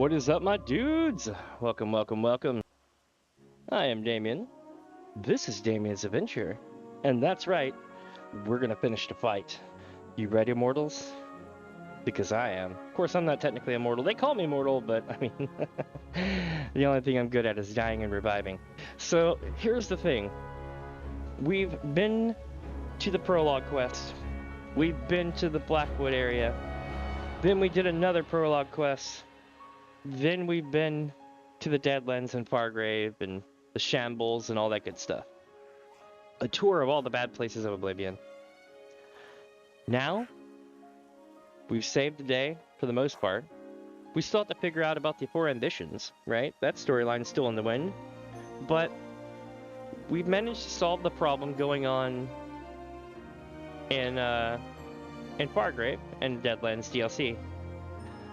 What is up, my dudes? Welcome, welcome, welcome. I am Damien. This is DamiensAdventure. And that's right, we're gonna finish the fight. You ready, mortals? Because I am. Of course, I'm not technically immortal. They call me mortal, but I mean, the only thing I'm good at is dying and reviving. So, here's the thing. We've been to the prologue quest. We've been to the Blackwood area. Then we did another prologue quest. Then we've been to the Deadlands and Fargrave and the Shambles and all that good stuff. A tour of all the bad places of Oblivion. Now, we've saved the day for the most part. We still have to figure out about the 4 ambitions, right? That storyline's still in the wind. But we've managed to solve the problem going on in Fargrave and Deadlands DLC.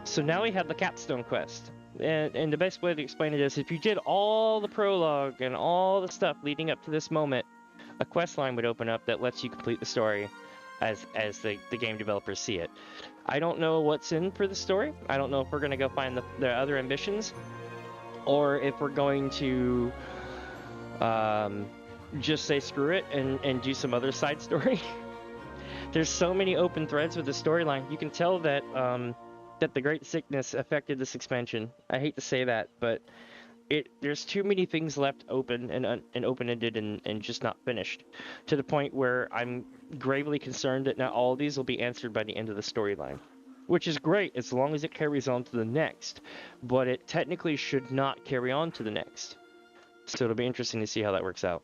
So now we have the capstone quest. And the best way to explain it is, if you did all the prologue and all the stuff leading up to this moment, a quest line would open up that lets you complete the story as the game developers see it. I don't know what's in for the story. I don't know if we're going to go find the other ambitions, or if we're going to just say screw it and do some other side story. There's so many open threads with the storyline. You can tell that that the Great Sickness affected this expansion. I hate to say that, but there's too many things left open and open-ended and just not finished, to the point where I'm gravely concerned that not all of these will be answered by the end of the storyline, which is great as long as it carries on to the next, but it technically should not carry on to the next. So it'll be interesting to see how that works out.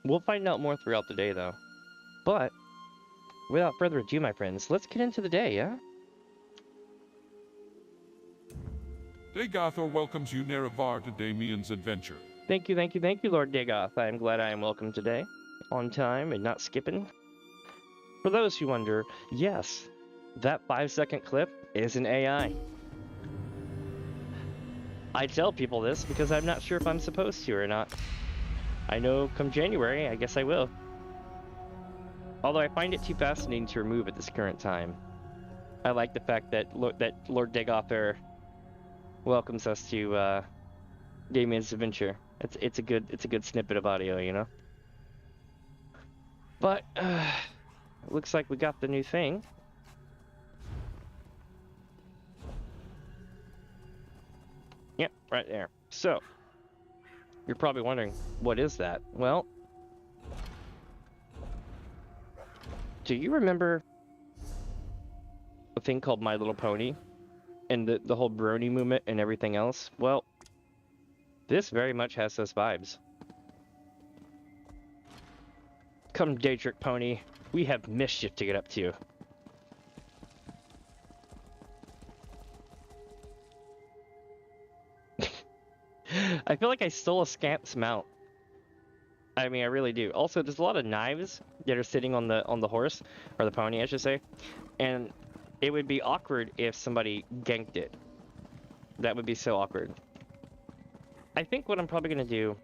We'll find out more throughout the day, though. But without further ado, my friends, let's get into the day, yeah? Dagothor welcomes you, Nerevar, to DamiensAdventure. Thank you, Lord Dagoth. I am glad I am welcome today, on time and not skipping. For those who wonder, yes, that 5-second clip is an AI. I tell people this because I'm not sure if I'm supposed to or not. I know come January, I guess I will. Although I find it too fascinating to remove at this current time. I like the fact that Lord Dagothor welcomes us to DamiensAdventure. It's a good snippet of audio, you know. But it looks like we got the new thing. Yep, right there. So you're probably wondering, what is that? Well, do you remember a thing called My Little Pony? And the whole brony movement and everything else? Well, this very much has those vibes. Come, Daedric Pony, we have mischief to get up to. I feel like I stole a Scamp's mount. I mean, I really do. Also, there's a lot of knives that are sitting on the horse, or the pony, I should say, and it would be awkward if somebody ganked it. That would be so awkward. I think what I'm probably going to do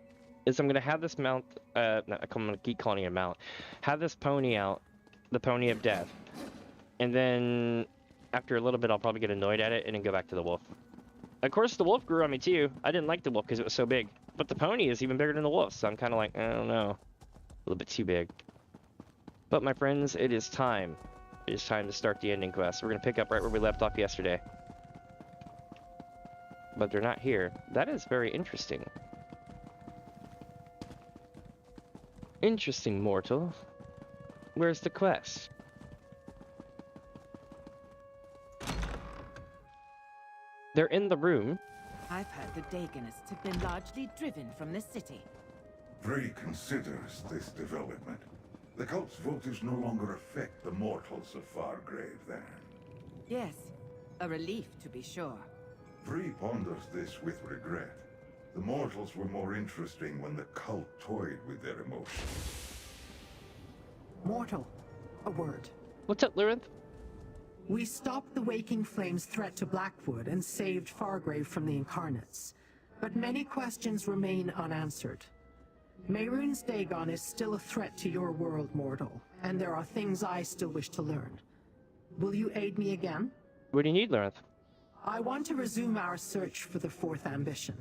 is I'm going to have this mount, I'm going to keep calling it a mount, have this pony out, the Pony of Death, and then after a little bit I'll probably get annoyed at it and then go back to the wolf. Of course the wolf grew on me too. I didn't like the wolf because it was so big, but the pony is even bigger than the wolf, so I'm kind of like, I don't know, a little bit too big. But my friends, it is time. It is time to start the ending quest. We're going to pick up right where we left off yesterday. But they're not here. That is very interesting. Interesting, mortal. Where's the quest? They're in the room. I've heard the Dagonists have been largely driven from the city. Frey considers this development. The cult's voters no longer affect the mortals of Fargrave, then. Yes, a relief to be sure. Frey ponders this with regret. The mortals were more interesting when the cult toyed with their emotions. Mortal, a word. What's up, Lyrinth? We stopped the Waking Flame's threat to Blackwood and saved Fargrave from the Incarnates. But many questions remain unanswered. Mehrunes Dagon is still a threat to your world, mortal, and there are things I still wish to learn. Will you aid me again? What do you need, Lyrinth? I want to resume our search for the fourth ambition.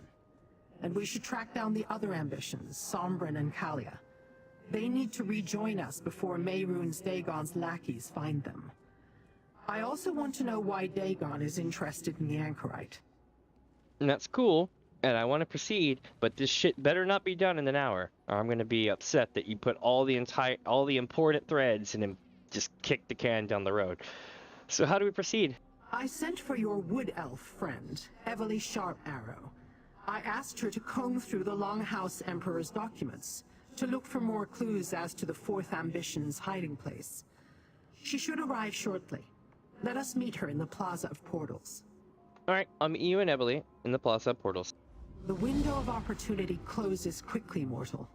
And we should track down the other ambitions, Sombrin and Kalia. They need to rejoin us before Mehrunes Dagon's lackeys find them. I also want to know why Dagon is interested in the Anchorite. And that's cool, and I want to proceed, but this shit better not be done in an hour, or I'm gonna be upset that you put all the important threads and then just kick the can down the road. So how do we proceed? I sent for your wood elf friend, Evely Sharparrow. I asked her to comb through the Longhouse Emperor's documents to look for more clues as to the fourth ambition's hiding place. She should arrive shortly. Let us meet her in the Plaza of Portals. Alright, I'll meet you and Emily in the Plaza of Portals. The window of opportunity closes quickly, mortal.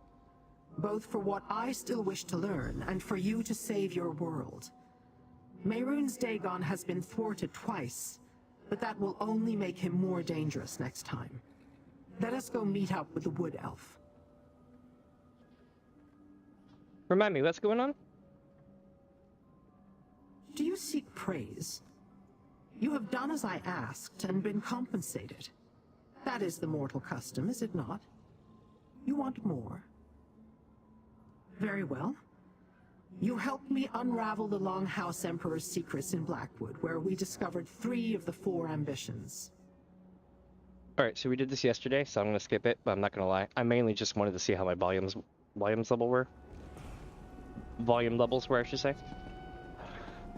Both for what I still wish to learn, and for you to save your world. Mehrunes Dagon has been thwarted twice, but that will only make him more dangerous next time. Let us go meet up with the Wood Elf. Remind me, what's going on? Do you seek praise? You have done as I asked and been compensated. That is the mortal custom, is it not? You want more? Very well. You helped me unravel the Longhouse Emperor's secrets in Blackwood, where we discovered 3 of the 4 ambitions. Alright, so we did this yesterday, so I'm gonna skip it, but I'm not gonna lie. I mainly just wanted to see how my volume levels were, I should say.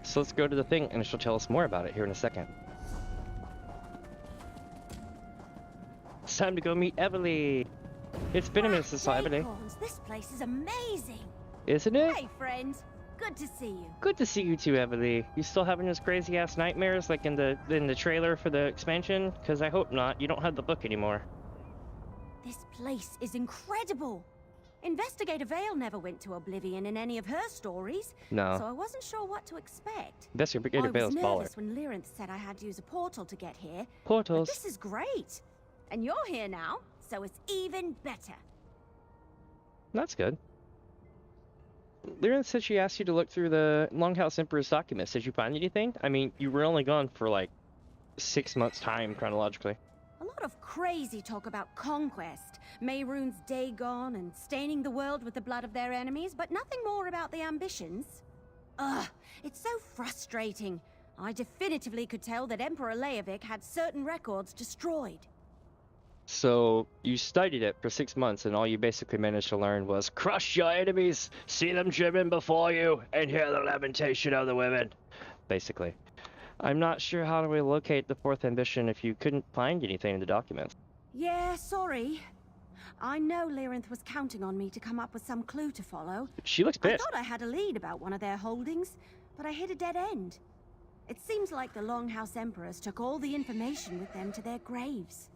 So let's go to the thing, and she'll tell us more about it here in a second. It's time to go meet Evely. It's been a minute since I saw Evely. This place is amazing. Isn't it? Hey, friend. Good to see you. Good to see you too, Evely. You still having those crazy ass nightmares like in the trailer for the expansion? Because I hope not. You don't have the book anymore. This place is incredible. Investigator Vale never went to Oblivion in any of her stories. No. So I wasn't sure what to expect. Investigator Vale's I was baller. nervous when Lyrinth said I had to use a portal to get here. Portals. But this is great. And you're here now, so it's even better. That's good. Lyrinth said she asked you to look through the Longhouse Emperor's documents. Did you find anything? I mean, you were only gone for like 6 months' time, chronologically. A lot of crazy talk about conquest, Mehrunes Dagon, and staining the world with the blood of their enemies, but nothing more about the ambitions. Ugh, it's so frustrating. I definitively could tell that Emperor Leovic had certain records destroyed. So, you studied it for 6 months, and all you basically managed to learn was, crush your enemies, see them driven before you, and hear the lamentation of the women. Basically. I'm not sure how do we locate the 4th ambition if you couldn't find anything in the documents. Yeah, sorry. I know Lyrinth was counting on me to come up with some clue to follow. She looks I pissed. thought I had a lead about one of their holdings, but I hit a dead end. It seems like the Longhouse Emperors took all the information with them to their graves.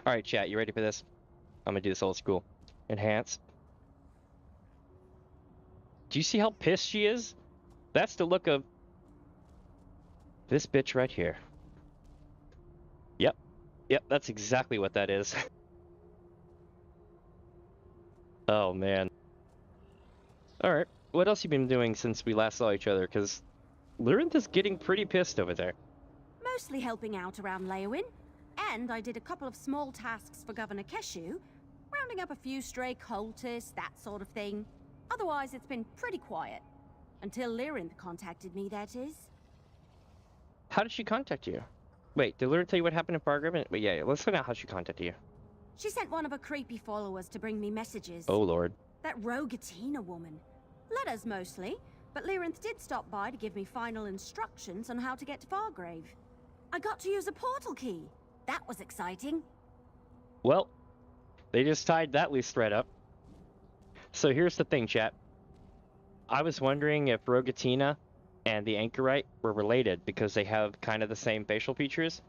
Alright, chat, you ready for this? I'm gonna do this old school. Enhance. Do you see how pissed she is? That's the look of this bitch right here. Yep. Yep, that's exactly what that is. Oh, man. Alright, what else you been doing since we last saw each other? Because Lyrinth is getting pretty pissed over there. Mostly helping out around Leowin, and I did a couple of small tasks for Governor Keshu, rounding up a few stray cultists, that sort of thing. Otherwise, it's been pretty quiet. Until Lyrinth contacted me, that is. How did she contact you? Wait, did Lyrinth tell you what happened in Fargrave? Wait, yeah, let's find out how she contacted you. She sent one of her creepy followers to bring me messages. Oh, Lord. That Rogatina woman. Letters mostly, but Lyrinth did stop by to give me final instructions on how to get to Fargrave. I got to use a portal key. That was exciting. Well, they just tied that loose thread up. So here's the thing, chat. I was wondering if Rogatina and the Anchorite were related because they have kind of the same facial features.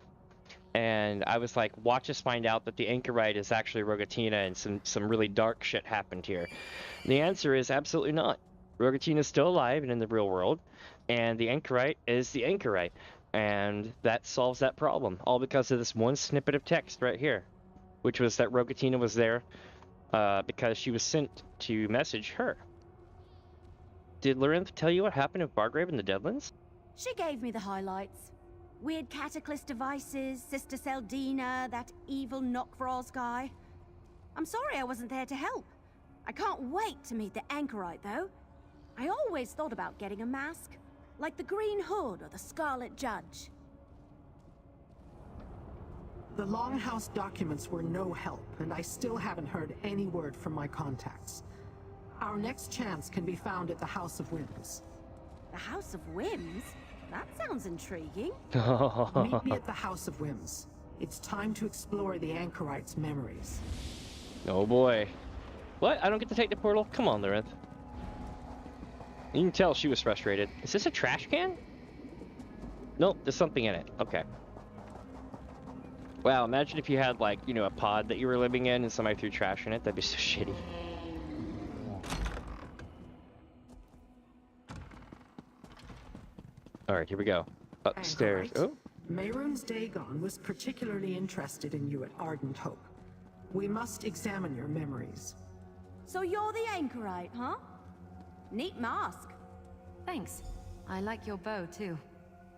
And I was like, watch us find out that the Anchorite is actually Rogatina and some really dark shit happened here. The answer is absolutely not. Rogatina is still alive and in the real world, and the Anchorite is the Anchorite. And that solves that problem, all because of this one snippet of text right here, which was that Rogatina was there because she was sent to message her. Did Lyrinth tell you what happened in Fargrave in the Deadlands? She gave me the highlights. Weird Cataclysm devices, Sister Seldina, that evil Knockfrost guy. I'm sorry I wasn't there to help. I can't wait to meet the Anchorite, though. I always thought about getting a mask, like the Green Hood or the Scarlet Judge. The Longhouse documents were no help, and I still haven't heard any word from my contacts. Our next chance can be found at the House of Whims. The House of Whims? That sounds intriguing. Meet me at the House of Whims. It's time to explore the Anchorite's memories. Oh boy. What? I don't get to take the portal? Come on, Larinth. You can tell she was frustrated. Is this a trash can? Nope, there's something in it. Okay. Wow, imagine if you had, like, you know, a pod that you were living in and somebody threw trash in it. That'd be so shitty. Alright, here we go. Upstairs. Anchorite. Oh. Mehrunes Dagon was particularly interested in you at Ardent Hope. We must examine your memories. So you're the Anchorite, huh? Neat mask. Thanks. I like your bow, too.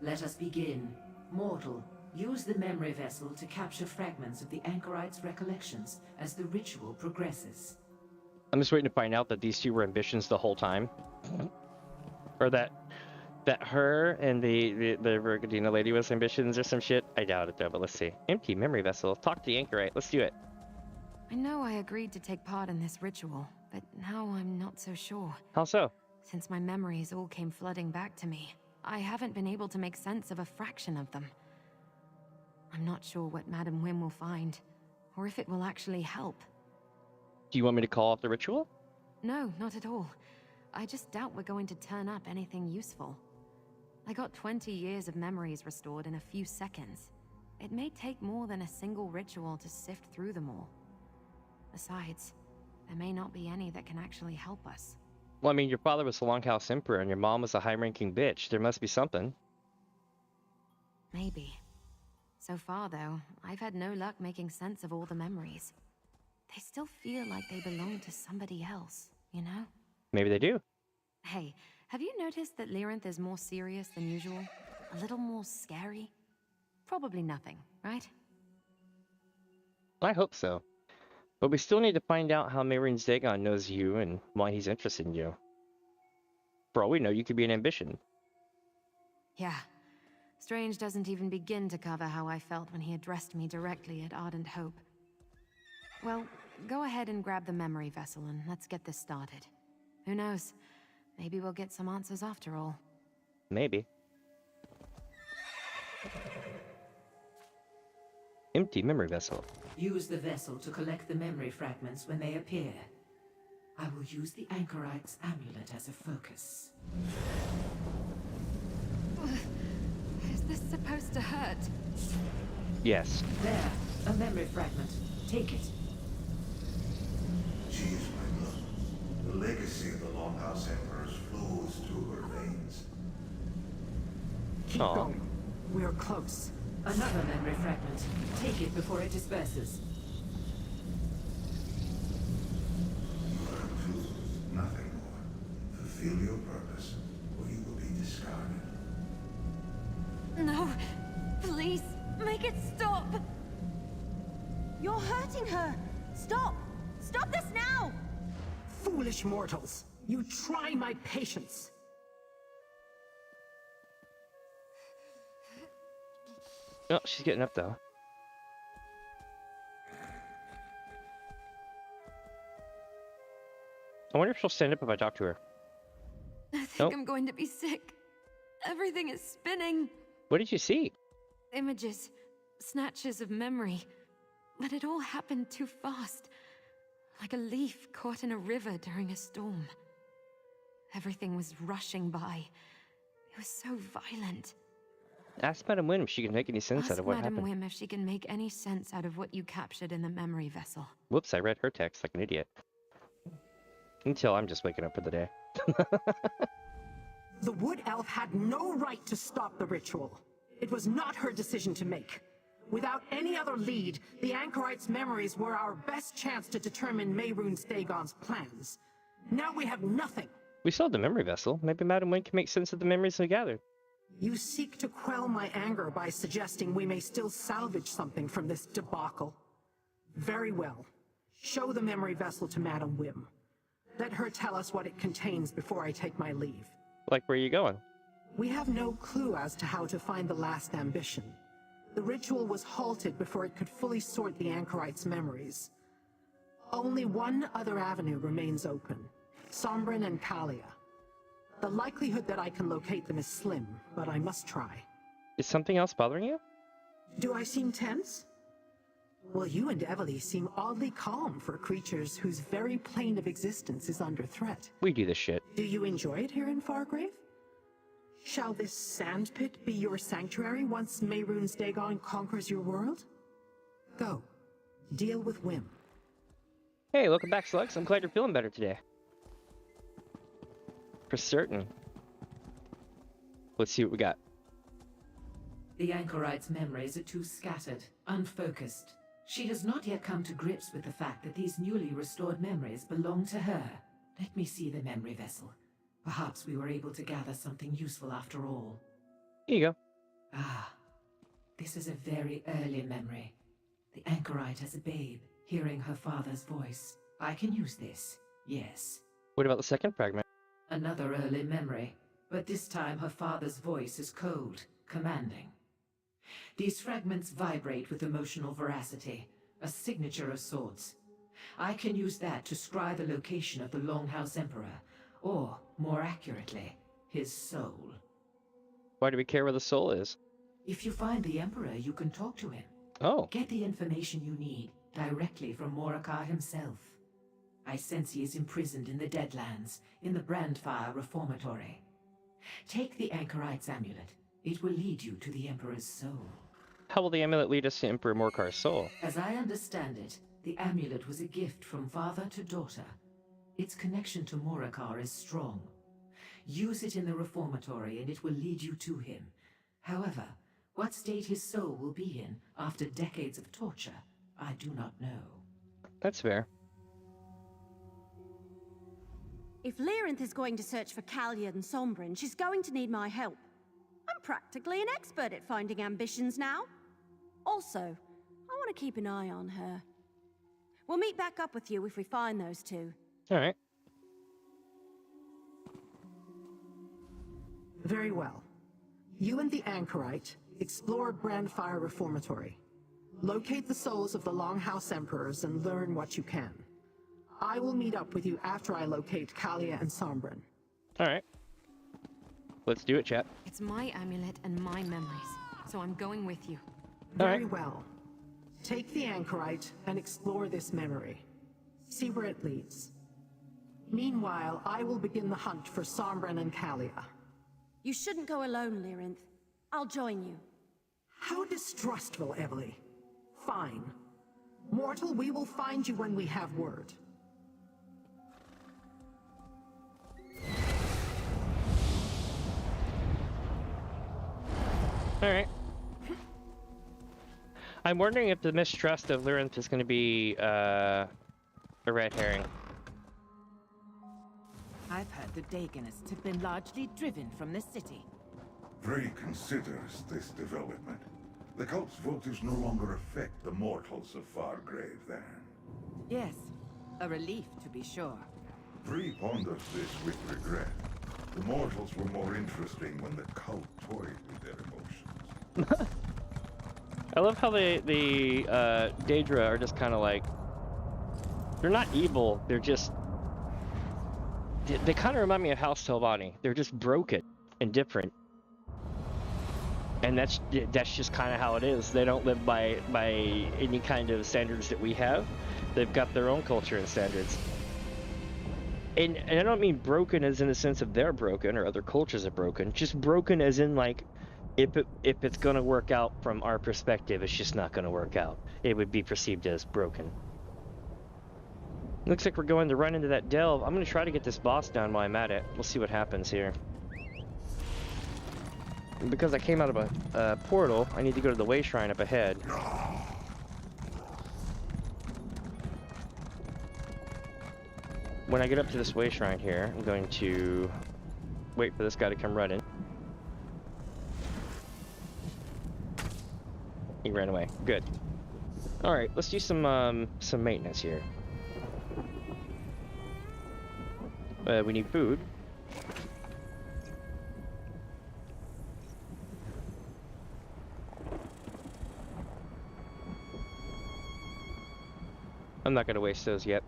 Let us begin. Mortal, use the memory vessel to capture fragments of the Anchorite's recollections as the ritual progresses. I'm just waiting to find out that these two were ambitions the whole time. Or that her and the Vergadina lady was ambitions or some shit. I doubt it though, but let's see. Empty memory vessel. Talk to the Anchorite. Let's do it. I know I agreed to take part in this ritual, but now I'm not so sure. How so? Since my memories all came flooding back to me, I haven't been able to make sense of a fraction of them. I'm not sure what Madam Whim will find, or if it will actually help. Do you want me to call off the ritual? No, not at all. I just doubt we're going to turn up anything useful. I got 20 years of memories restored in a few seconds. It may take more than a single ritual to sift through them all. Besides, there may not be any that can actually help us. Well, I mean, your father was the Longhouse Emperor and your mom was a high-ranking bitch. There must be something. Maybe. So far, though, I've had no luck making sense of all the memories. They still feel like they belong to somebody else, you know? Maybe they do. Hey, have you noticed that Larinth is more serious than usual? A little more scary? Probably nothing, right? I hope so. But we still need to find out how Mehrunes Dagon knows you and why he's interested in you. For all we know, you could be an ambition. Yeah. Strange doesn't even begin to cover how I felt when he addressed me directly at Ardent Hope. Well, go ahead and grab the memory vessel and let's get this started. Who knows? Maybe we'll get some answers after all. Maybe. Empty memory vessel. Use the vessel to collect the memory fragments when they appear. I will use the Anchorite's amulet as a focus. Is this supposed to hurt? Yes. There, a memory fragment. Take it. She is my blood. The legacy of the Longhouse Emperors flows through her veins. Keep Aw. going. We're close. Another memory fragment. Take it before it disperses. You are enthused, nothing more. Fulfill your purpose, or you will be discarded. No! Please, make it stop! You're hurting her! Stop! Stop this now! Foolish mortals! You try my patience! Oh, she's getting up though. I wonder if she'll stand up if I talk to her. I think Nope. I'm going to be sick. Everything is spinning. What did you see? Images, snatches of memory. But it all happened too fast. Like a leaf caught in a river during a storm. Everything was rushing by. It was so violent. Ask Madam Whim if she can make any sense out of what Madam happened. Whim if she can make any sense out of what you captured in the memory vessel. Whoops, I read her text like an idiot. Until I'm just waking up for the day. The Wood Elf had no right to stop the ritual. It was not her decision to make. Without any other lead, the Anchorite's memories were our best chance to determine Mehrunes Dagon's plans. Now we have nothing. We still have the memory vessel. Maybe Madam Whim can make sense of the memories we gathered. You seek to quell my anger by suggesting we may still salvage something from this debacle. Very well. Show the memory vessel to Madam Wim. Let her tell us what it contains before I take my leave. Like, where are you going? We have no clue as to how to find the last ambition. The ritual was halted before it could fully sort the Anchorites' memories. Only one other avenue remains open. Sombrin and Kalia. The likelihood that I can locate them is slim, but I must try. Is something else bothering you? Do I seem tense? Well, you and Evely seem oddly calm for creatures whose very plane of existence is under threat. We do this shit. Do you enjoy it here in Fargrave? Shall this sandpit be your sanctuary once Mehrunes Dagon conquers your world? Go. Deal with Wim. Hey, welcome back, Slugs. I'm glad you're feeling better today. For certain. Let's see what we got. The Anchorite's memories are too scattered, unfocused. She has not yet come to grips with the fact that these newly restored memories belong to her. Let me see the memory vessel. Perhaps we were able to gather something useful after all. Here you go. Ah, this is a very early memory. The Anchorite as a babe, hearing her father's voice. I can use this, yes. What about the second fragment? Another early memory, but this time her father's voice is cold, commanding. These fragments vibrate with emotional veracity, a signature of sorts. I can use that to scry the location of the Longhouse Emperor, or, more accurately, his soul. Why do we care where the soul is? If you find the Emperor, you can talk to him. Oh. Get the information you need, directly from Morakar himself. I sense he is imprisoned in the Deadlands, in the Brandfire Reformatory. Take the Anchorite's amulet. It will lead you to the Emperor's soul. How will the amulet lead us to Emperor Morkar's soul? As I understand it, the amulet was a gift from father to daughter. Its connection to Morakar is strong. Use it in the Reformatory and it will lead you to him. However, what state his soul will be in after decades of torture, I do not know. That's fair. If Lyrinth is going to search for Kalia and Sombrin, she's going to need my help. I'm practically an expert at finding ambitions now. Also, I want to keep an eye on her. We'll meet back up with you if we find those two. Alright. Very well. You and the Anchorite explore Brandfire Reformatory. Locate the souls of the Longhouse Emperors and learn what you can. I will meet up with you after I locate Kalia and Sombrin. Alright. Let's do it, chat. It's my amulet and my memories, so I'm going with you. Very well. Take the Anchorite and explore this memory. See where it leads. Meanwhile, I will begin the hunt for Sombrin and Kalia. You shouldn't go alone, Lyrinth. I'll join you. How distrustful, Evely. Fine. Mortal, we will find you when we have word. Alright. I'm wondering if the mistrust of Lyrinth is going to be, a red herring. I've heard the Dagonists have been largely driven from the city. Frey considers this development. The cult's voters no longer affect the mortals of Fargrave, then. Yes, a relief to be sure. Frey ponders this with regret. The mortals were more interesting when the cult toyed with their emotions. I love how the Daedra are just kind of like... They're not evil, they're just... They kind of remind me of House Telvanni. They're just broken and different. And that's just kind of how it is. They don't live by any kind of standards that we have. They've got their own culture and standards. And I don't mean broken as in the sense of they're broken or other cultures are broken. Just broken as in like, if it's going to work out from our perspective, it's just not going to work out. It would be perceived as broken. Looks like we're going to run into that delve. I'm going to try to get this boss down while I'm at it. We'll see what happens here. And because I came out of a portal, I need to go to the way shrine up ahead. When I get up to this way shrine here, I'm going to wait for this guy to come running. He ran away. Good. Alright, let's do some maintenance here. We need food. I'm not gonna waste those yet.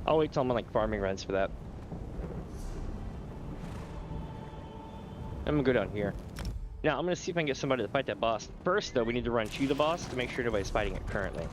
I'll wait till I'm on like farming runs for that. I'm gonna go down here. Now I'm gonna see if I can get somebody to fight that boss. First though, we need to run to the boss to make sure nobody's fighting it currently.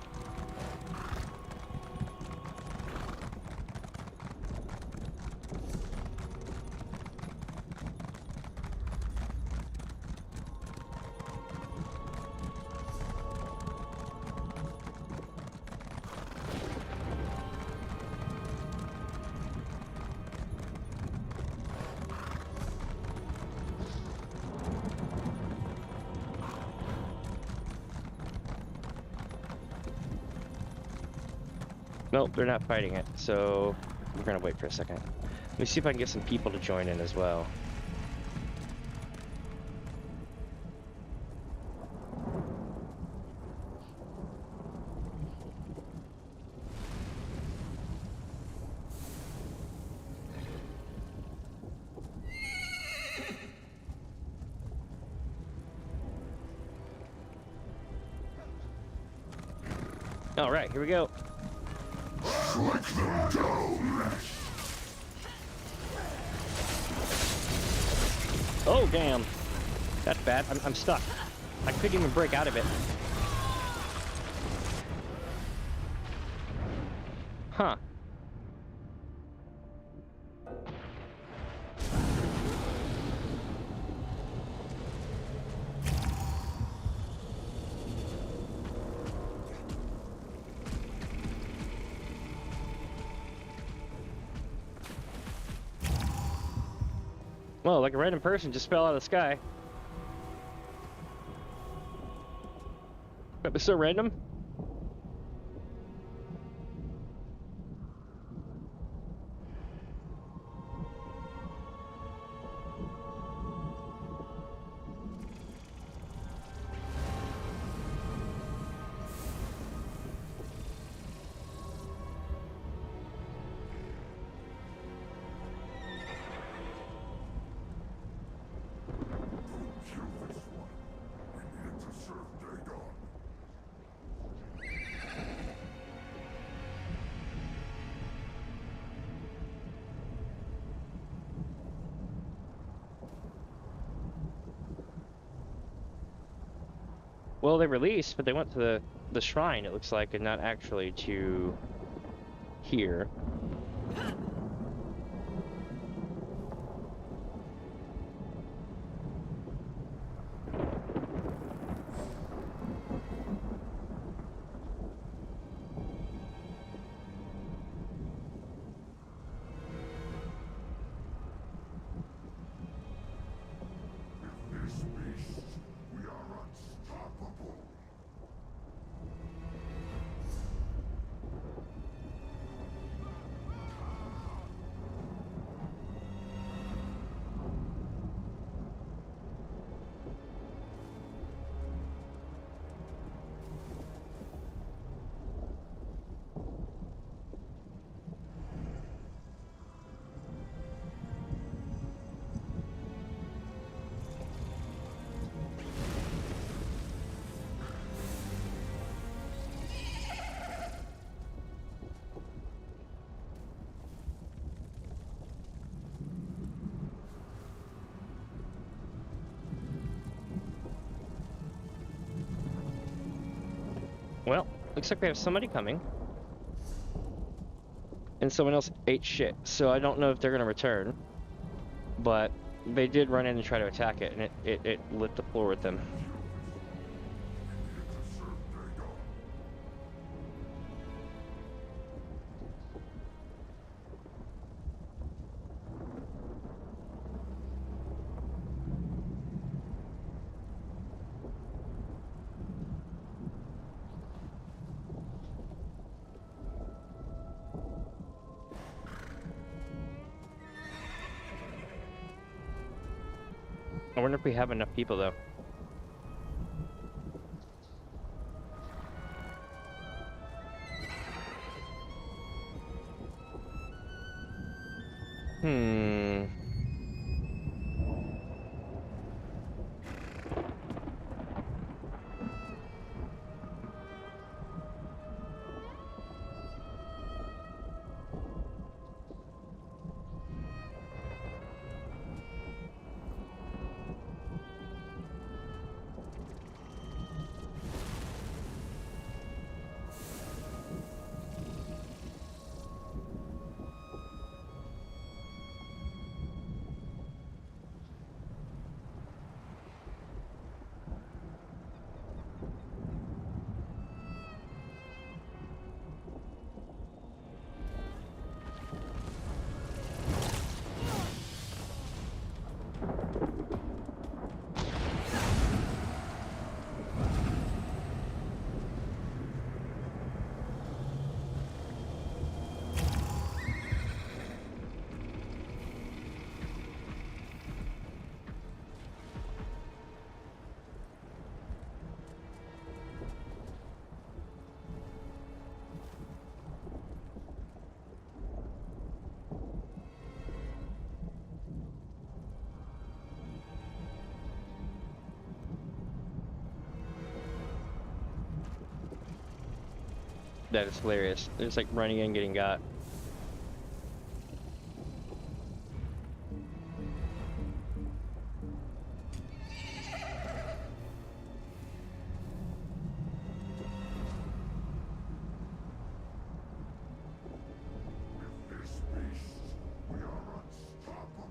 Nope, they're not fighting it, so we're gonna wait for a second. Let me see if I can get some people to join in as well. All right, here we go. Strike them down! Oh, damn. That's bad. I'm stuck. I couldn't even break out of it. Huh. Well, like a random person just fell out of the sky. That was so random. Well, they released, but they went to the shrine, it looks like, and not actually to here. Well, looks like we have somebody coming. And someone else ate shit, so I don't know if they're gonna return. But they did run in and try to attack it, and it lit the floor with them. I wonder if we have enough people, though. Hmm. That is hilarious. It's like running in, getting got. With this beast, we are unstoppable.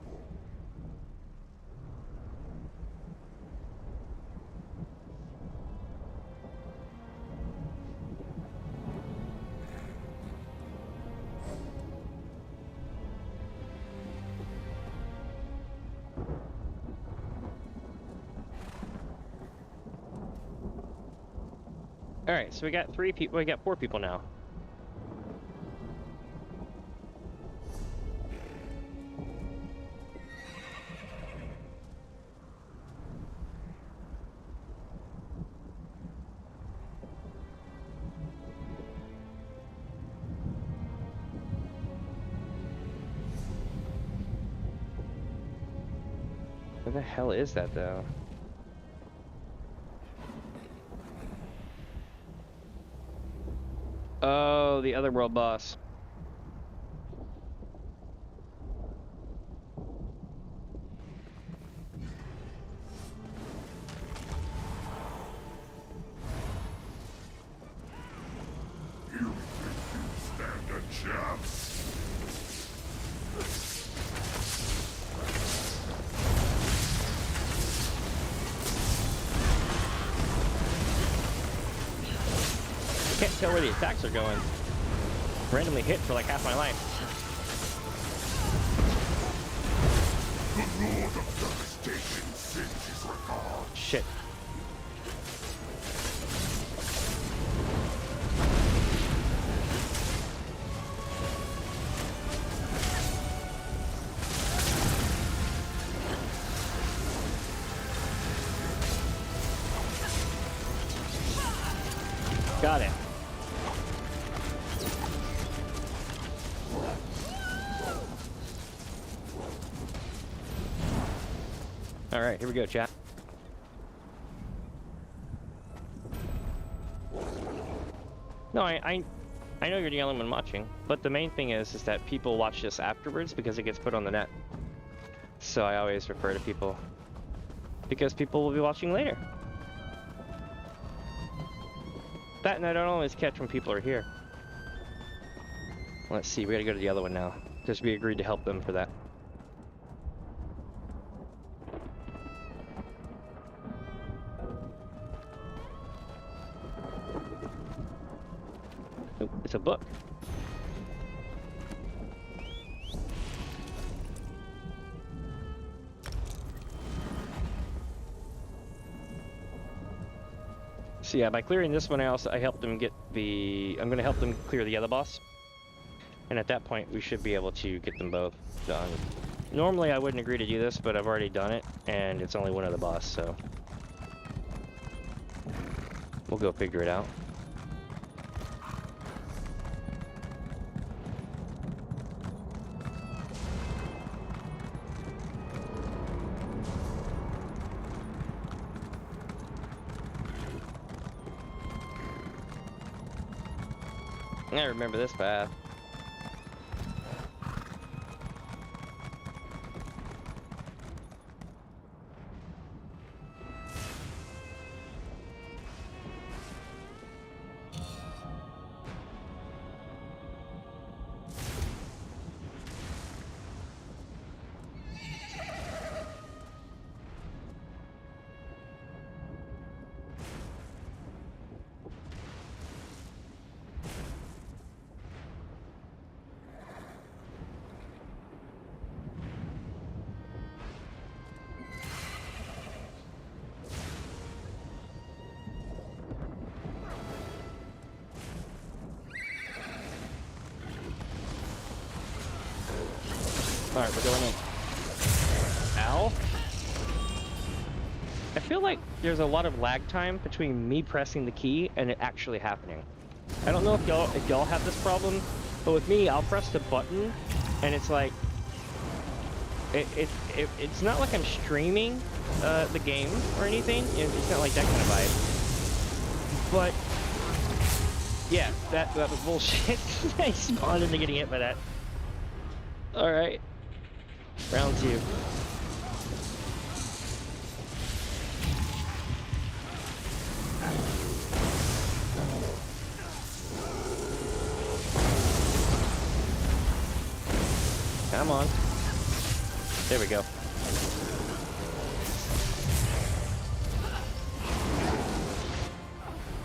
All right, so we got 3 people. We got 4 people now. Where the hell is that, though? Oh, the other world boss. You think you stand a chance? Can't tell where the attacks are going. Randomly hit for like half my life. The Lord of Devastation sends his regard. Shit. Got it. All right, here we go, chat. No, I know you're the only one watching, but the main thing is that people watch this afterwards because it gets put on the net. So I always refer to people because people will be watching later. That and I don't always catch when people are here. Let's see, we gotta go to the other one now because we agreed to help them for that. Oh, it's a book. So yeah, by clearing this one, I helped them get the. I'm gonna help them clear the other boss, and at that point, we should be able to get them both done. Normally, I wouldn't agree to do this, but I've already done it, and it's only one of the boss, so we'll go figure it out. I remember this path. Alright, we're going in. Ow. I feel like there's a lot of lag time between me pressing the key and it actually happening. I don't know if y'all have this problem, but with me, I'll press the button and it's like it's not like I'm streaming the game or anything. It's not like that kind of vibe. But yeah, that was bullshit. I spawned into getting hit by that. All right. Round 2. Come on. There we go.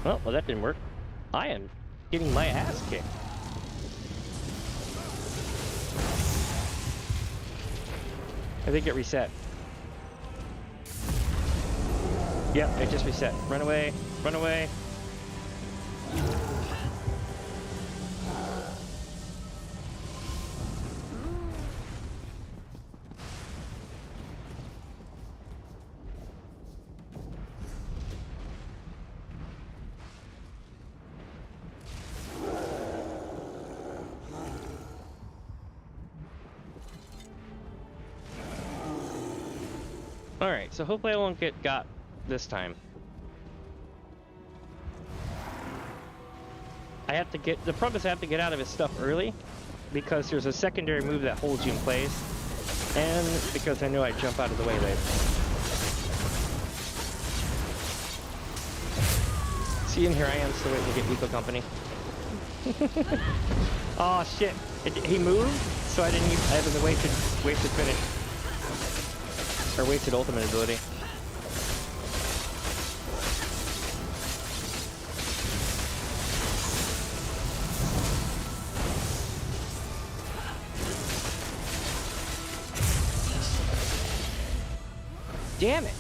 Well, that didn't work. I am getting my ass kicked. I think it reset. Yep, it just reset. Run away, run away. Alright, so hopefully I won't get got this time. The problem is I have to get out of his stuff early, because there's a secondary move that holds you in place, and because I know I jump out of the way late. See, and here I am still waiting to get Eco Company. Oh shit, he moved, so I have a wasted finish. Or wasted ultimate ability. Damn it!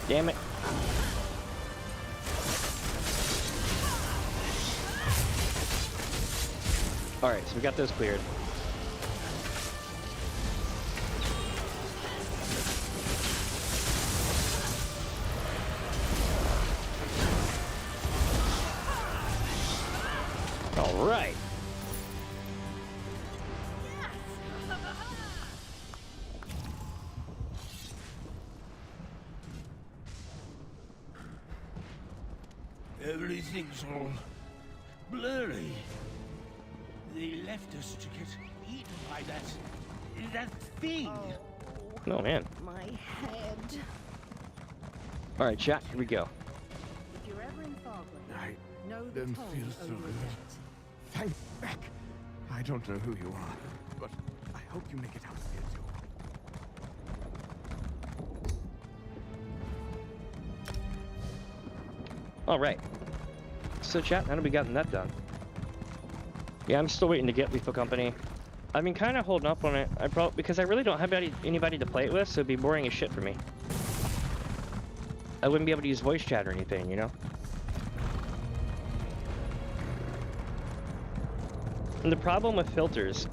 Damn it. Alright, so we got those cleared. Alright. Everything's all blurry. They left us to get eaten by that thing. Oh man. My head. Alright, chat, here we go. If you're ever in Fargrave, I know the don't toll feel so over good. that. Fight back. I don't know who you are, but I hope you make it out of here too. Alright. So chat, how have we gotten that done? Yeah, I'm still waiting to get Lethal Company. I've been kind of holding up on it. Because I really don't have anybody to play it with, so it'd be boring as shit for me. I wouldn't be able to use voice chat or anything, you know? And the problem with filters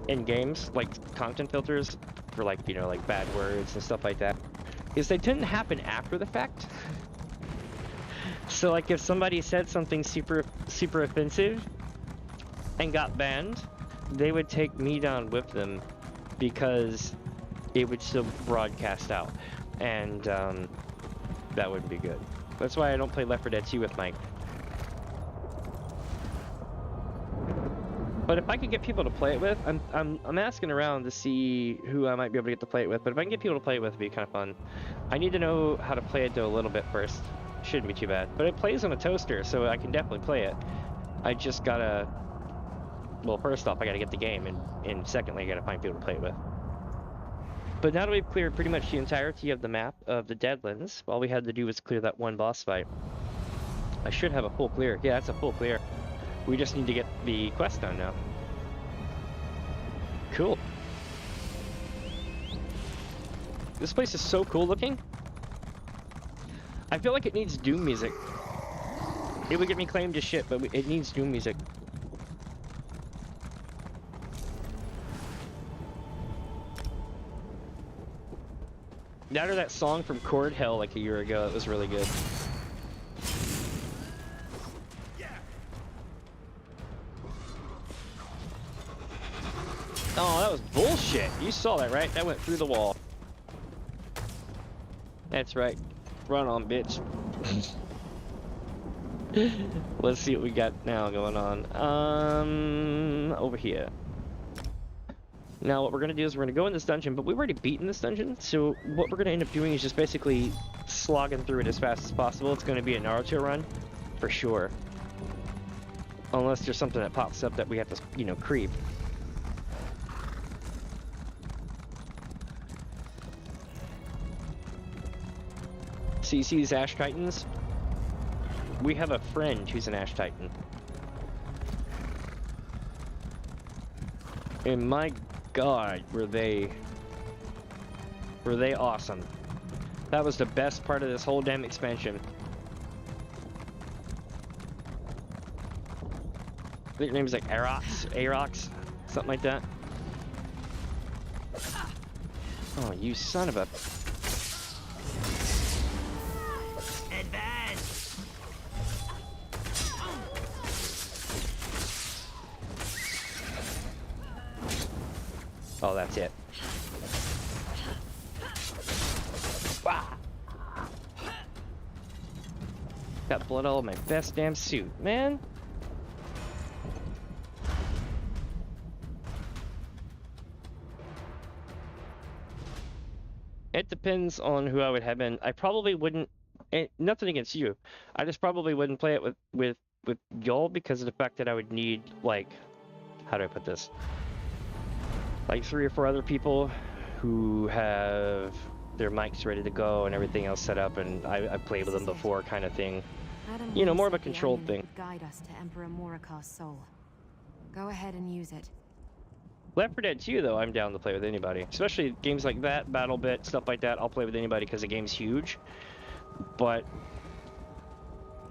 in games, like content filters for like, you know, like bad words and stuff like that, is they tend to happen after the fact. So like if somebody said something super offensive and got banned, they would take me down with them because it would still broadcast out, and that wouldn't be good. That's why I don't play Left 4 Dead 2 with Mike. But if I could get people to play it with, I'm asking around to see who I might be able to get to play it with. But if I can get people to play it with, it'd be kind of fun. I need to know how to play it though a little bit first. Shouldn't be too bad. But it plays on a toaster, so I can definitely play it. I just gotta, well, first off, I gotta get the game, and secondly, I gotta find people to play it with. But now that we've cleared pretty much the entirety of the map of the Deadlands, all we had to do was clear that one boss fight. I should have a full clear. Yeah, that's a full clear. We just need to get the quest done now. Cool. This place is so cool looking. I feel like it needs Doom music. It would get me claimed as shit, but it needs Doom music. That or that song from Chord Hell like a year ago. It was really good. Oh, that was bullshit. You saw that, right? That went through the wall. That's right. Run on, bitch. Let's see what we got now going on. Over here. Now what we're gonna do is we're gonna go in this dungeon, but we've already beaten this dungeon, so what we're gonna end up doing is just basically slogging through it as fast as possible. It's gonna be a Naruto run, for sure. Unless there's something that pops up that we have to, you know, creep. So you see these Ash Titans? We have a friend who's an Ash Titan. And my god, were they awesome. That was the best part of this whole damn expansion. I think your name is like Arox, something like that. Oh, you son of a... Oh, that's it. Wow. Got blood all over my best damn suit, man. It depends on who I would have been. I probably wouldn't. Nothing against you. I just probably wouldn't play it with y'all because of the fact that I would need, like, how do I put this? Like 3 or 4 other people who have their mics ready to go and everything else set up, and I've played with them before, kind of thing. You know, more of a controlled thing. Guide us to Emperor Morikar's soul. Go ahead and use it. Left 4 Dead 2, though, I'm down to play with anybody. Especially games like that, Battle Bit, stuff like that. I'll play with anybody because the game's huge. But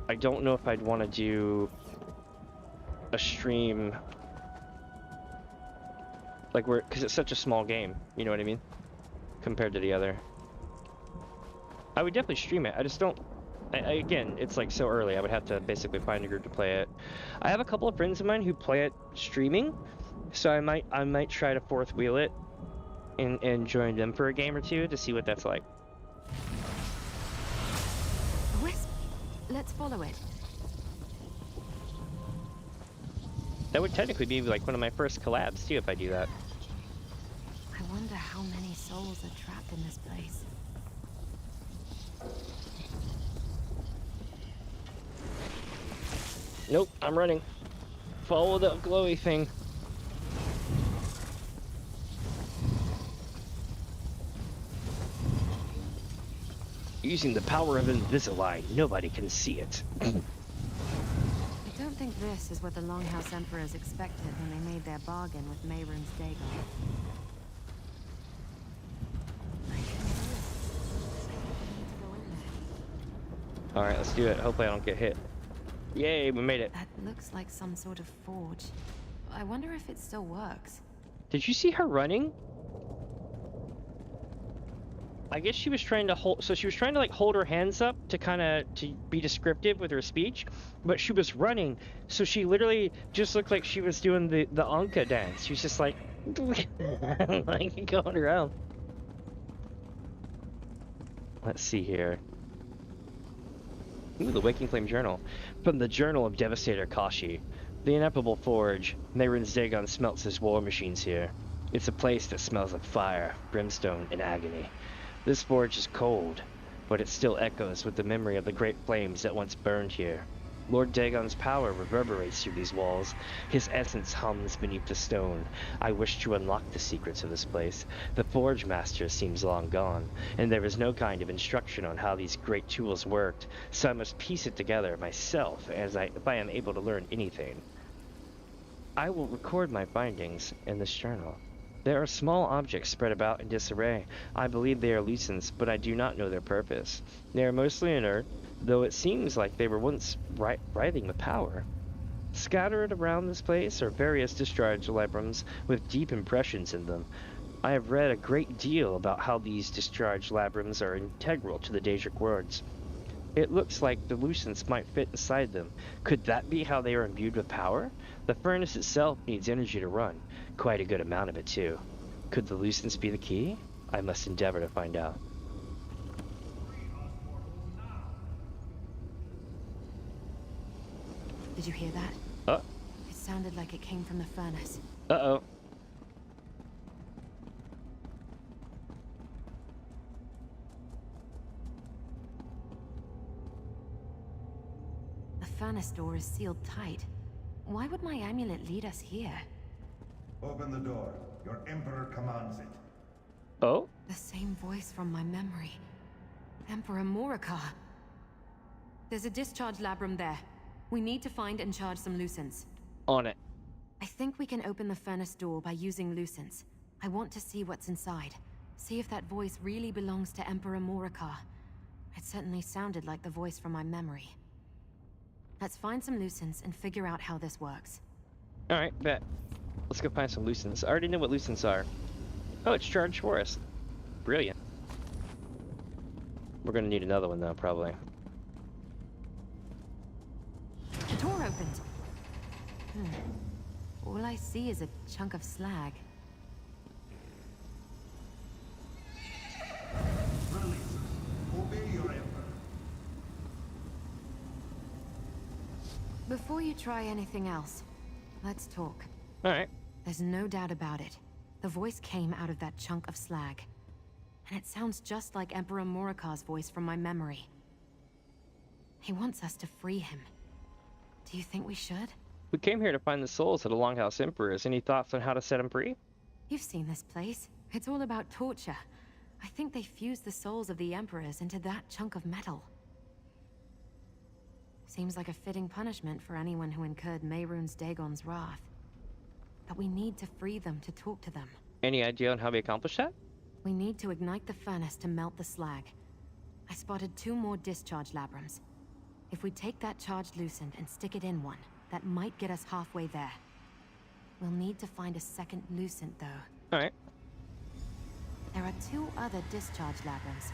I don't know if I'd want to do a stream like because it's such a small game, you know what I mean? Compared to the other. I would definitely stream it. I just don't. Again, it's like so early. I would have to basically find a group to play it. I have a couple of friends of mine who play it streaming, so I might try to fourth wheel it and join them for a game or two to see what that's like. A wisp. Let's follow it. That would technically be like one of my first collabs too if I do that. I wonder how many souls are trapped in this place. Nope, I'm running. Follow the glowy thing. Using the power of Invisalign, nobody can see it. I don't think this is what the Longhouse Emperors expected when they made their bargain with Mehrunes Dagon. Alright, let's do it. Hopefully I don't get hit. Yay, we made it. That looks like some sort of forge. I wonder if it still works. Did you see her running? I guess she was trying to hold, so she was trying to like hold her hands up to kind of to be descriptive with her speech, but she was running, so she literally just looked like she was doing the Anka dance. She was just like, like going around. Let's see here. Ooh, the Waking Flame Journal. From the Journal of Devastator Kashi. The ineffable forge. Mehrunes Dagon smelts his war machines here. It's a place that smells of fire, brimstone, and agony. This forge is cold, but it still echoes with the memory of the great flames that once burned here. Lord Dagon's power reverberates through these walls. His essence hums beneath the stone. I wish to unlock the secrets of this place. The Forge Master seems long gone, and there is no kind of instruction on how these great tools worked, so I must piece it together myself if I am able to learn anything. I will record my findings in this journal. There are small objects spread about in disarray. I believe they are lucents, but I do not know their purpose. They are mostly inert, though it seems like they were once writhing with power. Scattered around this place are various discharge labrums with deep impressions in them. I have read a great deal about how these discharge labrums are integral to the Daedric words. It looks like the lucents might fit inside them. Could that be how they are imbued with power? The furnace itself needs energy to run. Quite a good amount of it, too. Could the lucents be the key? I must endeavor to find out. Did you hear that? It sounded like it came from the furnace. Uh-oh. The furnace door is sealed tight. Why would my amulet lead us here? Open the door. Your Emperor commands it. Oh? The same voice from my memory. Emperor Morikar. There's a discharge labrum there. We need to find and charge some lucents. On it. I think we can open the furnace door by using lucents. I want to see what's inside. See if that voice really belongs to Emperor Morikar. It certainly sounded like the voice from my memory. Let's find some lucents and figure out how this works. Alright, bet. Let's go find some lucents. I already know what lucents are. Oh, it's Charged Forest. Brilliant. We're gonna need another one though, probably. The door opened. All I see is a chunk of slag. Obey your Emperor. Before you try anything else, let's talk. Alright. There's no doubt about it. The voice came out of that chunk of slag. And it sounds just like Emperor Morikar's voice from my memory. He wants us to free him. Do you think we should? We came here to find the souls of the Longhouse Emperors. Any thoughts on how to set them free? You've seen this place. It's all about torture. I think they fused the souls of the Emperors into that chunk of metal. Seems like a fitting punishment for anyone who incurred Mehrunes Dagon's wrath. But we need to free them to talk to them. Any idea on how we accomplish that? We need to ignite the furnace to melt the slag. I spotted 2 more discharge labrums. If we take that charged lucent and stick it in one, that might get us halfway there. We'll need to find a second lucent, though. Alright. There are 2 other discharge labrums.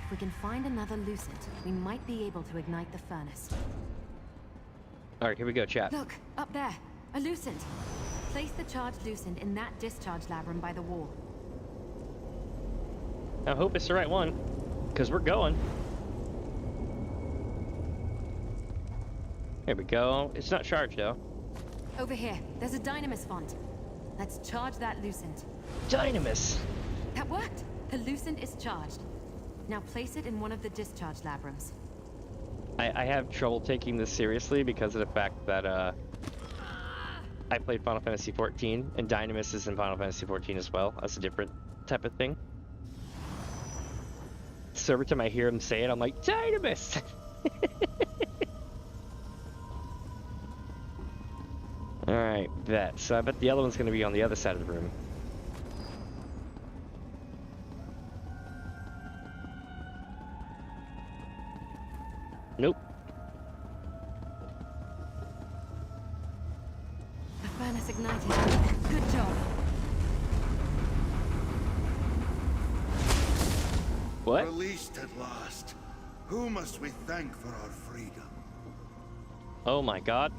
If we can find another lucent, we might be able to ignite the furnace. Alright, here we go, chat. Look, up there! A lucent! Place the charged lucent in that discharge labrum by the wall. I hope it's the right one, because we're going. Here we go. It's not charged, though. Over here, there's a dynamis font. Let's charge that lucent. Dynamis! That worked! The lucent is charged. Now place it in one of the discharge labrums. I have trouble taking this seriously because of the fact that, I played Final Fantasy XIV, and Dynamis is in Final Fantasy XIV as well. That's a different type of thing. So every time I hear him say it, I'm like, Dynamis! Alright, bet. So I bet the other one's going to be on the other side of the room. Nope. The furnace ignited. Good job. What? Released at last. Who must we thank for our freedom? Oh my god.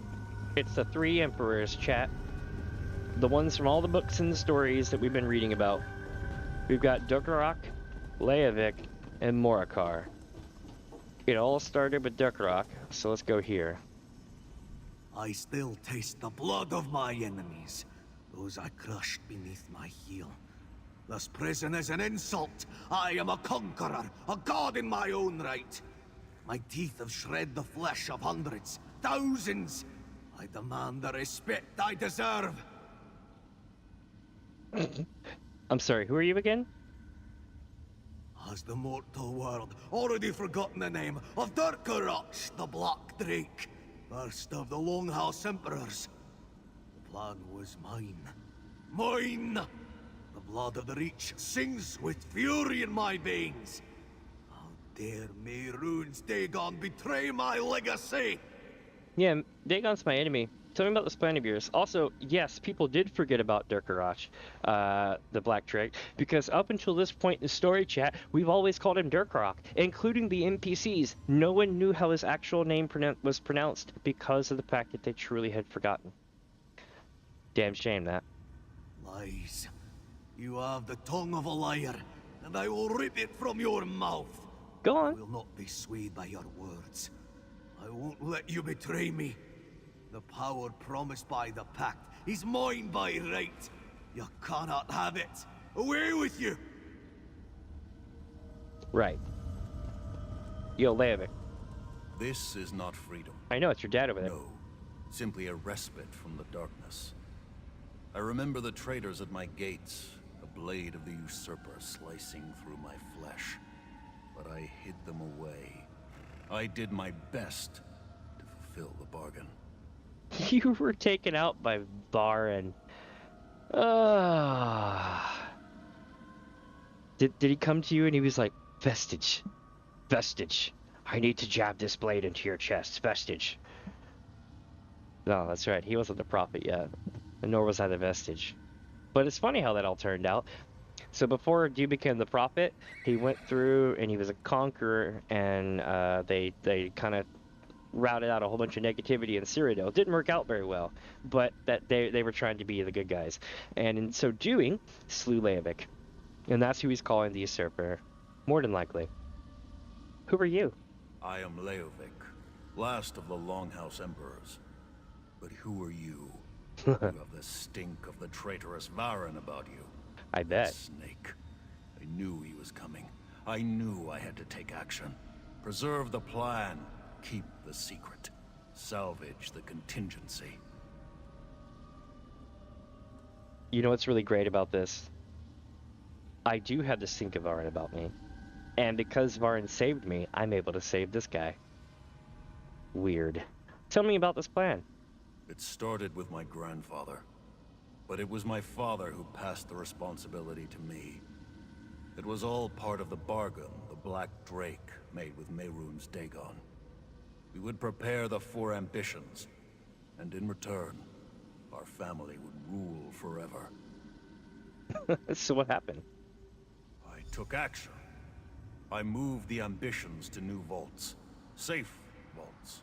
It's the 3 emperors, chat. The ones from all the books and the stories that we've been reading about. We've got Dukrok, Leovic, and Morakar. It all started with Dukrok, so let's go here. I still taste the blood of my enemies, those I crushed beneath my heel. This prison is an insult. I am a conqueror, a god in my own right. My teeth have shred the flesh of hundreds, thousands. I demand the respect I deserve. I'm sorry, who are you again? Has the mortal world already forgotten the name of Durkarach, the Black Drake? First of the Longhouse Emperors. The plan was mine. Mine! The blood of the Reach sings with fury in my veins. How dare Mehrunes Dagon betray my legacy? Yeah, Dagon's my enemy. Tell me about this plan of yours. Also, yes, people did forget about Durkarach, the Black Drake, because up until this point in the story chat, we've always called him Durkarach, including the NPCs. No one knew how his actual name was pronounced because of the fact that they truly had forgotten. Damn shame, that. Lies. You have the tongue of a liar, and I will rip it from your mouth. Go on. I will not be swayed by your words. I won't let you betray me. The power promised by the Pact is mine by right. You cannot have it. Away with you! Right. Yo, Leovic. This is not freedom. I know, it's your dad over there. No. Simply a respite from the darkness. I remember the traitors at my gates, the blade of the usurper slicing through my flesh. But I hid them away. I did my best to fulfill the bargain. You were taken out by Baron. Did he come to you and he was like, Vestige, Vestige, I need to jab this blade into your chest, Vestige. No, that's right, he wasn't the prophet yet, and nor was I the Vestige. But it's funny how that all turned out. So before Dew became the prophet, he went through and he was a conqueror, and they kind of routed out a whole bunch of negativity in Cyrodiil. It didn't work out very well, but that they were trying to be the good guys, and in so doing, slew Leovic, and that's who he's calling the usurper, more than likely. Who are you? I am Leovic, last of the Longhouse Emperors. But who are you? You have the stink of the traitorous Varen about you. I bet. That snake. I knew he was coming. I knew I had to take action. Preserve the plan. Keep the secret. Salvage the contingency. You know what's really great about this? I do have the stink of Varen about me. And because Varen saved me, I'm able to save this guy. Weird. Tell me about this plan. It started with my grandfather. But it was my father who passed the responsibility to me. It was all part of the bargain the Black Drake made with Mehrunes Dagon. We would prepare the 4 ambitions, and in return, our family would rule forever. So what happened? I took action. I moved the ambitions to new vaults. Safe vaults.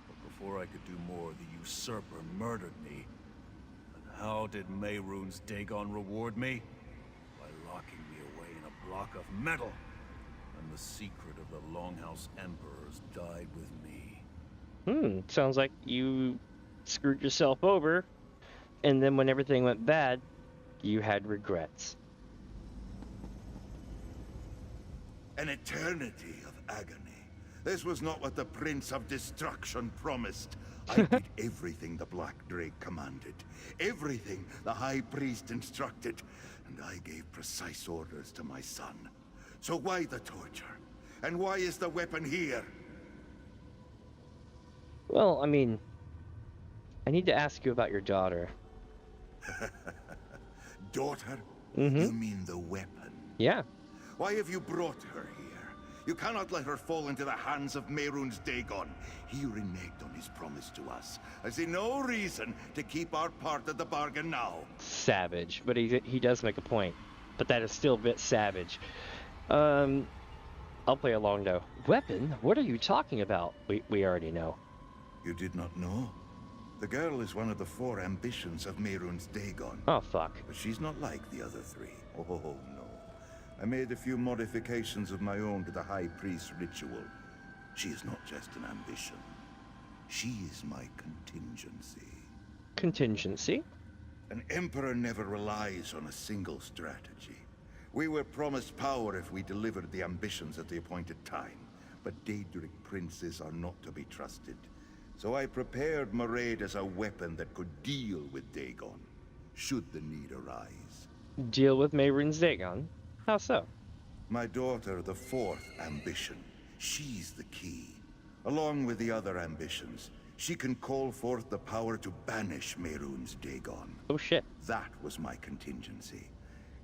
But before I could do more, the usurper murdered me. And how did Mehrunes Dagon reward me? By locking me away in a block of metal. And the secret of the Longhouse Emperors died with me. Sounds like you screwed yourself over, and then when everything went bad, you had regrets. An eternity of agony. This was not what the Prince of Destruction promised. I did everything the Black Drake commanded. Everything the High Priest instructed. And I gave precise orders to my son. So why the torture? And why is the weapon here? Well, I mean, I need to ask you about your daughter. Daughter? Mm-hmm. You mean the weapon? Yeah. Why have you brought her here? You cannot let her fall into the hands of Mehrunes Dagon. He reneged on his promise to us. I see no reason to keep our part of the bargain now. Savage, but he does make a point. But that is still a bit savage. I'll play along though. Weapon? What are you talking about? We already know. You did not know? The girl is one of the 4 ambitions of Mehrunes Dagon. Oh, fuck. But she's not like the other 3. Oh, no. I made a few modifications of my own to the High Priest's ritual. She is not just an ambition. She is my contingency. Contingency? An emperor never relies on a single strategy. We were promised power if we delivered the ambitions at the appointed time, but Daedric princes are not to be trusted. So I prepared Mehrunes as a weapon that could deal with Dagon, should the need arise. Deal with Mehrunes Dagon? How so? My daughter, the 4th ambition, she's the key. Along with the other ambitions, she can call forth the power to banish Mehrunes Dagon. Oh shit. That was my contingency.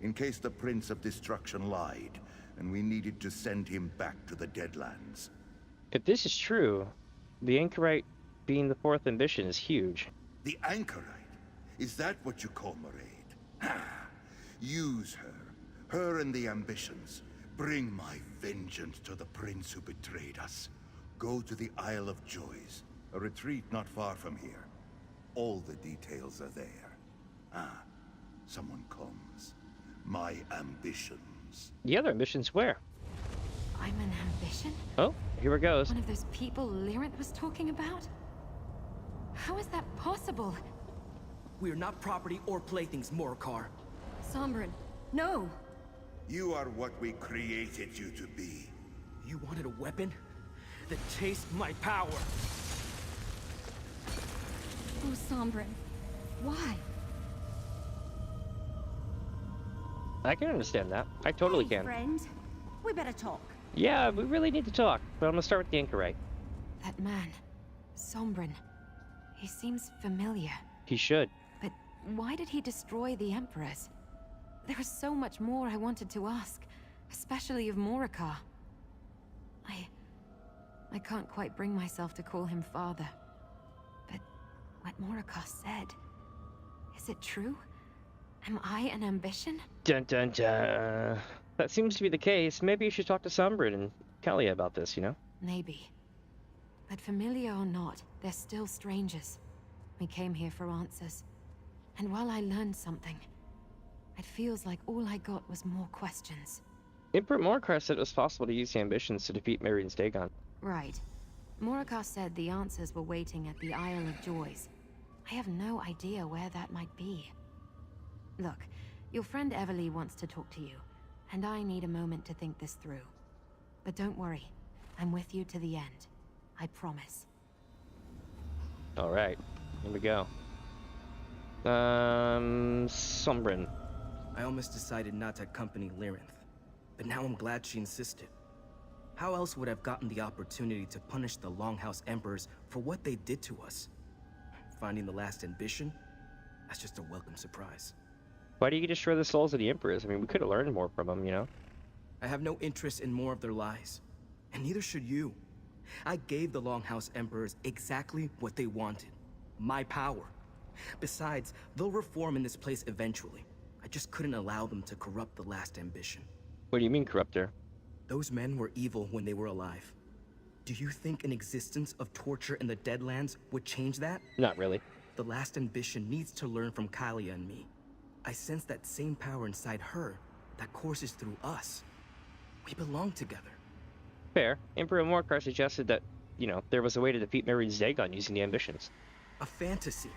In case the Prince of Destruction lied, and we needed to send him back to the Deadlands. If this is true, the Anchorite being the 4th ambition is huge. The Anchorite? Is that what you call Mehrunes? Use her and the ambitions. Bring my vengeance to the prince who betrayed us. Go to the Isle of Joys, a retreat not far from here. All the details are there. Someone comes. My ambitions. The other ambitions where? I'm an ambition? Oh, here it goes. One of those people Lyrinth was talking about? How is that possible? We are not property or playthings, Morcar. Sombrin, no! You are what we created you to be. You wanted a weapon? Then taste my power! Oh, Sombrin. Why? I can understand that. I totally Hey, can. friend. We better talk. Yeah, we really need to talk. But I'm gonna start with the Anchorite. That man, Sombrin. He seems familiar. He should. But why did he destroy the Emperors? There was so much more I wanted to ask, especially of Morcar. I can't quite bring myself to call him father. But what Morcar said, is it true? Am I an ambition? Dun dun dun. That seems to be the case. Maybe you should talk to Sombrin and Kalia about this, you know? Maybe. But familiar or not, they're still strangers. We came here for answers. And while I learned something, it feels like all I got was more questions. Emperor Morcar said it was possible to use the ambitions to defeat Mehrunes Dagon. Right. Morcar said the answers were waiting at the Isle of Joys. I have no idea where that might be. Look, your friend Everly wants to talk to you, and I need a moment to think this through. But don't worry, I'm with you to the end. I promise. Alright, here we go. Sombrin. I almost decided not to accompany Lyrinth, but now I'm glad she insisted. How else would I have gotten the opportunity to punish the Longhouse Emperors for what they did to us? Finding the last ambition? That's just a welcome surprise. Why do you destroy the souls of the Emperors? I mean, we could have learned more from them, you know? I have no interest in more of their lies, and neither should you. I gave the Longhouse Emperors exactly what they wanted. My power. Besides, they'll reform in this place eventually. I just couldn't allow them to corrupt the last ambition. What do you mean, corrupter? Those men were evil when they were alive. Do you think an existence of torture in the Deadlands would change that? Not really. The last ambition needs to learn from Kalia and me. I sense that same power inside her that courses through us. We belong together. Fair. Emperor Morcar suggested that, you know, there was a way to defeat Mehrunes Dagon using the ambitions. A fantasy.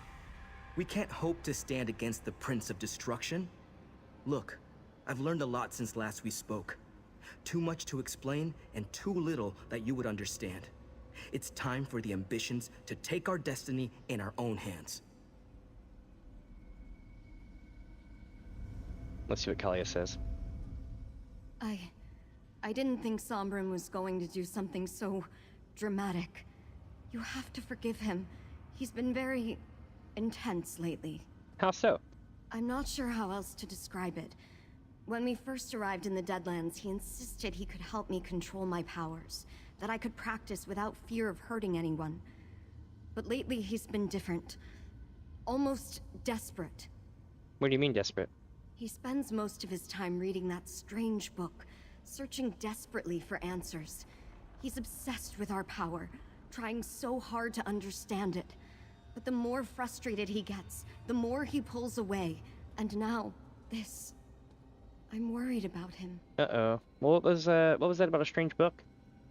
We can't hope to stand against the Prince of Destruction. Look, I've learned a lot since last we spoke. Too much to explain, and too little that you would understand. It's time for the ambitions to take our destiny in our own hands. Let's see what Kalia says. I didn't think Sombrin was going to do something so dramatic. You have to forgive him. He's been very intense lately. How so? I'm not sure how else to describe it. When we first arrived in the Deadlands, he insisted he could help me control my powers, that I could practice without fear of hurting anyone. But lately he's been different. Almost desperate. What do you mean, desperate? He spends most of his time reading that strange book, searching desperately for answers. He's obsessed with our power, trying so hard to understand it. But the more frustrated he gets, the more he pulls away. And now, this... I'm worried about him. Uh-oh. What was that about a strange book?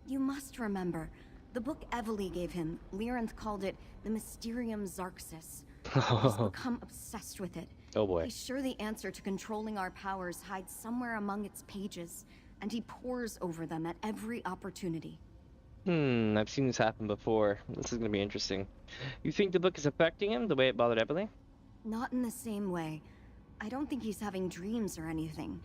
You must remember, the book Evely gave him, Lyranth called it the Mysterium Xarxis. He's become obsessed with it. Oh boy. He's sure the answer to controlling our powers hides somewhere among its pages, and he pores over them at every opportunity. I've seen this happen before. This is gonna be interesting. You think the book is affecting him the way it bothered Emily? Not in the same way. I don't think he's having dreams or anything.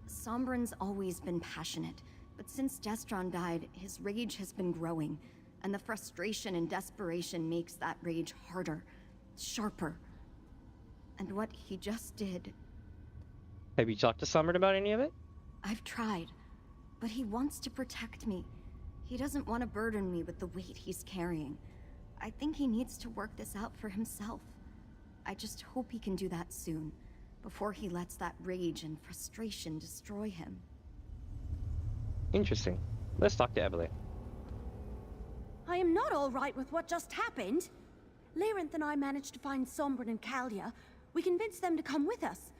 Sombrin's always been passionate, but since Destron died, his rage has been growing, and the frustration and desperation makes that rage harder, sharper. And what he just did... Have you talked to Sombrin about any of it? I've tried, but he wants to protect me. He doesn't want to burden me with the weight he's carrying. I think he needs to work this out for himself. I just hope he can do that soon, before he lets that rage and frustration destroy him. Interesting. Let's talk to Emily. I am not all right with what just happened. Lyranth and I managed to find Sombrin and Kalia. We convinced them to come with us.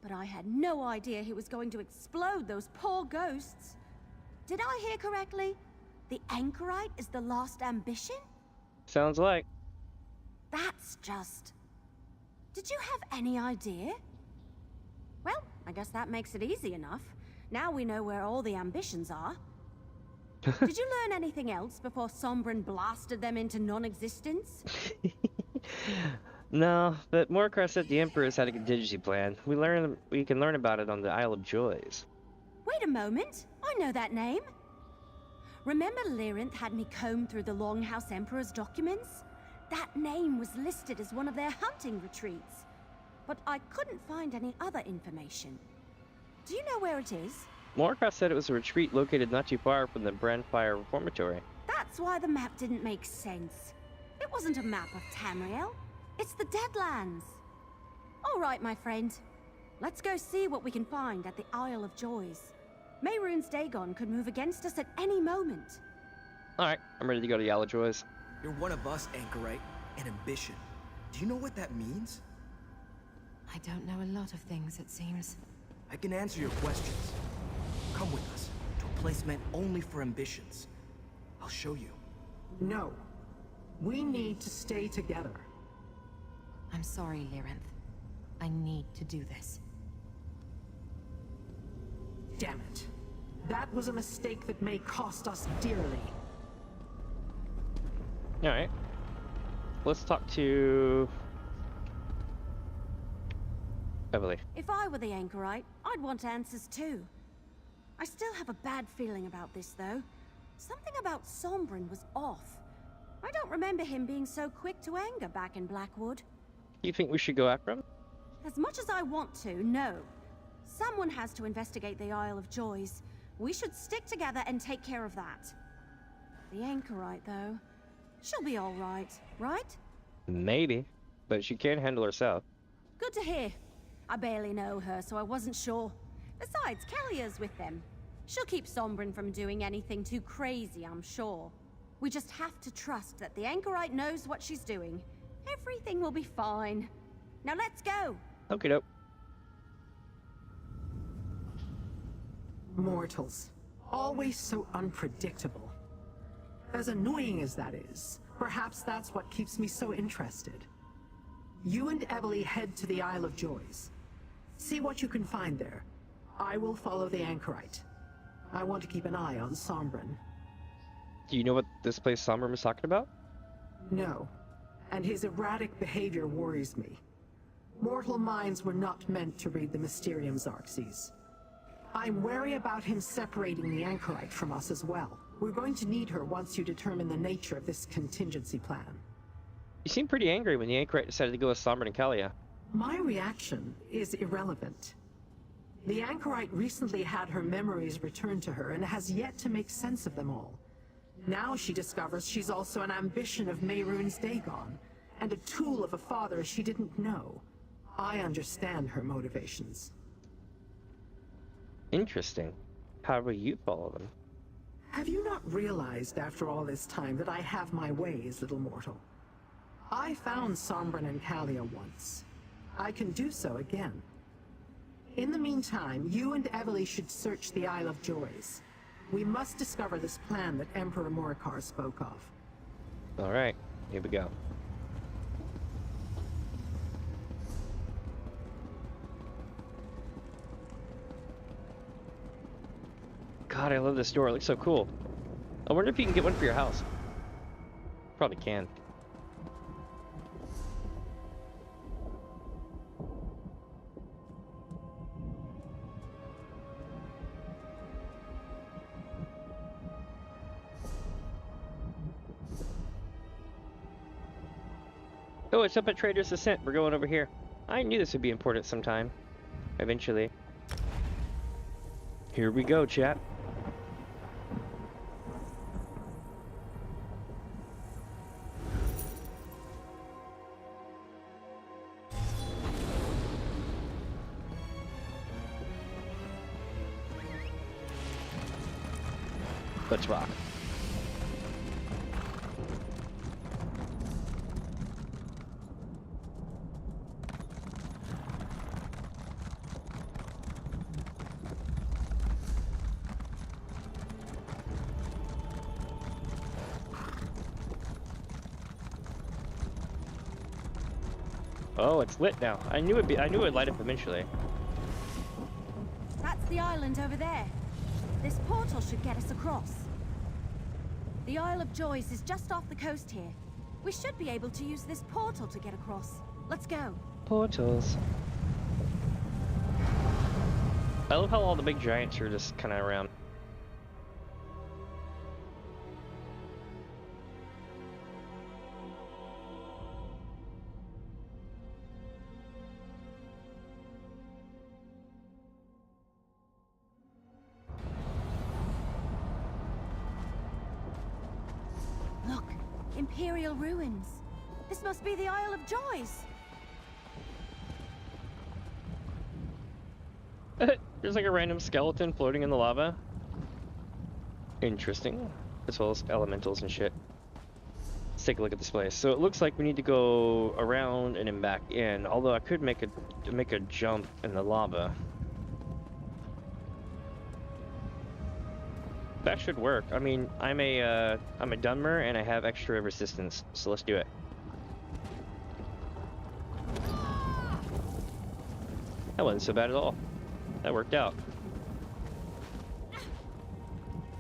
But I had no idea he was going to explode those poor ghosts. Did I hear correctly? The Anchorite is the last ambition? Sounds like. That's just... Did you have any idea? Well, I guess that makes it easy enough. Now we know where all the ambitions are. Did you learn anything else before Sombrin blasted them into non-existence? No, but Mordecai said the Emperor's had a contingency plan. We can learn about it on the Isle of Joys. Wait a moment. I know that name. Remember Lyranth had me comb through the Longhouse Emperor's documents? That name was listed as one of their hunting retreats. But I couldn't find any other information. Do you know where it is? Mordecai said it was a retreat located not too far from the Brandfire Reformatory. That's why the map didn't make sense. It wasn't a map of Tamriel. It's the Deadlands. All right, my friend. Let's go see what we can find at the Isle of Joys. Mehrunes Dagon could move against us at any moment. Alright, I'm ready to go to the Isle of Joys. You're one of us, Anchorite. An ambition. Do you know what that means? I don't know a lot of things, it seems. I can answer your questions. Come with us to a place meant only for ambitions. I'll show you. No. We need to stay together. I'm sorry, Lyranth. I need to do this. Damn it. That was a mistake that may cost us dearly. Alright. Let's talk to... Emily. If I were the Anchorite, I'd want answers too. I still have a bad feeling about this, though. Something about Sombrin was off. I don't remember him being so quick to anger back in Blackwood. You think we should go after him? As much as I want to, no. Someone has to investigate the Isle of Joys. We should stick together and take care of that. The Anchorite, though, she'll be all right, right? Maybe, but she can't handle herself. Good to hear. I barely know her, so I wasn't sure. Besides, Kalia's with them. She'll keep Sombrin from doing anything too crazy, I'm sure. We just have to trust that the Anchorite knows what she's doing. Everything will be fine. Now let's go! Okie doke. Mortals. Always so unpredictable. As annoying as that is, perhaps that's what keeps me so interested. You and Evely head to the Isle of Joys. See what you can find there. I will follow the Anchorite. I want to keep an eye on Sombrin. Do you know what this place Sombrin was talking about? No, and his erratic behavior worries me. Mortal minds were not meant to read the Mysterium Xarxis. I'm wary about him separating the Anchorite from us as well. We're going to need her once you determine the nature of this contingency plan. You seemed pretty angry when the Anchorite decided to go with Sombrin and Kalia. My reaction is irrelevant. The Anchorite recently had her memories returned to her and has yet to make sense of them all. Now she discovers she's also an ambition of Mehrunes Dagon, and a tool of a father she didn't know. I understand her motivations. Interesting. How will you follow them? Have you not realized after all this time that I have my ways, little mortal? I found Sombrin and Kalia once. I can do so again. In the meantime, you and Evely should search the Isle of Joys. We must discover this plan that Emperor Morikar spoke of. Alright, here we go. God, I love this door. It looks so cool. I wonder if you can get one for your house. Probably can. Oh, it's up at Trader's Ascent. We're going over here. I knew this would be important sometime. Eventually. Here we go, chat. Let's rock. Oh, it's lit now. I knew it would light up eventually. That's the island over there. This portal should get us across. The Isle of Joys is just off the coast here. We should be able to use this portal to get across. Let's go. Portals. I love how all the big giants are just kind of around. Look, Imperial ruins. This must be the Isle of Joys. There's like a random skeleton floating in the lava. Interesting. As well as elementals and shit. Let's take a look at this place. So it looks like we need to go around and then back in. Although I could make a jump in the lava. That should work. I mean, I'm a Dunmer and I have extra resistance, so let's do it. That wasn't so bad at all. That worked out.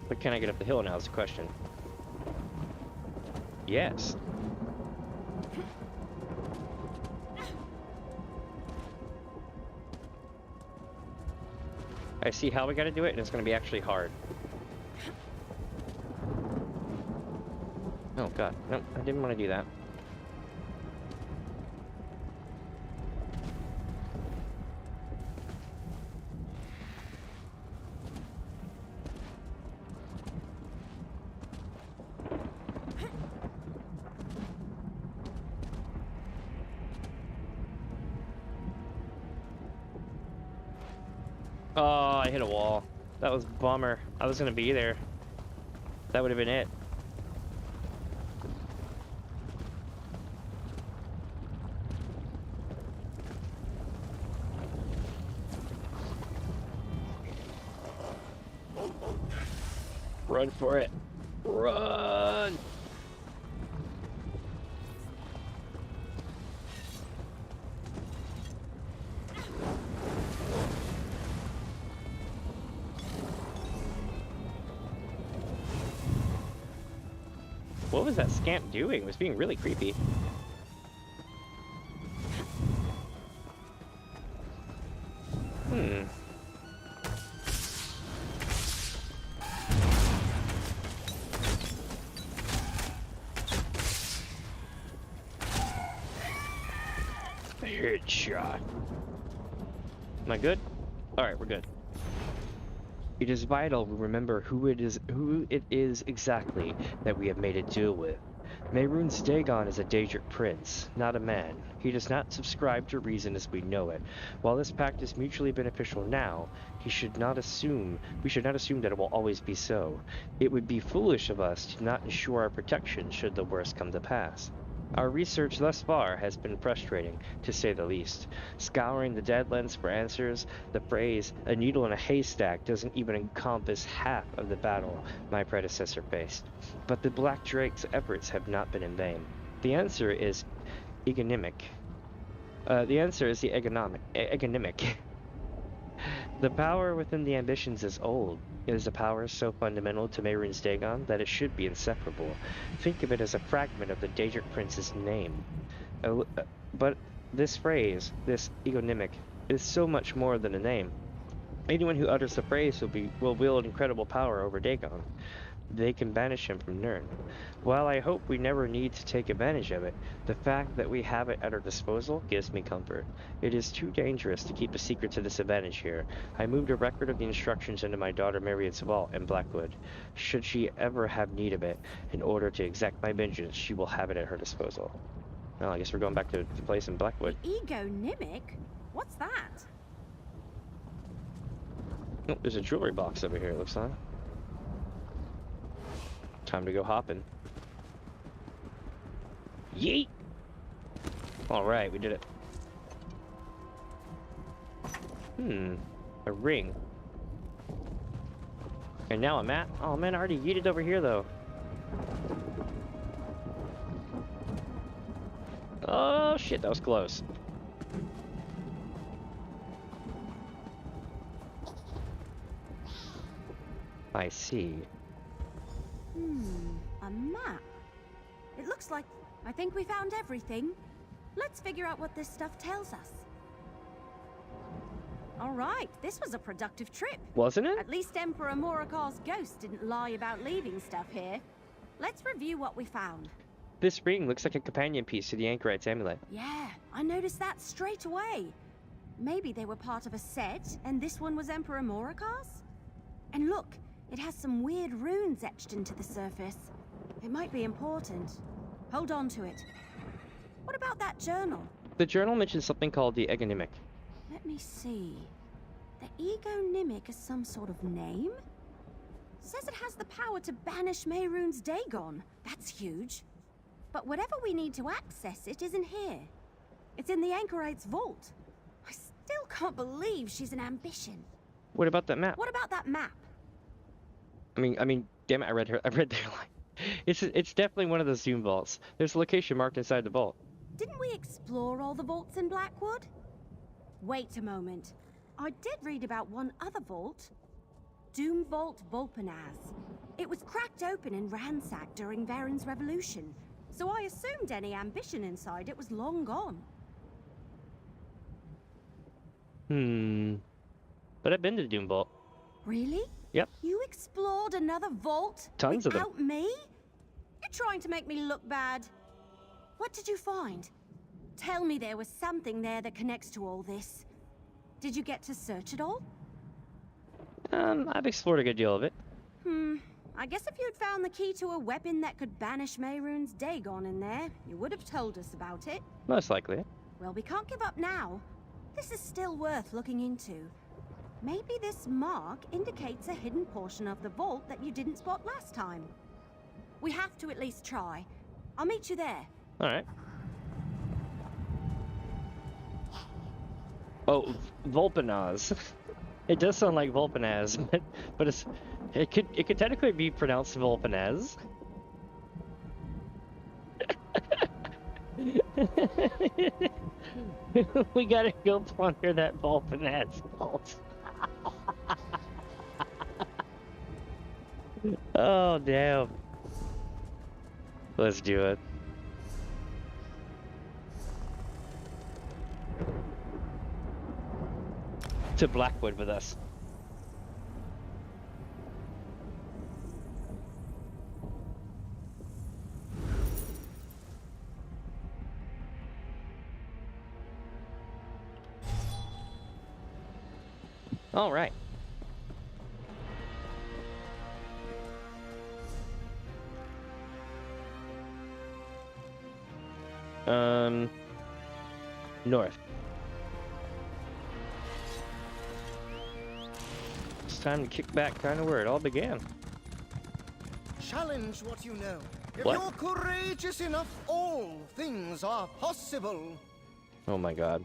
But can I get up the hill now is the question. Yes. I see how we gotta do it, and it's gonna be actually hard. Oh god, no, I didn't want to do that. Oh, I hit a wall. That was a bummer. I was gonna be there. That would have been it. Run for it. Run! What was that scamp doing? It was being really creepy. Headshot. Am I good? Alright, we're good. It is vital we remember who it is exactly that we have made a deal with. Mehrunes Dagon is a Daedric prince, not a man. He does not subscribe to reason as we know it. While this pact is mutually beneficial now, we should not assume that it will always be so. It would be foolish of us to not ensure our protection should the worst come to pass. Our research thus far has been frustrating, to say the least. Scouring the Deadlands for answers, the phrase, a needle in a haystack, doesn't even encompass half of the battle my predecessor faced. But the Black Drake's efforts have not been in vain. The answer is egonimic. The power within the ambitions is old. It is a power so fundamental to Mehrunes Dagon that it should be inseparable. Think of it as a fragment of the Daedric Prince's name. But this phrase, this egonymic, is so much more than a name. Anyone who utters the phrase will wield incredible power over Dagon. They can banish him from Nirn. While I hope we never need to take advantage of it, the fact that we have it at our disposal gives me comfort. It is too dangerous to keep a secret to this advantage here. I moved a record of the instructions into my daughter Mariette's vault in Blackwood. Should she ever have need of it, in order to exact my vengeance, she will have it at her disposal. Well, I guess we're going back to the place in Blackwood. Egonymic? What's that? Oh, there's a jewelry box over here, it looks like. Time to go hopping. Yeet! Alright, we did it. A ring. And now a map? Oh man, I already yeeted over here though. Oh shit, that was close. I see. A map. It looks like... I think we found everything. Let's figure out what this stuff tells us. Alright, this was a productive trip. Wasn't it? At least Emperor Morikar's ghost didn't lie about leaving stuff here. Let's review what we found. This ring looks like a companion piece to the Anchorite's amulet. Yeah, I noticed that straight away. Maybe they were part of a set, and this one was Emperor Morikar's? And look, it has some weird runes etched into the surface. It might be important. Hold on to it. What about that journal? The journal mentions something called the egonymic. Let me see. The egonymic is some sort of name? Says it has the power to banish Mehrunes Dagon. That's huge. But whatever we need to access it isn't here. It's in the Anchorite's vault. I still can't believe she's an ambition. What about that map? What about that map? I mean, damn it, I read their line. It's definitely one of those Doom vaults. There's a location marked inside the vault. Didn't we explore all the vaults in Blackwood? Wait a moment. I did read about one other vault. Doom Vault Volpanaz. It was cracked open and ransacked during Varen's revolution, so I assumed any ambition inside it was long gone. But I've been to Doom Vault. Really? Yep. You explored another vault? Tons of them. Without me? You're trying to make me look bad. What did you find? Tell me there was something there that connects to all this. Did you get to search it all? I've explored a good deal of it. I guess if you'd found the key to a weapon that could banish Mehrunes Dagon in there, you would have told us about it. Most likely. Well, we can't give up now. This is still worth looking into. Maybe this mark indicates a hidden portion of the vault that you didn't spot last time. We have to at least try. I'll meet you there. Alright. Oh, Volpanaz. It does sound like Volpanaz, but it could technically be pronounced Volpanaz. We gotta go plunder that Volpanaz vault. Oh damn. Let's do it. To Blackwood with us. All right. North. It's time to kick back kind of where it all began. Challenge what you know. If What? you're courageous enough, all things are possible. Oh my god.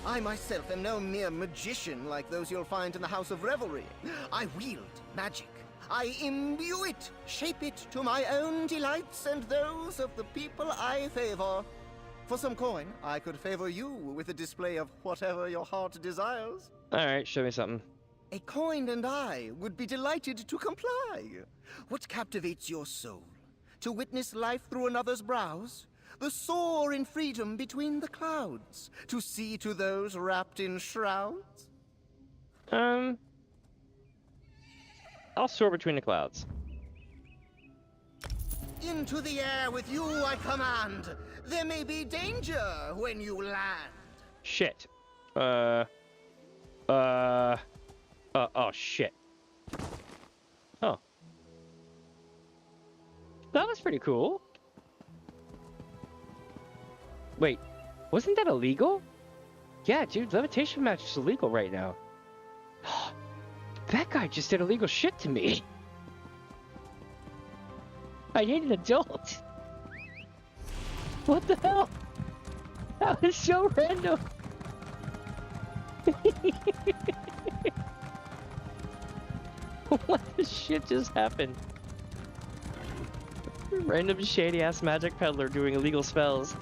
I myself am no mere magician like those you'll find in the House of Revelry. I wield magic. I imbue it, shape it to my own delights and those of the people I favor. For some coin, I could favor you with a display of whatever your heart desires. Alright, show me something. A coin and I would be delighted to comply. What captivates your soul? To witness life through another's brows? The soar in freedom between the clouds? To see to those wrapped in shrouds? I'll soar between the clouds. Into the air with you I command. There may be danger when you land. Shit. Oh, shit. Oh. That was pretty cool. Wait, wasn't that illegal? Yeah, dude, levitation match is illegal right now. That guy just did illegal shit to me. I need an adult. What the hell? That was so random. What the shit just happened? Random shady ass magic peddler doing illegal spells.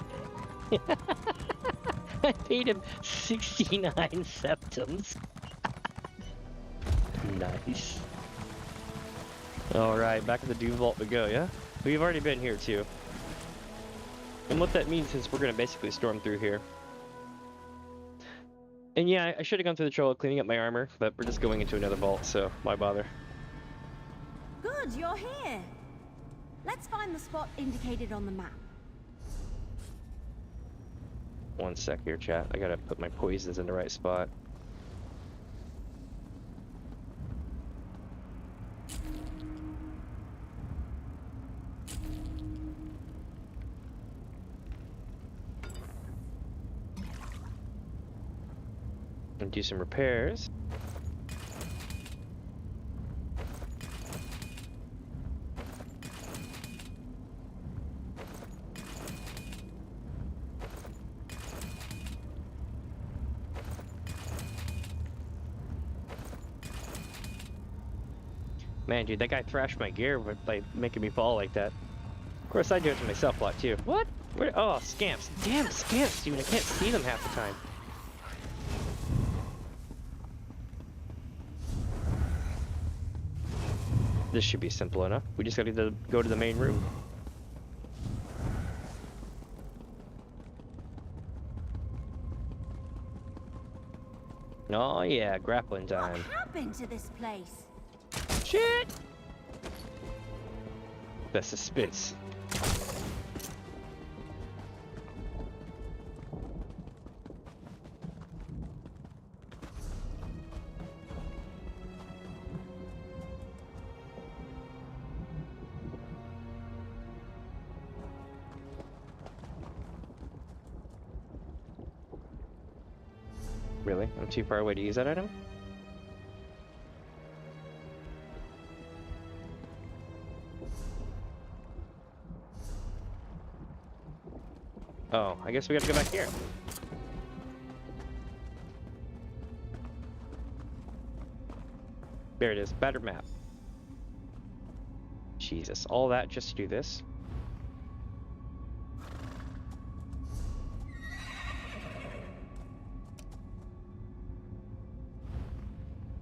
I paid him 69 septims. Nice. Alright, back to the Doom Vault we go, yeah? We've already been here too. And what that means is we're gonna basically storm through here. And yeah, I should have gone through the trouble of cleaning up my armor, but we're just going into another vault, so why bother? Good, you're here. Let's find the spot indicated on the map. One sec here, chat. I gotta put my poisons in the right spot. And do some repairs. Man, dude, that guy thrashed my gear by making me fall like that. Of course, I do it to myself a lot, too. What? Where? Oh, scamps. Damn scamps, dude. I can't see them half the time. This should be simple enough. We just gotta go to the main room. Oh, yeah, grappling time. What happened to this place? Shit! The suspense. Really? I'm too far away to use that item? Oh, I guess we gotta go back here. There it is, better map. Jesus, all that just to do this?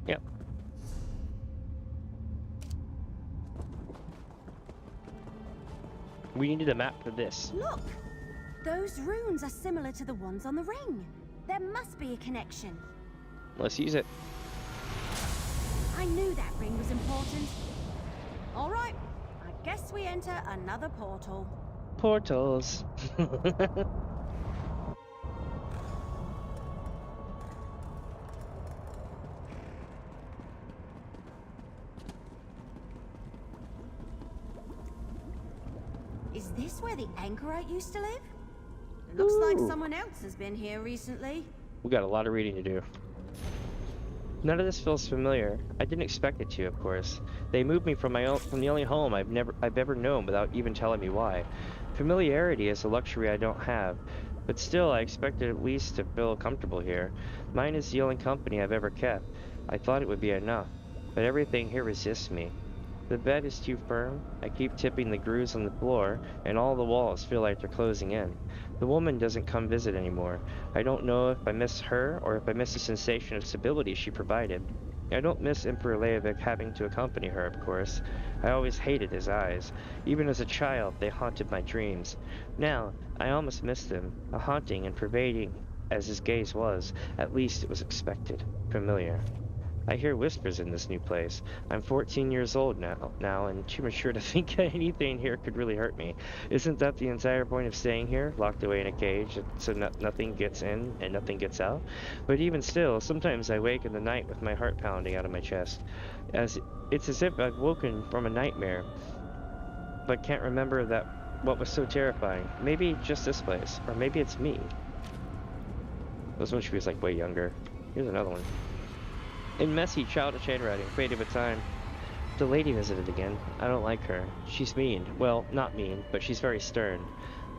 Yep. We needed a map for this. Look! Those runes are similar to the ones on the ring. There must be a connection. Let's use it. I knew that ring was important. All right, I guess we enter another portal. Portals. Is this where the Anchorite used to live? It looks like someone else has been here recently. We got a lot of reading to do. None of this feels familiar. I didn't expect it to, of course. They moved me from the only home I've ever known without even telling me why. Familiarity is a luxury I don't have, but still I expected at least to feel comfortable here. Mine is the only company I've ever kept. I thought it would be enough, but everything here resists me. The bed is too firm, I keep tipping the grooves on the floor, and all the walls feel like they're closing in. The woman doesn't come visit anymore. I don't know if I miss her, or if I miss the sensation of stability she provided. I don't miss Emperor Leovic having to accompany her, of course. I always hated his eyes. Even as a child, they haunted my dreams. Now, I almost miss them, a haunting and pervading as his gaze was. At least it was expected, familiar. I hear whispers in this new place. I'm 14 years old now and too mature to think anything here could really hurt me. Isn't that the entire point of staying here, locked away in a cage, so nothing gets in and nothing gets out? But even still, sometimes I wake in the night with my heart pounding out of my chest. It's as if I've woken from a nightmare, but can't remember what was so terrifying. Maybe just this place, or maybe it's me. That was when she was like way younger. Here's another one. In messy, childish handwriting, faded with time. The lady visited again. I don't like her. She's mean. Well, not mean, but she's very stern.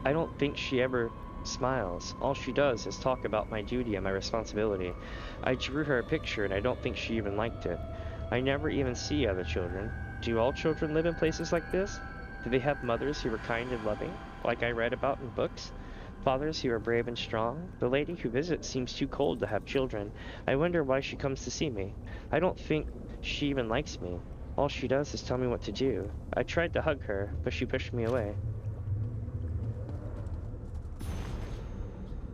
I don't think she ever smiles. All she does is talk about my duty and my responsibility. I drew her a picture and I don't think she even liked it. I never even see other children. Do all children live in places like this? Do they have mothers who were kind and loving, like I read about in books? Fathers who are brave and strong? The lady who visits seems too cold to have children. I wonder why she comes to see me. I don't think she even likes me. All she does is tell me what to do. I tried to hug her, but she pushed me away.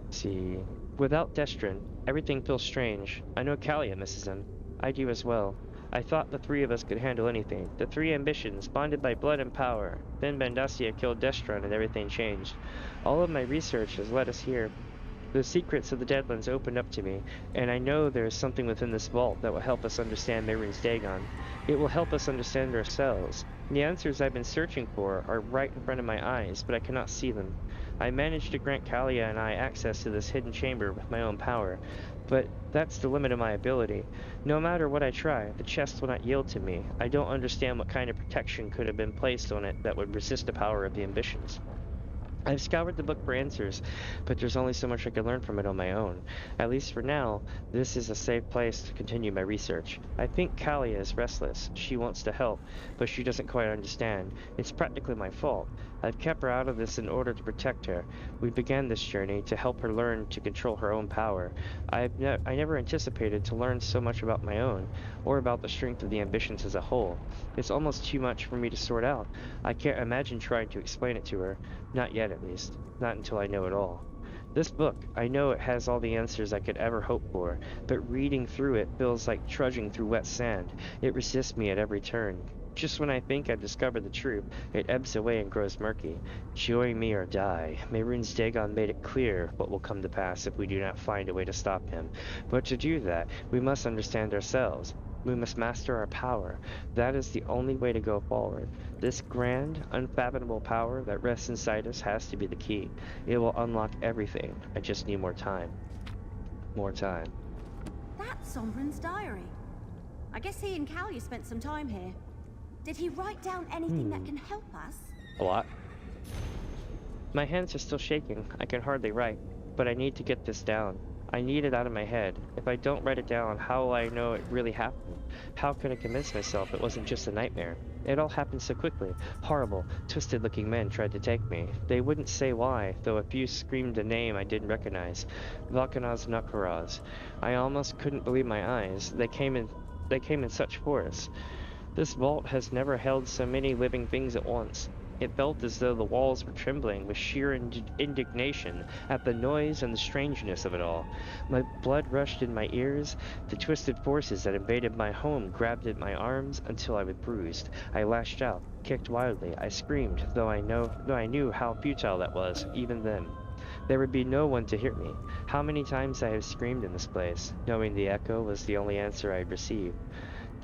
See. Without Destrin, everything feels strange. I know Kalia misses him. I do as well. I thought the three of us could handle anything. The three ambitions, bonded by blood and power. Then Bandasia killed Destron and everything changed. All of my research has led us here. The secrets of the Deadlands opened up to me, and I know there is something within this vault that will help us understand Mehrunes Dagon. It will help us understand ourselves. The answers I've been searching for are right in front of my eyes, but I cannot see them. I managed to grant Kalia and I access to this hidden chamber with my own power, but that's the limit of my ability. No matter what I try, the chest will not yield to me. I don't understand what kind of protection could have been placed on it that would resist the power of the ambitions. I've scoured the book for answers, but there's only so much I can learn from it on my own. At least for now, this is a safe place to continue my research. I think Kalia is restless. She wants to help, but she doesn't quite understand. It's practically my fault. I've kept her out of this in order to protect her. We began this journey to help her learn to control her own power. I never anticipated to learn so much about my own, or about the strength of the ambitions as a whole. It's almost too much for me to sort out. I can't imagine trying to explain it to her. Not yet, at least. Not until I know it all. This book, I know it has all the answers I could ever hope for, but reading through it feels like trudging through wet sand. It resists me at every turn. Just when I think I've discovered the truth, it ebbs away and grows murky. Join me or die. Mehrunes Dagon made it clear what will come to pass if we do not find a way to stop him. But to do that, we must understand ourselves. We must master our power. That is the only way to go forward. This grand, unfathomable power that rests inside us has to be the key. It will unlock everything. I just need more time. More time. That's Sombrin's diary. I guess he and Kalia spent some time here. Did he write down anything that can help us? A lot. My hands are still shaking. I can hardly write, but I need to get this down. I need it out of my head. If I don't write it down, how will I know it really happened? How could I convince myself it wasn't just a nightmare? It all happened so quickly. Horrible, twisted-looking men tried to take me. They wouldn't say why, though a few screamed a name I didn't recognize. Valkanaz Nakaraz. I almost couldn't believe my eyes. They came in such force. This vault has never held so many living things at once. It felt as though the walls were trembling with sheer indignation at the noise and the strangeness of it all. My blood rushed in my ears. The twisted forces that invaded my home grabbed at my arms until I was bruised. I lashed out, kicked wildly. I screamed, though I knew how futile that was, even then. There would be no one to hear me. How many times I have screamed in this place, knowing the echo was the only answer I'd receive.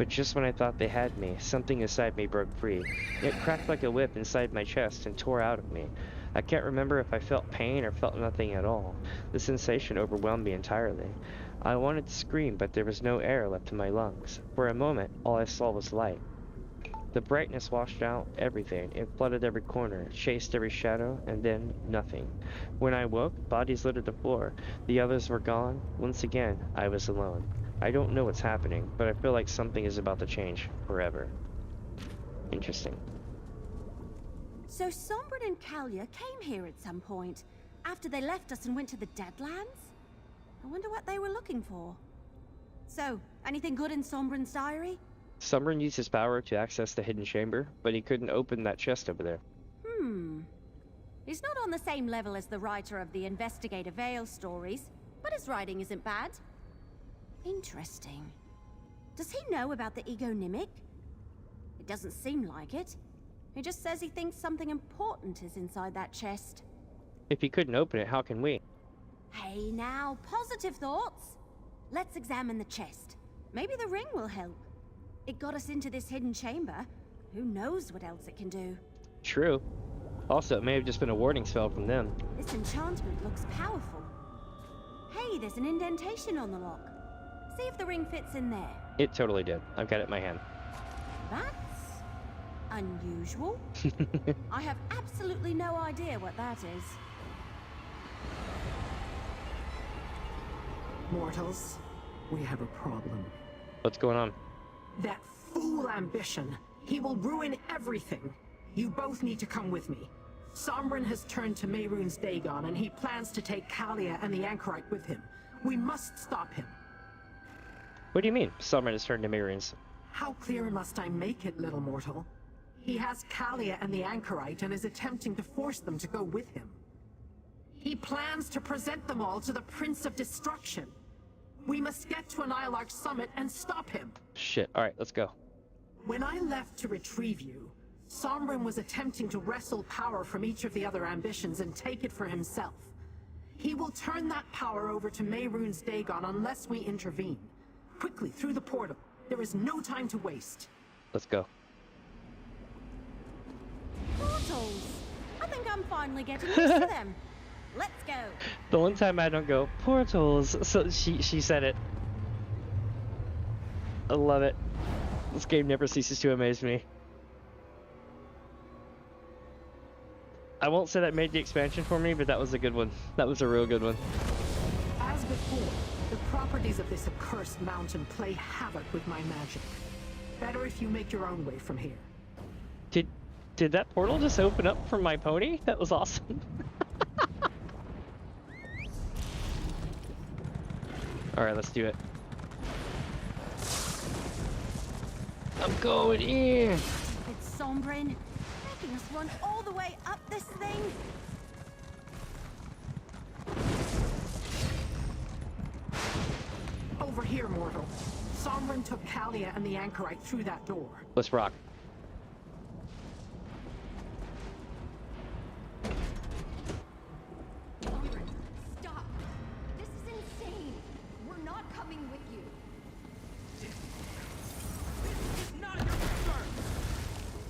But just when I thought they had me, something inside me broke free. It cracked like a whip inside my chest and tore out of me. I can't remember if I felt pain or felt nothing at all. The sensation overwhelmed me entirely. I wanted to scream, but there was no air left in my lungs. For a moment, all I saw was light. The brightness washed out everything. It flooded every corner, chased every shadow, and then nothing. When I woke, bodies littered the floor. The others were gone. Once again, I was alone. I don't know what's happening, but I feel like something is about to change forever. Interesting. So Sombrin and Kalia came here at some point, after they left us and went to the Deadlands? I wonder what they were looking for. So, anything good in Sombrin's diary? Sombrin used his power to access the hidden chamber, but he couldn't open that chest over there. He's not on the same level as the writer of the Investigator Vale stories, but his writing isn't bad. Interesting. Does he know about the Egonymic? It doesn't seem like it. He just says he thinks something important is inside that chest. If he couldn't open it, how can we? Hey now, positive thoughts. Let's examine the chest. Maybe the ring will help. It got us into this hidden chamber. Who knows what else it can do? True. Also, it may have just been a warding spell from them. This enchantment looks powerful. Hey, there's an indentation on the lock. See if the ring fits in there. It totally did. I've got it in my hand. That's unusual. I have absolutely no idea what that is. Mortals, we have a problem. What's going on? That fool ambition. He will ruin everything. You both need to come with me. Sombrin has turned to Mehrunes Dagon, and he plans to take Kalia and the Anchorite with him. We must stop him. What do you mean, Sombrin has turned to Mehrunes? How clear must I make it, little mortal? He has Kalia and the Anchorite and is attempting to force them to go with him. He plans to present them all to the Prince of Destruction. We must get to an Ilarch summit and stop him. Shit, alright, let's go. When I left to retrieve you, Sombrin was attempting to wrestle power from each of the other ambitions and take it for himself. He will turn that power over to Mehrunes Dagon unless we intervene. Quickly, through the portal. There is no time to waste. Let's go. Portals! I think I'm finally getting used to them. Let's go. The one time I don't go, portals, so she said it. I love it. This game never ceases to amaze me. I won't say that made the expansion for me, but that was a good one. That was a real good one. As before, the properties of this accursed mountain play havoc with my magic. Better if you make your own way from here. Did that portal just open up from my pony? That was awesome. Alright, let's do it. I'm going in! It's Sombrin, making us run all the way up this thing. Over here, mortal. Sombrin took Kalia and the Anchorite through that door. Let's rock. Stop! This is insane! We're not coming with you! This is not your concern!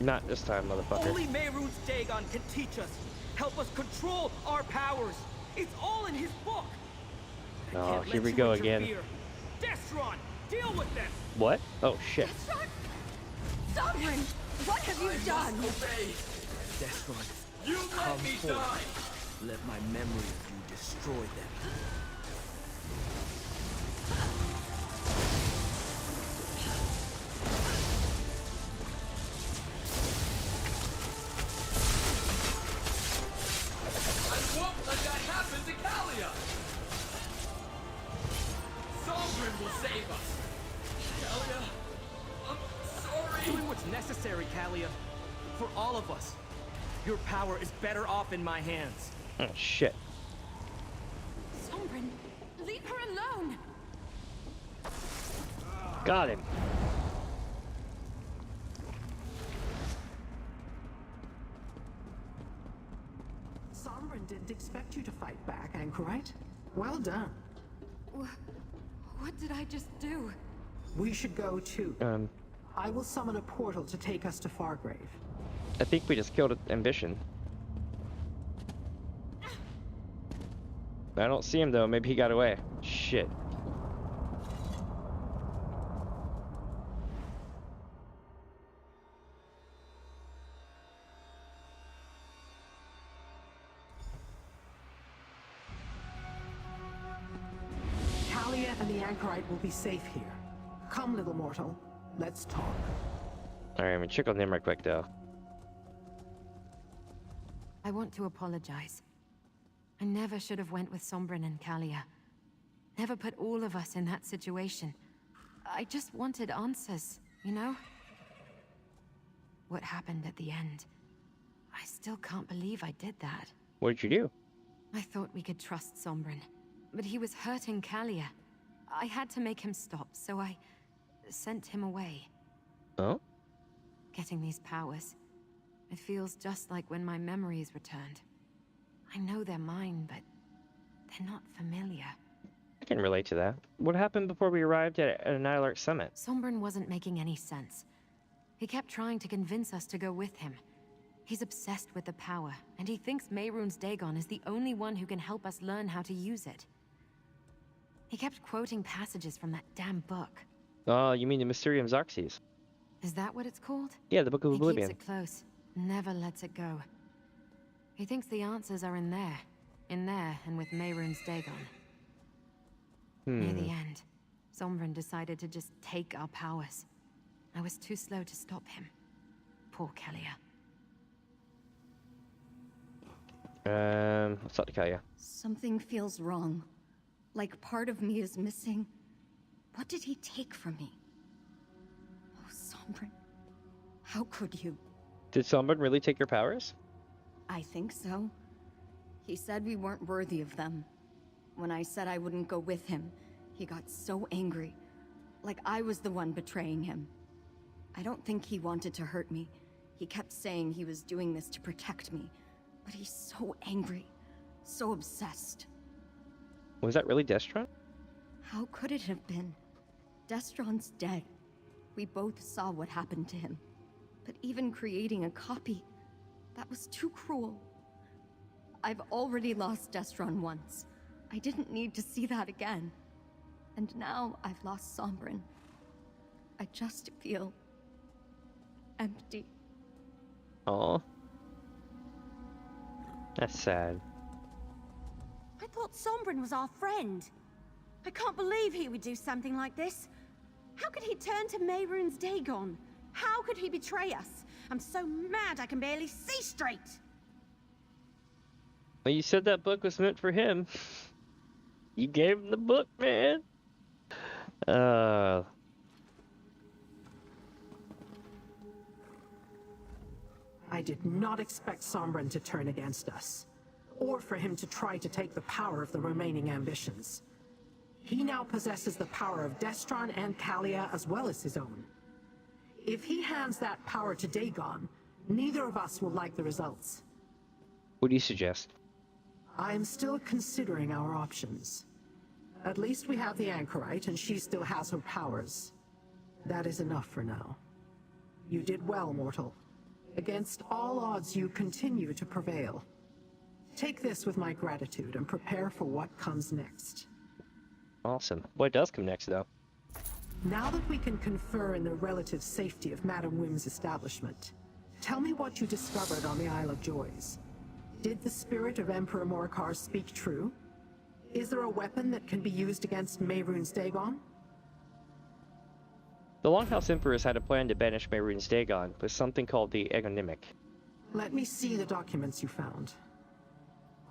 Not this time, motherfucker. Only Mehrunes Dagon can teach us, help us control our powers. It's all in his book. Oh, here we go again. Destron, deal with them! What? Oh, shit. Sombrin, what have you done? Obey! Destron, You come let me forth. die! Let my memory of you destroy them. I won't let that happen to Kalia! Sombrin will save us! Kalia, I'm sorry! Doing what's necessary, Kalia. For all of us. Your power is better off in my hands. Oh, shit. Sombrin, leave her alone! Got him. Sombrin didn't expect you to fight back, Anchorite. Well done. What did I just do? We should go too. I will summon a portal to take us to Fargrave. I think we just killed an ambition. I don't see him though. Maybe he got away. Shit. Kalia and the Anchorite will be safe here. Come, little mortal. Let's talk. Alright, I'm gonna check on him right quick though. I want to apologize. I never should have went with Sombrin and Kalia. Never put all of us in that situation. I just wanted answers, you know? What happened at the end? I still can't believe I did that. What did you do? I thought we could trust Sombrin, but he was hurting Kalia. I had to make him stop, so I sent him away. Oh? Getting these powers. It feels just like when my memories returned. I know they're mine, but they're not familiar. I can relate to that. What happened before we arrived at an Annihilate Summit? Sombrin wasn't making any sense. He kept trying to convince us to go with him. He's obsessed with the power, and he thinks Mehrunes Dagon is the only one who can help us learn how to use it. He kept quoting passages from that damn book. Oh, you mean the Mysterium Xarxes? Is that what it's called? Yeah, the Book of Oblivion. He keeps it close, never lets it go. He thinks the answers are in there and with Mehrunes Dagon. Near the end, Sombrin decided to just take our powers. I was too slow to stop him. Poor Kalia. Let's talk to Kalia. Something feels wrong. Like part of me is missing. What did he take from me? Oh, Sombrin. How could you? Did Sombrin really take your powers? I think so. He said we weren't worthy of them. When I said I wouldn't go with him, he got so angry. Like I was the one betraying him. I don't think he wanted to hurt me. He kept saying he was doing this to protect me. But he's so angry. So obsessed. Was that really Destron? How could it have been? Destron's dead. We both saw what happened to him. But even creating a copy, that was too cruel. I've already lost Destron once. I didn't need to see that again. And now I've lost Sombrin. I just feel empty. Aw. That's sad. I thought Sombrin was our friend. I can't believe he would do something like this. How could he turn to Mehrunes Dagon? How could he betray us? I'm so mad I can barely see straight. Well, you said that book was meant for him. You gave him the book, man. I did not expect Sombrin to turn against us, or for him to try to take the power of the remaining ambitions. He now possesses the power of Destron and Kalia as well as his own. If he hands that power to Dagon, neither of us will like the results. What do you suggest? I am still considering our options. At least we have the Anchorite, and she still has her powers. That is enough for now. You did well, mortal. Against all odds, you continue to prevail. Take this with my gratitude and prepare for what comes next. Awesome. What does come next, though? Now that we can confer in the relative safety of Madame Wim's establishment, tell me what you discovered on the Isle of Joys. Did the spirit of Emperor Morcar speak true? Is there a weapon that can be used against Mehrunes Dagon? The Longhouse Emperors had a plan to banish Mehrunes Dagon with something called the Egonymic. Let me see the documents you found.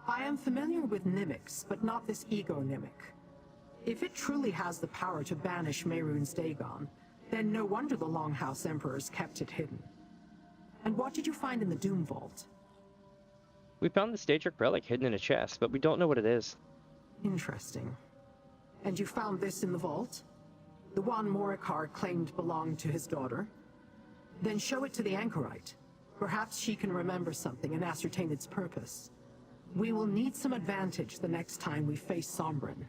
I am familiar with Nimics, but not this Egonymic. If it truly has the power to banish Mehrunes Dagon, then no wonder the Longhouse Emperors kept it hidden. And what did you find in the Doom Vault? We found the Daedric relic hidden in a chest, but we don't know what it is. Interesting. And you found this in the vault? The one Morcar claimed belonged to his daughter? Then show it to the Anchorite. Perhaps she can remember something and ascertain its purpose. We will need some advantage the next time we face Sombrin.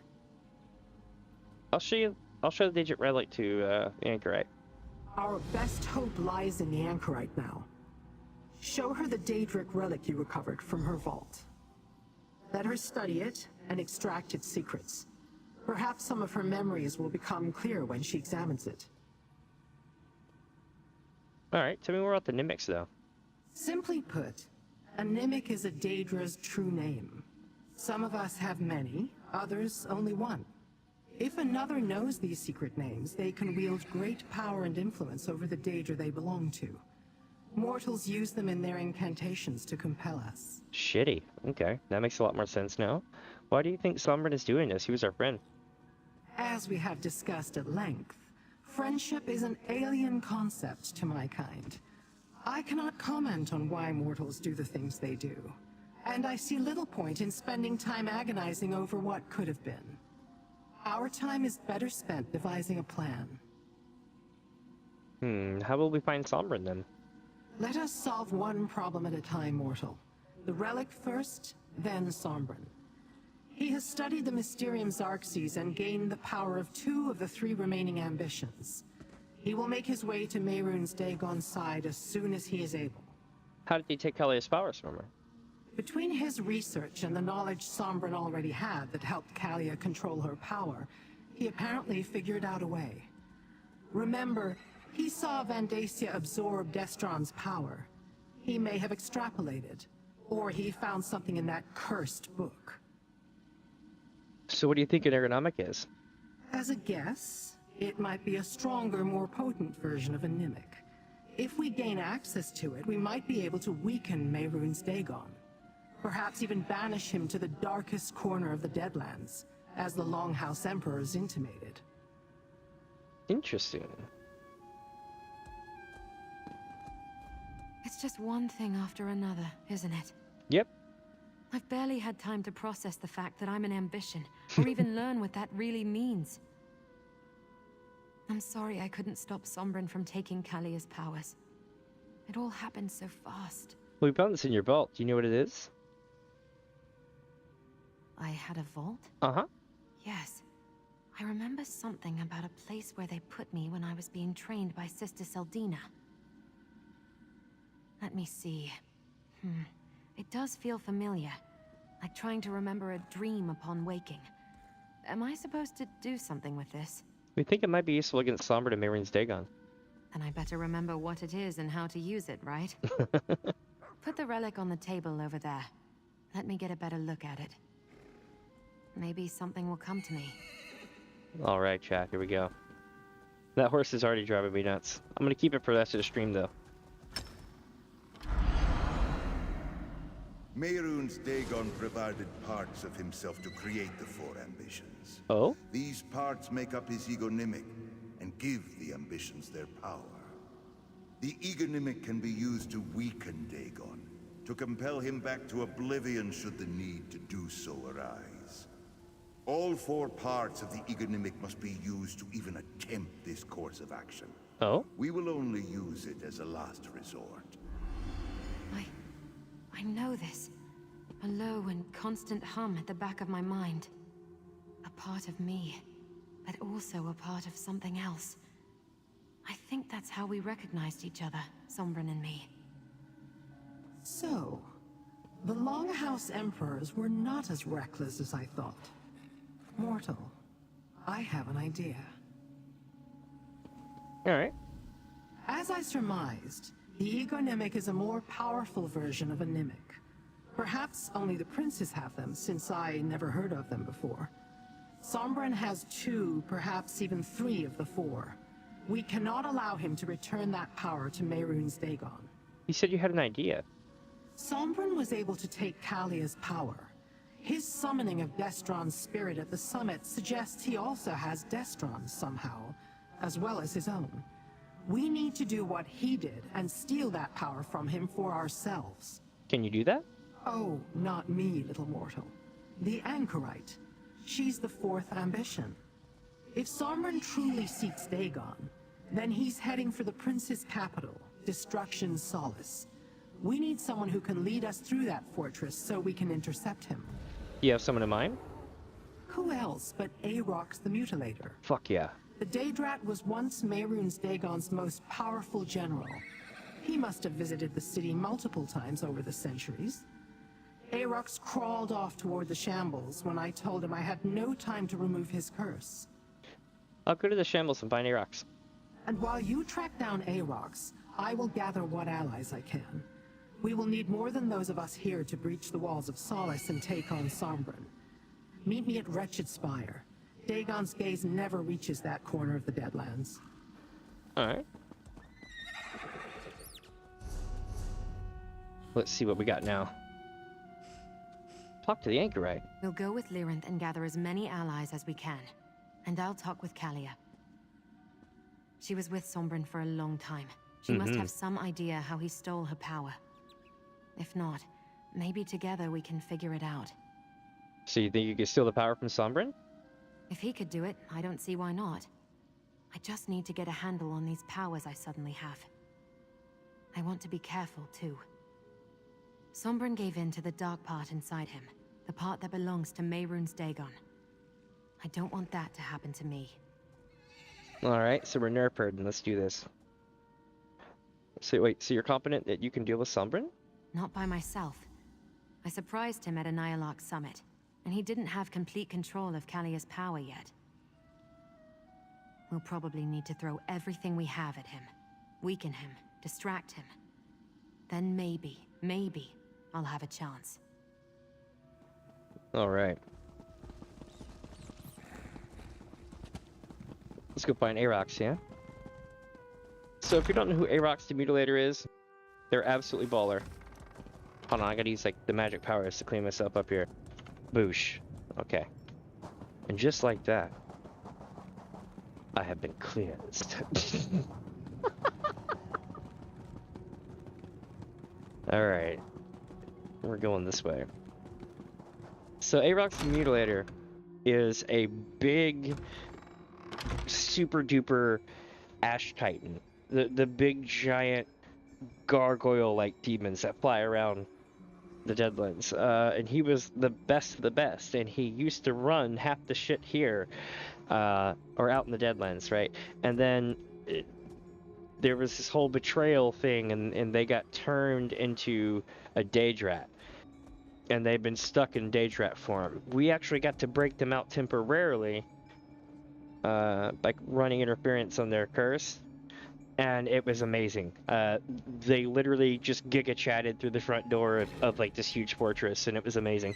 I'll show the Daedric relic to the Anchorite. Our best hope lies in the anchorite now. Show her the Daedric relic you recovered from her vault. Let her study it and extract its secrets. Perhaps some of her memories will become clear when she examines it. Alright, tell me more about the Nimics, though. Simply put, a Nimic is a Daedra's true name. Some of us have many, others only one. If another knows these secret names, they can wield great power and influence over the Daedra they belong to. Mortals use them in their incantations to compel us. Shitty. Okay, that makes a lot more sense now. Why do you think Sombren is doing this? He was our friend. As we have discussed at length, friendship is an alien concept to my kind. I cannot comment on why mortals do the things they do, and I see little point in spending time agonizing over what could have been. Our time is better spent devising a plan. How will we find Sombren then? Let us solve one problem at a time, mortal. The relic first, then Sombren. He has studied the Mysterium Xarxes and gained the power of 2 of the 3 remaining ambitions. He will make his way to Mehrunes Dagon's side as soon as he is able. How did he take Kalia's powers from her? Between his research and the knowledge Sombren already had that helped Kalia control her power, he apparently figured out a way. Remember, he saw Vandacia absorb Destron's power. He may have extrapolated, or he found something in that cursed book. So what do you think an ergonomic is? As a guess, it might be a stronger, more potent version of a Nimic. If we gain access to it, we might be able to weaken Mehrunes Dagon. Perhaps even banish him to the darkest corner of the Deadlands, as the Longhouse Emperors intimated. Interesting. It's just one thing after another, isn't it? Yep. I've barely had time to process the fact that I'm an ambition, or even learn what that really means. I'm sorry I couldn't stop Sombren from taking Kalia's powers. It all happened so fast. We found this in your vault. Do you know what it is? I had a vault? Uh-huh. Yes. I remember something about a place where they put me when I was being trained by Sister Seldina. Let me see. It does feel familiar. Like trying to remember a dream upon waking. Am I supposed to do something with this? We think it might be useful against Sombren and Mehrunes Dagon. Then I better remember what it is and how to use it, right? Put the relic on the table over there. Let me get a better look at it. Maybe something will come to me. Alright, chat, here we go. That horse is already driving me nuts. I'm gonna keep it for the rest of the stream, though. Mehrunes Dagon provided parts of himself to create the 4 ambitions. Oh? These parts make up his egonymic and give the ambitions their power. The egonymic can be used to weaken Dagon, to compel him back to oblivion should the need to do so arise. All 4 parts of the egonymic must be used to even attempt this course of action. Oh? We will only use it as a last resort. I know this. A low and constant hum at the back of my mind. A part of me, but also a part of something else. I think that's how we recognized each other, Sombren and me. So, the Longhouse Emperors were not as reckless as I thought. Mortal, I have an idea. Alright. As I surmised, the egonymic is a more powerful version of a Nimic. Perhaps only the princes have them, since I never heard of them before. Sombren has 2, perhaps even 3 of the 4. We cannot allow him to return that power to Mehrunes Dagon. You said you had an idea. Sombren was able to take Kalia's power. His summoning of Destron's spirit at the summit suggests he also has Destron's somehow, as well as his own. We need to do what he did and steal that power from him for ourselves. Can you do that? Oh, not me, little mortal. The Anchorite. She's the 4th ambition. If Sombren truly seeks Dagon, then he's heading for the prince's capital, Destruction's Solace. We need someone who can lead us through that fortress so we can intercept him. You have someone in mind? Who else but Aarox the Mutilator? Fuck yeah. The Daedrat was once Mehrunes Dagon's most powerful general. He must have visited the city multiple times over the centuries. Aarox crawled off toward the shambles when I told him I had no time to remove his curse. I'll go to the shambles and find Aarox. And while you track down Aarox, I will gather what allies I can. We will need more than those of us here to breach the walls of Solace and take on Sombrin. Meet me at Wretched Spire. Dagon's gaze never reaches that corner of the Deadlands. Alright. Let's see what we got now. Talk to the Anchorite. We'll go with Lyrinth and gather as many allies as we can. And I'll talk with Kalia. She was with Sombrin for a long time. She must have some idea how he stole her power. If not, maybe together we can figure it out. So you think you can steal the power from Sombrin? If he could do it, I don't see why not. I just need to get a handle on these powers I suddenly have. I want to be careful, too. Sombrin gave in to the dark part inside him, the part that belongs to Mehrunes Dagon. I don't want that to happen to me. Alright, so we're nerfed and let's do this. So wait, so you're confident that you can deal with Sombrin? Not by myself. I surprised him at a Nyarlathotep summit, and he didn't have complete control of Kalia's power yet. We'll probably need to throw everything we have at him. Weaken him, distract him. Then maybe, I'll have a chance. Alright. Let's go find Aarox, yeah? So if you don't know who Aarox the Mutilator is, they're absolutely baller. Hold on, I gotta use like the magic powers to clean myself up here. Boosh. Okay. And just like that, I have been cleansed. Alright. We're going this way. So Aarox the Mutilator is a big, super duper ash titan. The big giant gargoyle-like demons that fly around the Deadlands. And he was the best of the best, and he used to run half the shit here, or out in the Deadlands, right? And then there was this whole betrayal thing, and they got turned into a Daedrat. And they've been stuck in Daedrat form. We actually got to break them out temporarily, by running interference on their curse. And it was amazing. They literally just giga chatted through the front door of like this huge fortress, and it was amazing.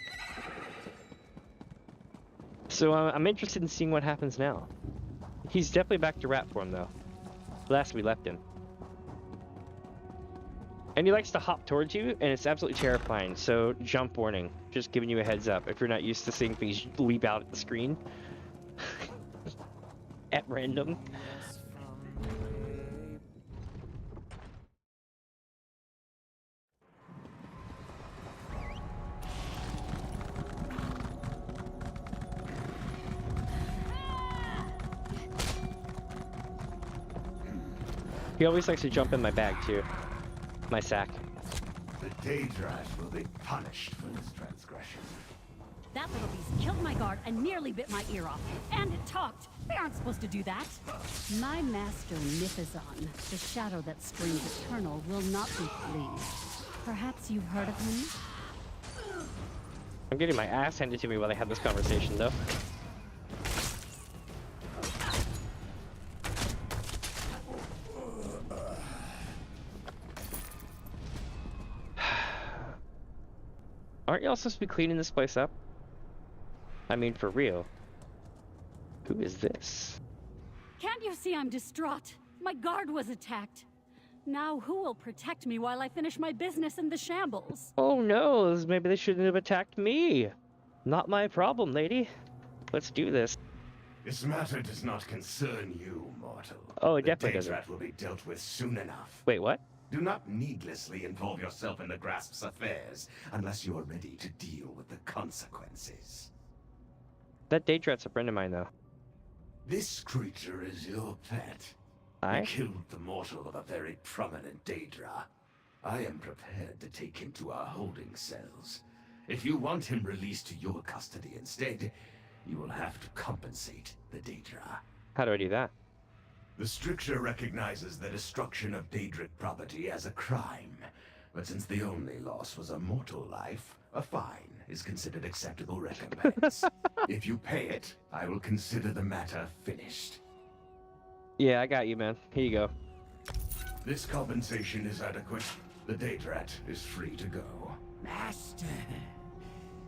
So I'm interested in seeing what happens now. He's definitely back to rat form though. Last we left him. And he likes to hop towards you, and it's absolutely terrifying. So jump warning, just giving you a heads up if you're not used to seeing things leap out at the screen at random. He always likes to jump in my bag too. My sack. The Daedrat will be punished for this transgression. That little beast killed my guard and nearly bit my ear off. And it talked. They aren't supposed to do that. My master Nithazon, the shadow that screams eternal, will not be pleased. Perhaps you've heard of him? I'm getting my ass handed to me while I have this conversation though. Aren't y'all supposed to be cleaning this place up? I mean, for real. Who is this? Can't you see I'm distraught? My guard was attacked. Now who will protect me while I finish my business in the shambles? Oh no, maybe they shouldn't have attacked me. Not my problem, lady. Let's do this. This matter does not concern you, mortal. Oh, it definitely doesn't. The Daedrat will be dealt with soon enough. Wait, what? Do not needlessly involve yourself in the Grasp's affairs unless you are ready to deal with the consequences. That Daedrat's a friend of mine, though. This creature is your pet. I You killed the mortal of a very prominent Daedra. I am prepared to take him to our holding cells. If you want him released to your custody instead, you will have to compensate the Daedra. How do I do that? The stricture recognizes the destruction of Daedric property as a crime. But since the only loss was a mortal life, a fine is considered acceptable recompense. If you pay it, I will consider the matter finished. Yeah, I got you, man. Here you go. This compensation is adequate. The Daedrat is free to go. Master,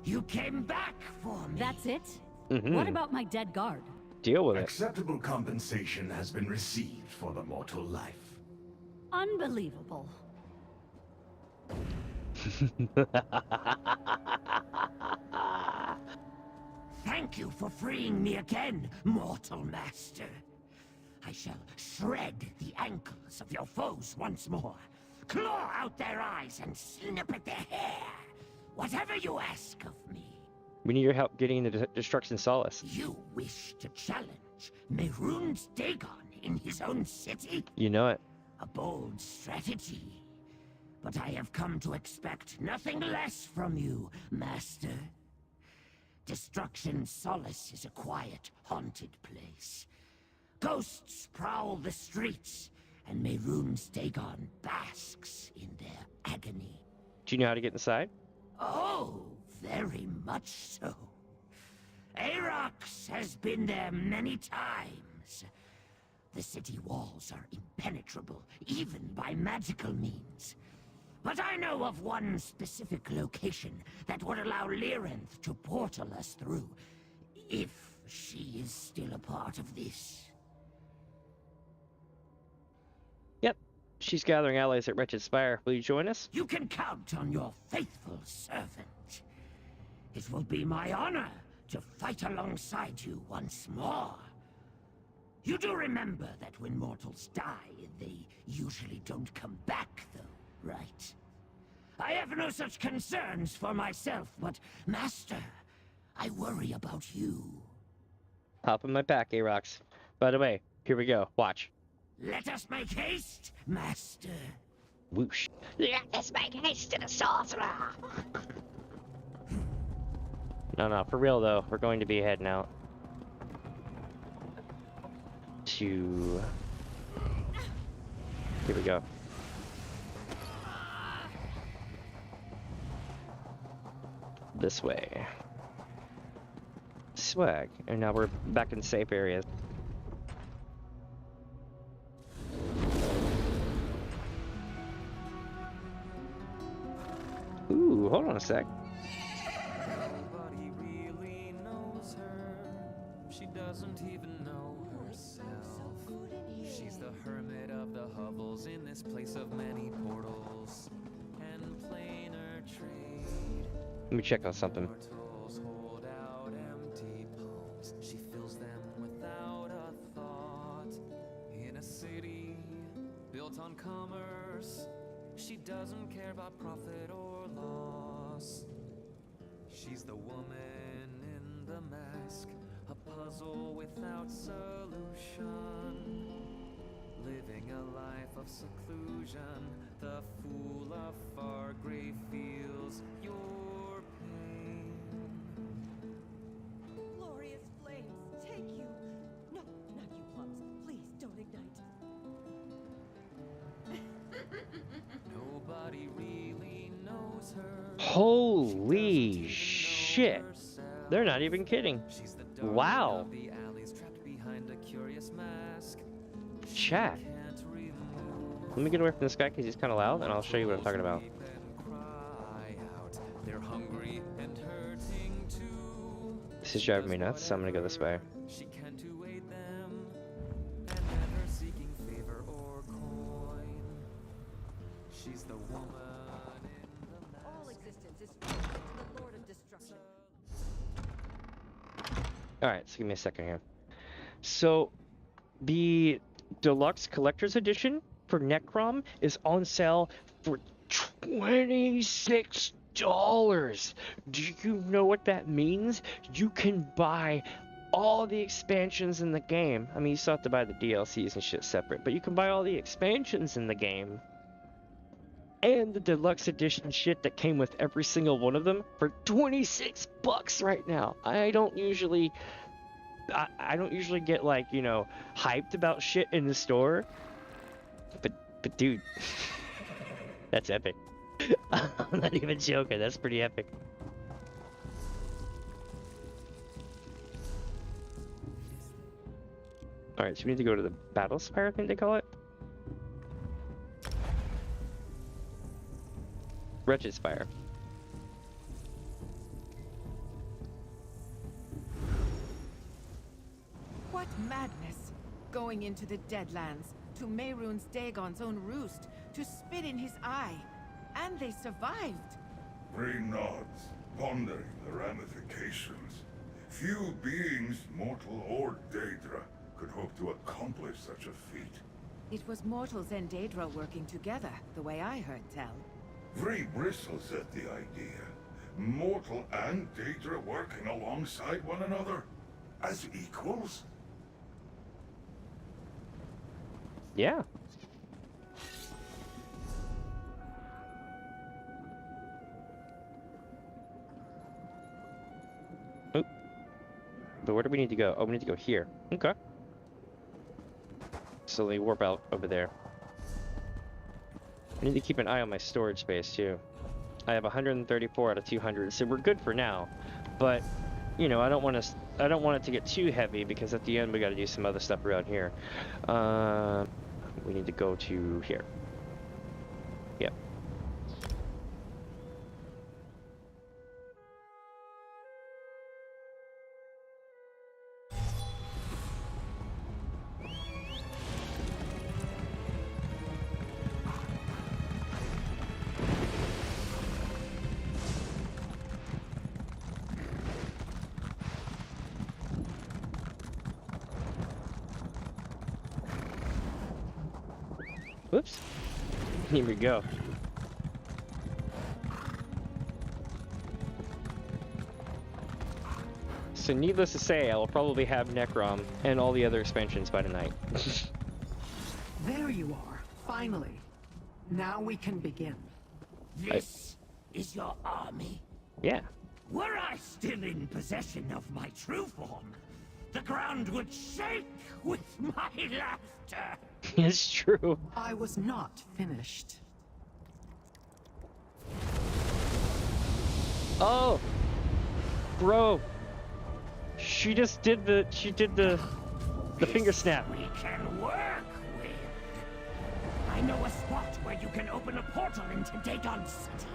you came back for me. That's it? Mm-hmm. What about my dead guard? Deal with it. Acceptable compensation has been received for the mortal life. Unbelievable. Thank you for freeing me again, mortal master. I shall shred the ankles of your foes once more, claw out their eyes and snip at their hair. Whatever you ask of me. We need your help getting the Destruction Solace. You wish to challenge Mehrunes Dagon in his own city? You know it. A bold strategy. But I have come to expect nothing less from you, Master. Destruction Solace is a quiet, haunted place. Ghosts prowl the streets, and Mehrunes Dagon basks in their agony. Do you know how to get inside? Oh, very much so. Arox has been there many times. The city walls are impenetrable, even by magical means. But I know of one specific location that would allow Lyranth to portal us through, if she is still a part of this. Yep. She's gathering allies at Wretched Spire. Will you join us? You can count on your faithful servant. It will be my honor to fight alongside you once more. You do remember that when mortals die, they usually don't come back, though, right? I have no such concerns for myself, but, Master, I worry about you. Hop in my back, Arox. By the way, here we go. Watch. Let us make haste, Master. Whoosh. Let us make haste to the sorcerer. No, for real though, we're going to be heading out to... Here we go. This way. Swag. And now we're back in safe areas. Ooh, hold on a sec. Nobody really knows her. She doesn't even know herself. She's the hermit of the hovels in this place of many portals and planar trade. Let me check on something. Mortals hold out empty palms. She fills them without a thought. In a city built on commerce, she doesn't care about profit or loss. She's the woman in the mask, a puzzle without solution. Living a life of seclusion, the fool of Fargrave feels your pain. Glorious flames, take you. No, not you clubs. Please don't ignite. Nobody really knows her. Holy shit. They're not even kidding. Wow. The alleys trapped behind a curious mask. Chat. Let me get away from this guy because he's kind of loud, and I'll show you what I'm talking about. They're hungry and hurting too. This is driving me nuts, so I'm gonna go this way. She can't aid them, and never seeking favor or coin. She's the woman in the mask. All existence is subject to the Lord of Destruction. Alright, so give me a second here. So, the Deluxe Collector's Edition for Necrom is on sale for $26. Do you know what that means? You can buy all the expansions in the game. I mean, you still have to buy the DLCs and shit separate, but you can buy all the expansions in the game and the Deluxe Edition shit that came with every single one of them for $26 right now. I don't usually I don't usually get like, you know, hyped about shit in the store. But dude, that's epic. I'm not even joking, that's pretty epic. Alright, so we need to go to the Battle Spire, I think they call it. Wretched Spire. What madness! Going into the Deadlands, to Mehrunes Dagon's own roost, to spit in his eye. And they survived. Free nods, pondering the ramifications. Few beings, mortal or Daedra, could hope to accomplish such a feat. It was mortals and Daedra working together, the way I heard tell. Vree bristles at the idea. Mortal and Daedra working alongside one another? As equals? Yeah. Oh. But where do we need to go? Oh, we need to go here. Okay. So let me warp out over there. I need to keep an eye on my storage space too. I have 134 out of 200, so we're good for now. But you know, I don't want it to get too heavy because at the end we got to do some other stuff around here. We need to go to here. Yep. Whoops. Here we go. So needless to say, I will probably have Necrom and all the other expansions by tonight. There you are, finally. Now we can begin. This is your army? Yeah. Were I still in possession of my true form, the ground would shake with my laughter. It's true. I was not finished. Oh, bro, she just did the finger snap. We can work with. I know a spot where you can open a portal into Dagon City.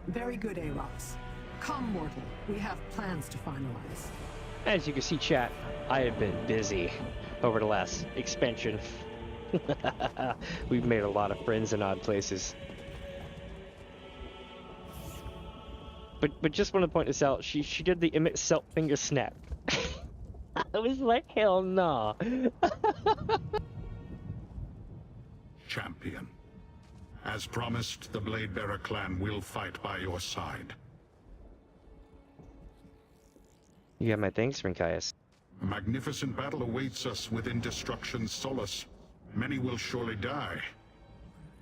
Very good, Arox. Come, mortal. We have plans to finalize. As you can see, chat, I have been busy over the last expansion. We've made a lot of friends in odd places. But just want to point this out, she did the Emmett Self finger snap. I was like, hell no. Champion. As promised, the Bladebearer clan will fight by your side. You have my thanks, Rinkaius. A magnificent battle awaits us within Destruction's solace. Many will surely die.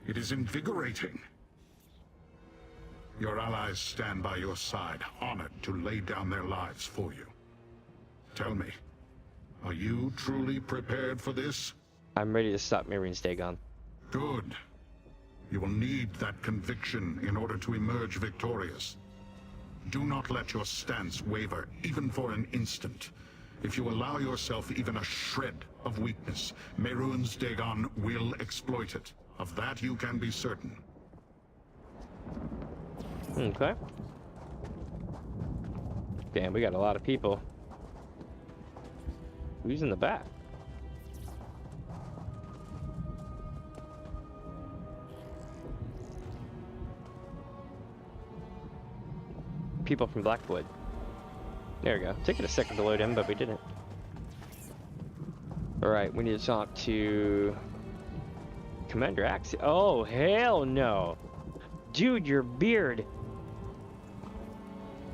It is invigorating. Your allies stand by your side, honored to lay down their lives for you. Tell me, are you truly prepared for this? I'm ready to stop Mehrunes Dagon. Good. You will need that conviction in order to emerge victorious. Do not let your stance waver, even for an instant. If you allow yourself even a shred of weakness, Mehrunes Dagon will exploit it. Of that you can be certain. Okay. Damn, we got a lot of people. Who's in the back? People from Blackwood. There we go. Took it a second to load in, but we didn't. Alright, we need to talk to Commander Axe. Oh, hell no. Dude, your beard.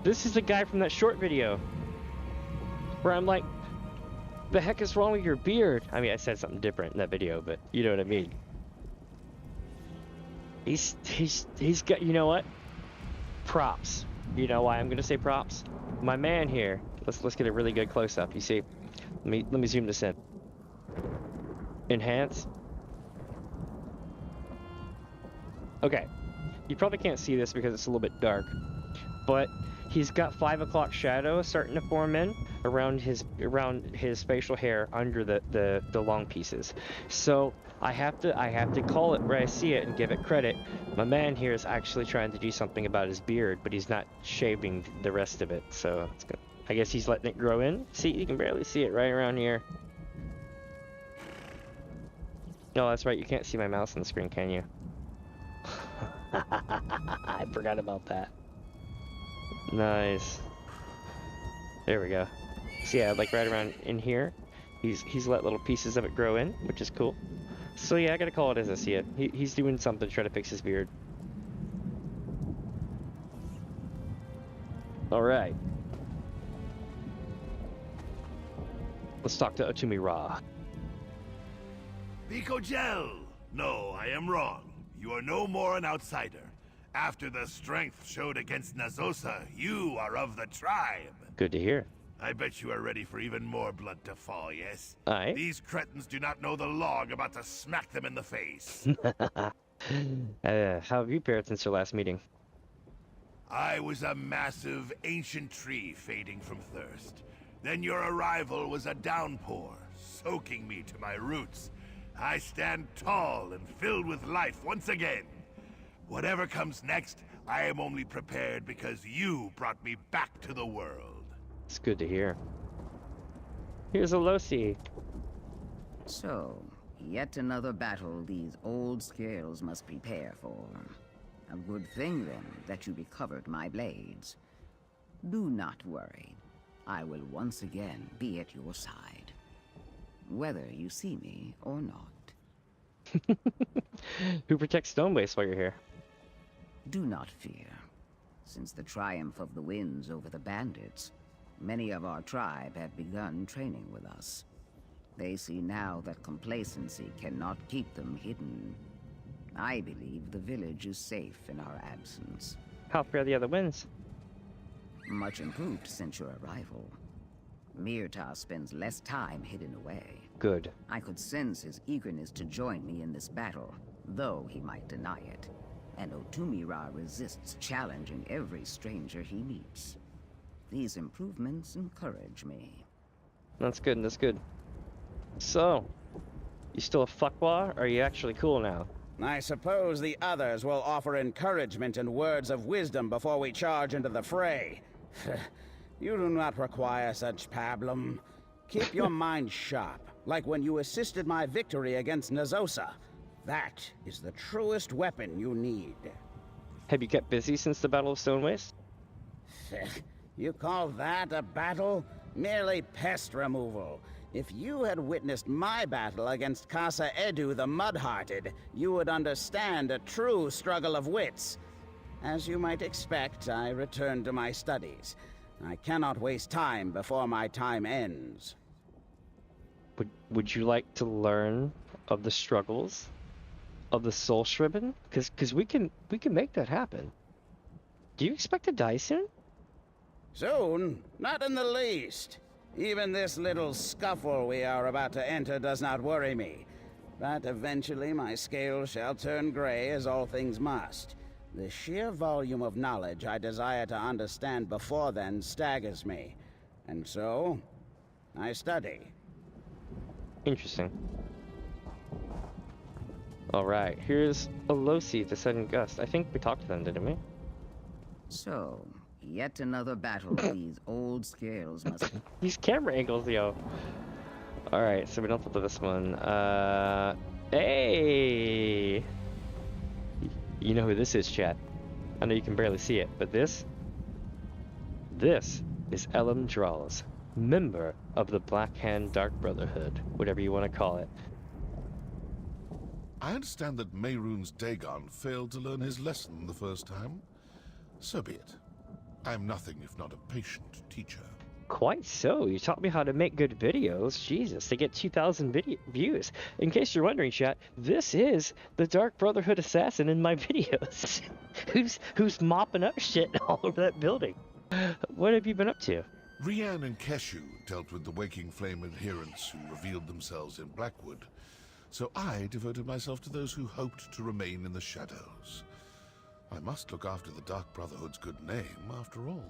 This is the guy from that short video. Where I'm like, the heck is wrong with your beard? I mean, I said something different in that video, but you know what I mean. He's got, you know what? Props. You know why I'm gonna say props? My man here. Let's get a really good close up. You see, Let me zoom this in. Enhance. Okay. You probably can't see this because it's a little bit dark, but he's got 5 o'clock shadow starting to form in around his facial hair under the long pieces. So I have to call it where I see it and give it credit. My man here is actually trying to do something about his beard, but he's not shaving the rest of it. So it's good. I guess he's letting it grow in. See, you can barely see it right around here. No, that's right. You can't see my mouse on the screen, can you? I forgot about that. Nice. There we go. So yeah, like right around in here, he's let little pieces of it grow in, which is cool. So yeah, I gotta call it as I see it. He's doing something to try to fix his beard. All right. Let's talk to Otumi Ra. Pico Gel! No, I am wrong. You are no more an outsider. After the strength showed against Nazosa, you are of the tribe. Good to hear. I bet you are ready for even more blood to fall, yes? Aye. These cretins do not know the law. I'm about to smack them in the face. How have you fared since your last meeting? I was a massive, ancient tree fading from thirst. Then your arrival was a downpour, soaking me to my roots. I stand tall and filled with life once again. Whatever comes next, I am only prepared because you brought me back to the world. It's good to hear. Here's Alosi. So, yet another battle these old scales must prepare for. A good thing, then, that you recovered my blades. Do not worry. I will once again be at your side. Whether you see me or not. Who protects Stonewaste while you're here? Do not fear. Since the triumph of the winds over the bandits, many of our tribe have begun training with us. They see now that complacency cannot keep them hidden. I believe the village is safe in our absence. How fare the other winds? Much improved since your arrival. Mirta spends less time hidden away. Good. I could sense his eagerness to join me in this battle, though he might deny it. And Otumi Ra resists challenging every stranger he meets. These improvements encourage me. That's good, that's good. So, you still a fuckwad, or are you actually cool now? I suppose the others will offer encouragement and words of wisdom before we charge into the fray. You do not require such pablum. Keep your mind sharp, like when you assisted my victory against Nazosa. That is the truest weapon you need. Have you kept busy since the Battle of Stonewaste? You call that a battle? Merely pest removal. If you had witnessed my battle against Casa Edu the Mud-Hearted, you would understand a true struggle of wits. As you might expect, I returned to my studies. I cannot waste time before my time ends. Would you like to learn of the struggles of the Soul Shriven? Because we can make that happen. Do you expect to die soon? Soon? Not in the least. Even this little scuffle we are about to enter does not worry me. But eventually my scales shall turn gray, as all things must. The sheer volume of knowledge I desire to understand before then staggers me. And so, I study. Interesting. Alright, here's Alosi, the Sudden Gust. I think we talked to them, didn't we? So, yet another battle these old scales must... These camera angles, yo. Alright, so we don't have to do this one. Hey! You know who this is, chat. I know you can barely see it, but this is Elam Draws, member of the Black Hand Dark Brotherhood, whatever you want to call it. I understand that Mehrunes Dagon failed to learn his lesson the first time. So be it. I am nothing if not a patient teacher. Quite so. You taught me how to make good videos. Jesus, they get 2,000 views. In case you're wondering, chat, this is the Dark Brotherhood assassin in my videos. who's mopping up shit all over that building. What have you been up to? Rian and Keshu dealt with the Waking Flame adherents who revealed themselves in Blackwood, so I devoted myself to those who hoped to remain in the shadows. I must look after the Dark Brotherhood's good name, after all.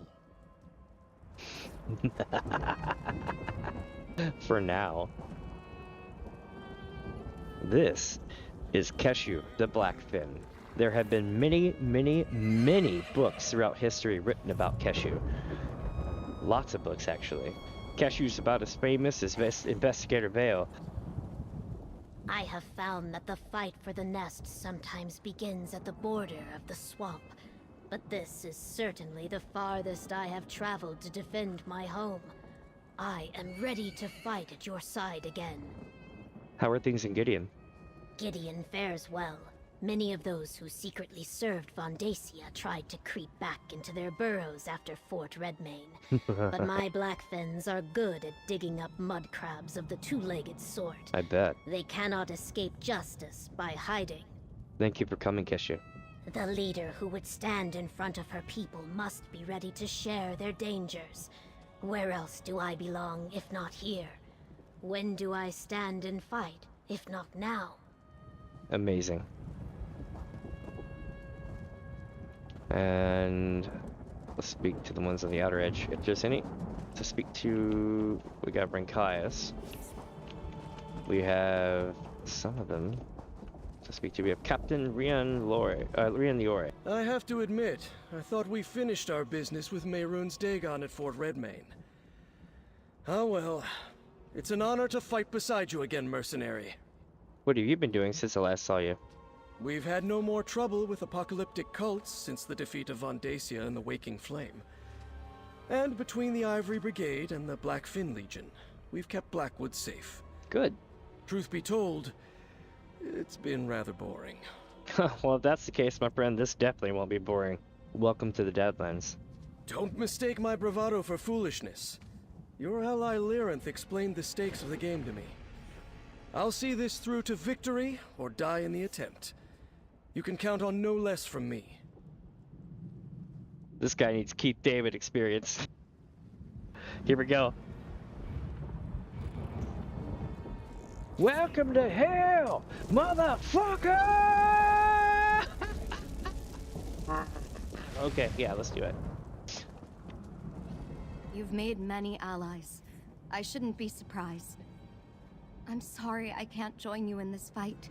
For now. This is Keshu the Blackfin. There have been many, many, many books throughout history written about Keshu. Lots of books, actually. Keshu's about as famous as Investigator Vale. I have found that the fight for the nest sometimes begins at the border of the swamp, but this is certainly the farthest I have traveled to defend my home. I am ready to fight at your side again. How are things in Gideon? Gideon fares well. Many of those who secretly served Vondacia tried to creep back into their burrows after Fort Redmane, but my Blackfins are good at digging up mud crabs of the two-legged sort. I bet. They cannot escape justice by hiding. Thank you for coming, Keshu. The leader who would stand in front of her people must be ready to share their dangers. Where else do I belong, if not here? When do I stand and fight, if not now? Amazing. And let's speak to the ones on the outer edge, if there's any. To speak to, we got Branchias. We have some of them to speak to. We have Captain Rian Liore. I have to admit, I thought we finished our business with Mehrunes Dagon at Fort Redmane. Oh well, it's an honor to fight beside you again, mercenary. What have you been doing since I last saw you? We've had no more trouble with apocalyptic cults since the defeat of Vondacia and the Waking Flame. And between the Ivory Brigade and the Blackfin Legion, we've kept Blackwood safe. Good. Truth be told, it's been rather boring. Well, if that's the case, my friend, this definitely won't be boring. Welcome to the Deadlands. Don't mistake my bravado for foolishness. Your ally Lyranth explained the stakes of the game to me. I'll see this through to victory or die in the attempt. You can count on no less from me. This guy needs Keith David experience. Here we go. Welcome to hell, motherfucker! Okay, yeah, let's do it. You've made many allies. I shouldn't be surprised. I'm sorry I can't join you in this fight.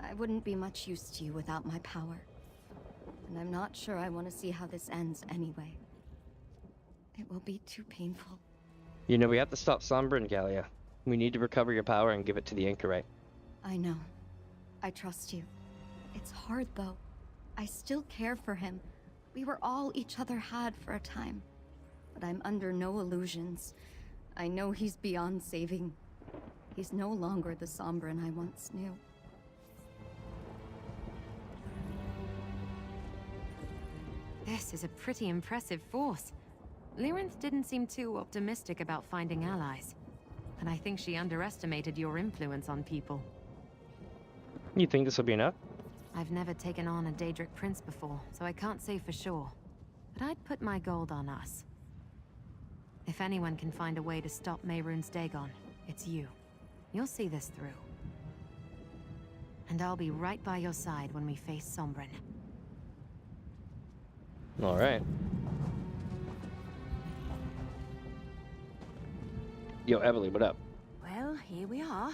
I wouldn't be much use to you without my power. And I'm not sure I want to see how this ends anyway. It will be too painful. You know, we have to stop Sombrin, Gallia. We need to recover your power and give it to the Anchorite. I know. I trust you. It's hard, though. I still care for him. We were all each other had for a time. But I'm under no illusions. I know he's beyond saving. He's no longer the Sombrin I once knew. This is a pretty impressive force. Lyranth didn't seem too optimistic about finding allies. And I think she underestimated your influence on people. You think this will be enough? I've never taken on a Daedric prince before, so I can't say for sure. But I'd put my gold on us. If anyone can find a way to stop Mehrunes Dagon, it's you. You'll see this through. And I'll be right by your side when we face Sombrin. Alright. Yo, Emily, what up? Well, here we are.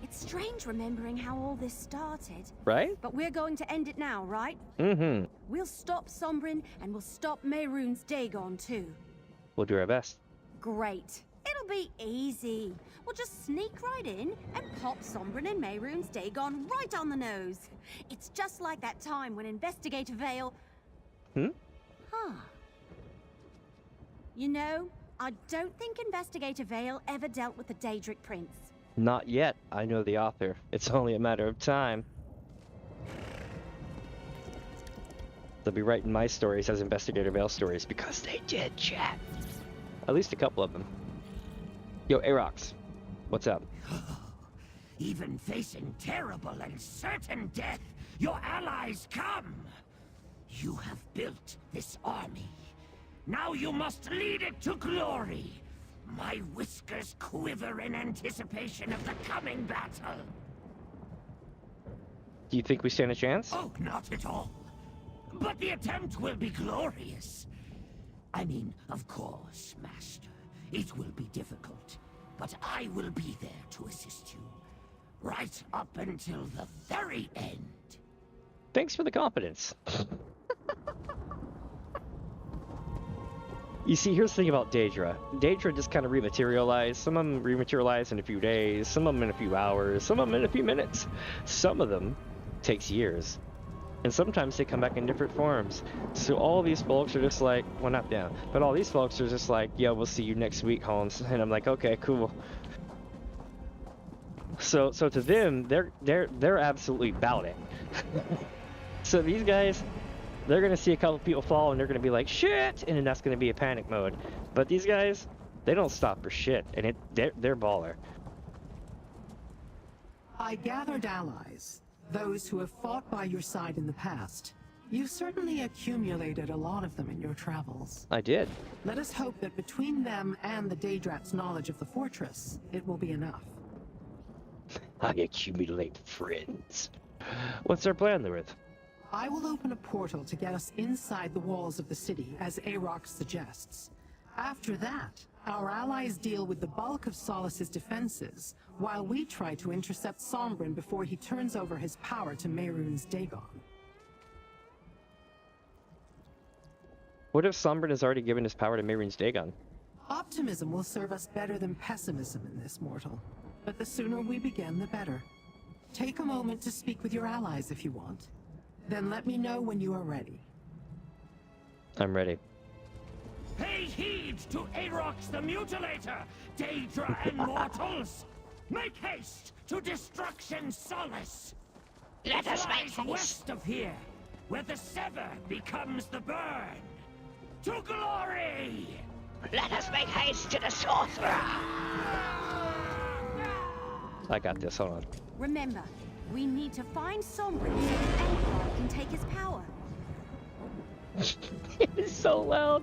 It's strange remembering how all this started. Right? But we're going to end it now, right? Mm-hmm. We'll stop Sombrin, and we'll stop Mehrunes Dagon, too. We'll do our best. Great. It'll be easy. We'll just sneak right in and pop Sombrin and Mehrunes Dagon right on the nose. It's just like that time when Investigator Vale... Huh. You know, I don't think Investigator Vale ever dealt with the Daedric Prince. Not yet. I know the author. It's only a matter of time. They'll be writing my stories as Investigator Vale stories because they did, chat. At least a couple of them. Yo, Arox, what's up? Even facing terrible and certain death, your allies come! You have built this army. Now you must lead it to glory. My whiskers quiver in anticipation of the coming battle. Do you think we stand a chance? Oh, not at all. But the attempt will be glorious. I mean, of course, Master. It will be difficult, but I will be there to assist you. Right up until the very end. Thanks for the confidence. You see, here's the thing about Daedra. Daedra just kind of rematerialize. Some of them rematerialize in a few days, some of them in a few hours, some of them in a few minutes. Some of them takes years. And sometimes they come back in different forms. So all these folks are just like, well, not down, but all these folks are just like, yeah, we'll see you next week, Holmes. And I'm like, okay, cool. So to them, they're absolutely about it. So these guys, they're gonna see a couple people fall and they're gonna be like, shit, and then that's gonna be a panic mode. But these guys, they don't stop for shit, and they're baller. I gathered allies, those who have fought by your side in the past. You certainly accumulated a lot of them in your travels. I did. Let us hope that between them and the Daedrat's knowledge of the fortress, it will be enough. I accumulate friends. What's our plan, Lurith? I will open a portal to get us inside the walls of the city, as Aarox suggests. After that, our allies deal with the bulk of Solas's defenses, while we try to intercept Sombrin before he turns over his power to Mehrunes Dagon. What if Sombrin has already given his power to Mehrunes Dagon? Optimism will serve us better than pessimism in this, mortal. But the sooner we begin, the better. Take a moment to speak with your allies if you want. Then let me know when you are ready. I'm ready. Pay heed to Aarox the Mutilator, Daedra and mortals! Make haste to Destruction Solace! Let us make lies haste. West of here, where the Sever becomes the Burn! To glory! Let us make haste to the sorcerer! I got this, hold on. Remember, we need to find Sombrin so the Empire can take his power. It's so loud.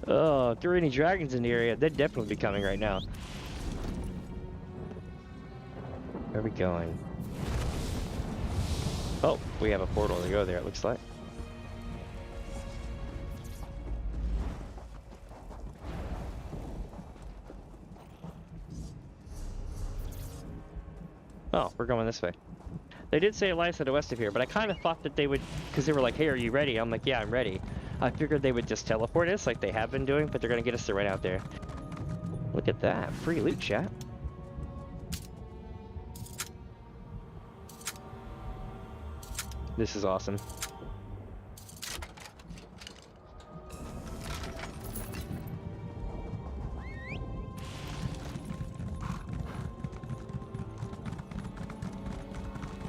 Oh, if there are any dragons in the area, they'd definitely be coming right now. Where are we going? Oh, we have a portal to go there, it looks like. Oh, we're going this way. They did say allies to the west of here, but I kind of thought that they would, because they were like, hey, are you ready? I'm like, yeah, I'm ready. I figured they would just teleport us like they have been doing, but they're going to get us to right out there. Look at that. Free loot, chat. This is awesome.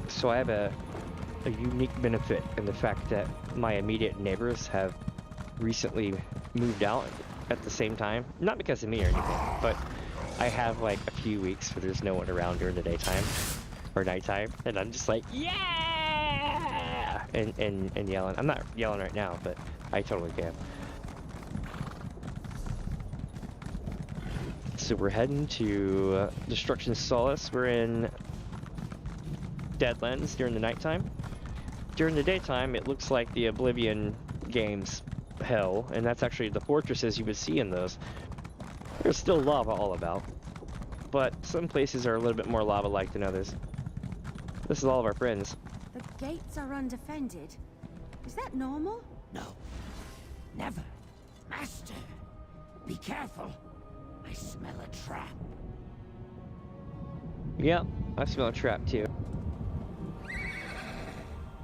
So I have a unique benefit in the fact that my immediate neighbors have recently moved out at the same time. Not because of me or anything, but I have like a few weeks where there's no one around during the daytime or nighttime, and I'm just like, yeah, and yelling. I'm not yelling right now, but I totally can. So we're heading to Destruction Solace. We're in Deadlands during the nighttime. During the daytime, it looks like the Oblivion games hell, and that's actually the fortresses you would see in those. There's still lava all about, but some places are a little bit more lava-like than others. This is all of our friends. The gates are undefended. Is that normal? No. Never. Master, be careful. I smell a trap. Yeah, I smell a trap too.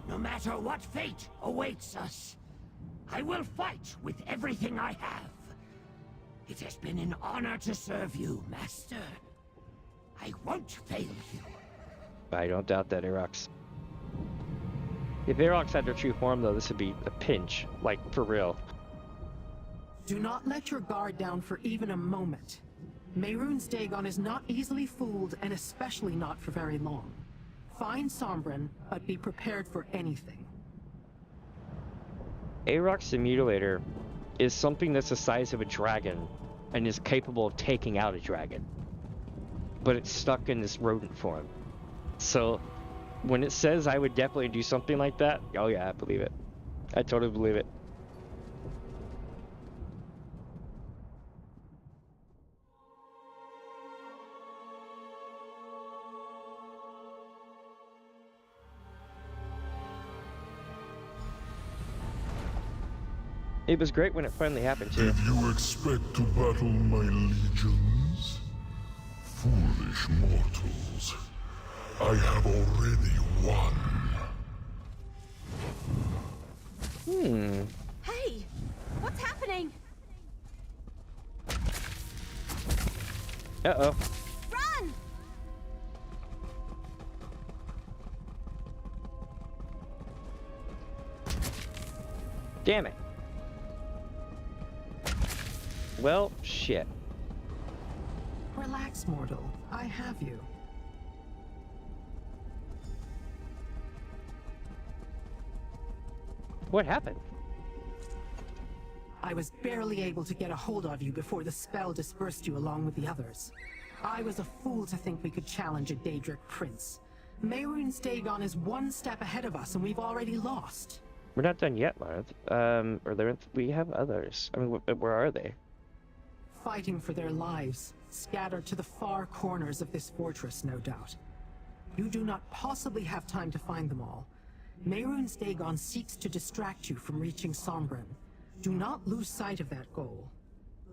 No matter what fate awaits us, I will fight with everything I have. It has been an honor to serve you, Master. I won't fail you. I don't doubt that, Aarox. If Aarox had their true form, though, this would be a pinch. Like, for real. Do not let your guard down for even a moment. Mehrunes Dagon is not easily fooled, and especially not for very long. Find Sombrin, but be prepared for anything. Aarox the Mutilator is something that's the size of a dragon and is capable of taking out a dragon. But it's stuck in this rodent form. So when it says I would definitely do something like that, oh yeah, I believe it. I totally believe it. It was great when it finally happened too. Did you expect to battle my legions? Foolish mortals. I have already won. Hey! What's happening? Uh-oh. Run! Damn it. Well, shit. Relax, mortal. I have you. What happened? I was barely able to get a hold of you before the spell dispersed you along with the others. I was a fool to think we could challenge a Daedric prince. Mehrunes Dagon is one step ahead of us and we've already lost. We're not done yet, Larenth. We have others. I mean, where are they? Fighting for their lives, scattered to the far corners of this fortress, no doubt. You do not possibly have time to find them all. Mehrunes Dagon seeks to distract you from reaching Sombren. Do not lose sight of that goal.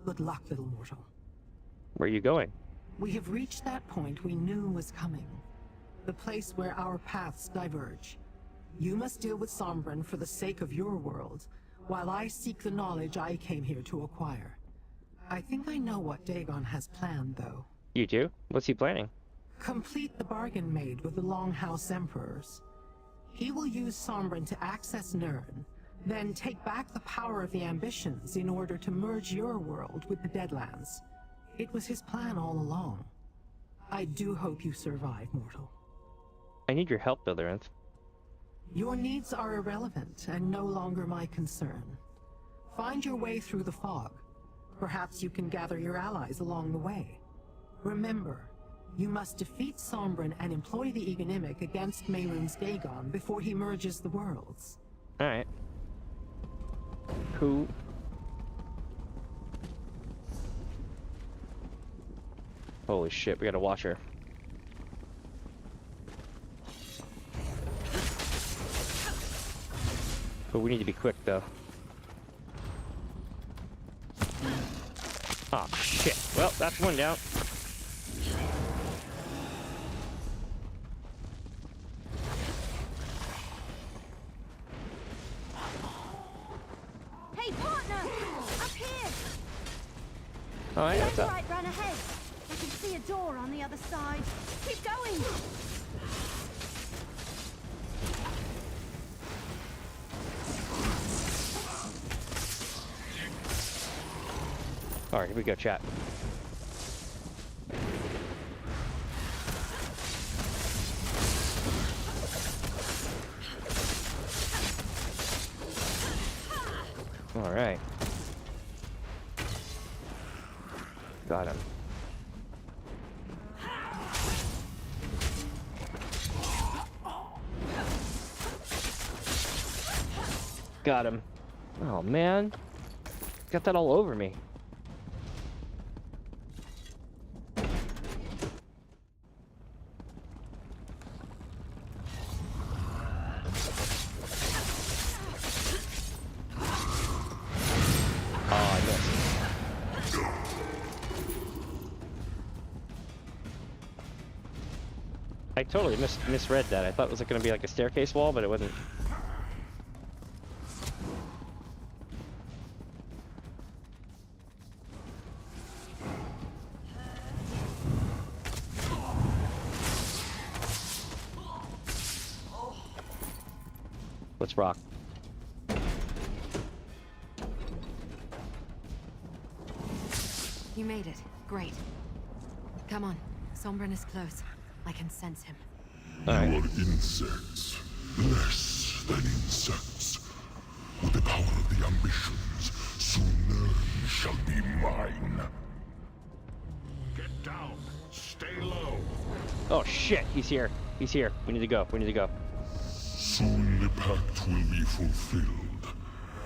Good luck, little mortal. Where are you going? We have reached that point we knew was coming. The place where our paths diverge. You must deal with Sombren for the sake of your world, while I seek the knowledge I came here to acquire. I think I know what Dagon has planned, though. You do? What's he planning? Complete the bargain made with the Longhouse Emperors. He will use Sombren to access Nirn, then take back the power of the Ambitions in order to merge your world with the Deadlands. It was his plan all along. I do hope you survive, mortal. I need your help, Larenth. Your needs are irrelevant and no longer my concern. Find your way through the fog. Perhaps you can gather your allies along the way. Remember, you must defeat Sombren and employ the Egonimic against Mehrunes Dagon before he merges the worlds. Alright. Who? Holy shit, we gotta watch her. But we need to be quick, though. Oh, shit. Well, that's one down. Hey, partner! Up here! Alright, what's up? Right, run ahead. I can see a door on the other side. Keep going! Alright, here we go, chat. Alright. Got him. Got him. Oh, man. Got that all over me. I totally misread that. I thought it was going to be like a staircase wall, but it wasn't. Let's rock. You made it. Great. Come on. Sombren is close. I can sense him. You are insects. Less than insects. With the power of the Ambitions, soon shall be mine. Get down. Stay low. Oh shit, he's here. He's here. We need to go. We need to go. Soon the pact will be fulfilled.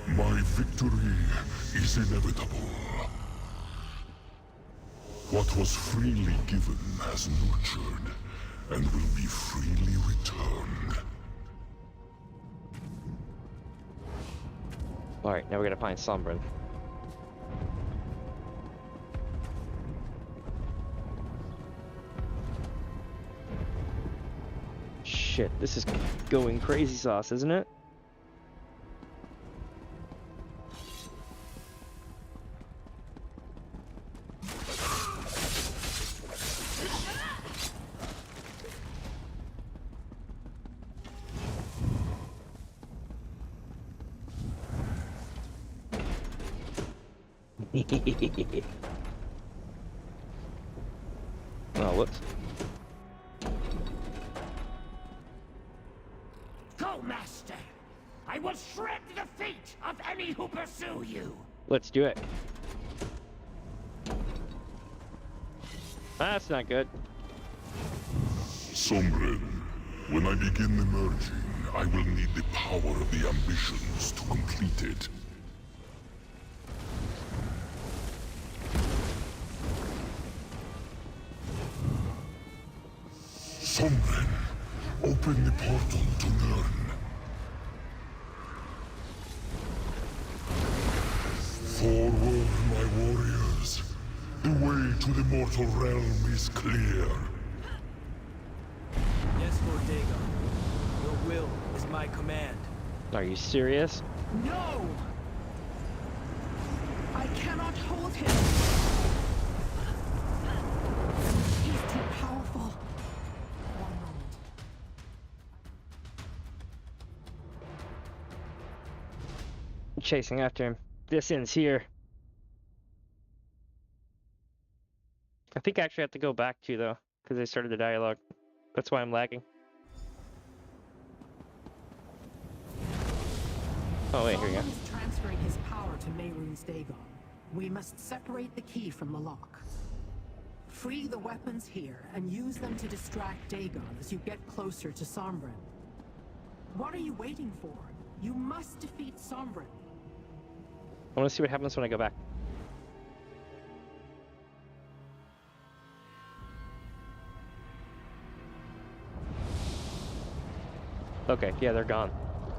My victory is inevitable. What was freely given has nurtured and will be freely returned. Alright, now we gotta find Sombrin. Shit, this is going crazy sauce, isn't it? Oh, whoops. Go, Master! I will shred the feet of any who pursue you! Let's do it. That's not good. Sombrin, when I begin the merging, I will need the power of the ambitions to complete it. Sombrin, open the portal to Nirn. Forward, my warriors. The way to the mortal realm is clear. Yes, Lord Dagon. Your will is my command. Are you serious? No! I cannot hold him. He's too powerful. I'm chasing after him. This ends here. I think I actually have to go back to though, because they started the dialogue. That's why I'm lagging. Oh wait, here we go. Someone is transferring his power to Mehrunes Dagon. We must separate the key from the lock. Free the weapons here and use them to distract Dagon as you get closer to Sombrin. What are you waiting for? You must defeat Sombrin. I want to see what happens when I go back. Okay, yeah, they're gone.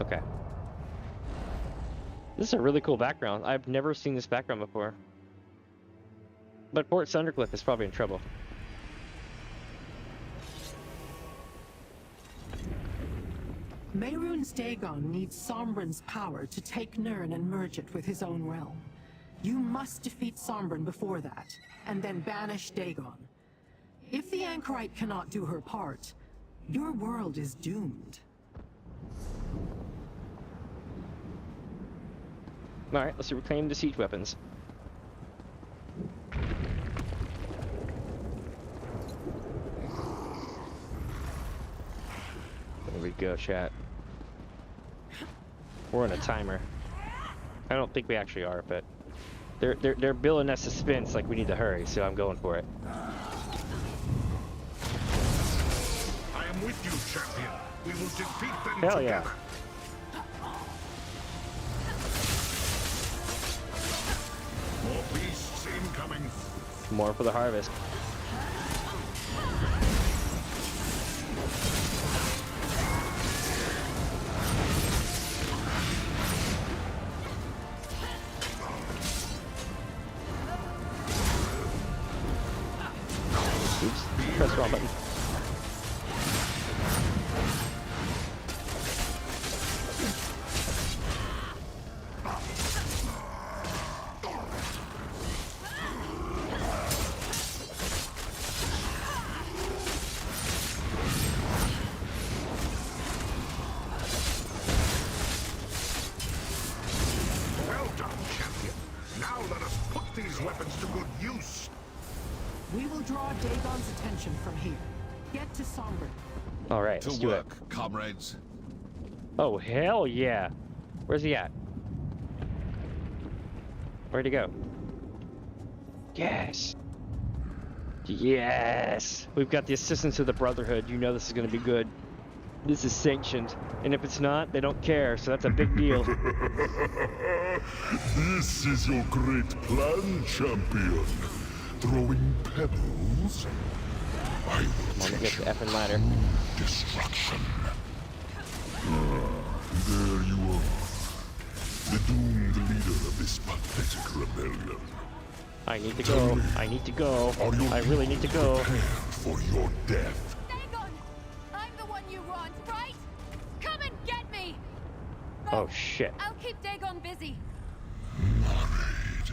Okay. This is a really cool background. I've never seen this background before. But Port Sundercliff is probably in trouble. Mehrunes Dagon needs Sombrin's power to take Nirn and merge it with his own realm. You must defeat Sombrin before that, and then banish Dagon. If the Anchorite cannot do her part, your world is doomed. Alright, let's reclaim the siege weapons. There we go, chat. We're on a timer. I don't think we actually are, but they're building us suspense like we need to hurry, so I'm going for it. I am with you, champion. We will defeat them Hell together. yeah. More beasts incoming. More for the harvest. Oops, press the wrong button. Well done, champion. Now let us put these weapons to good use. We will draw Dagon's attention from here. Get to Sombrin. Alright, let's do it. Comrades. Oh, hell yeah. Where's he at? Where'd he go? Yes. Yes. We've got the assistance of the Brotherhood. You know this is going to be good. This is sanctioned. And if it's not, they don't care, so that's a big deal. This is your great plan, champion. Throwing pebbles? I will Come on, get the effing ladder. Destruction. There you are. The doomed leader of this pathetic rebellion. I need to go. I need to go. I really need to go. Prepare for your death. Dagon! I'm the one you want, right? Come and get me! Oh, shit. I'll keep Dagon busy. Married.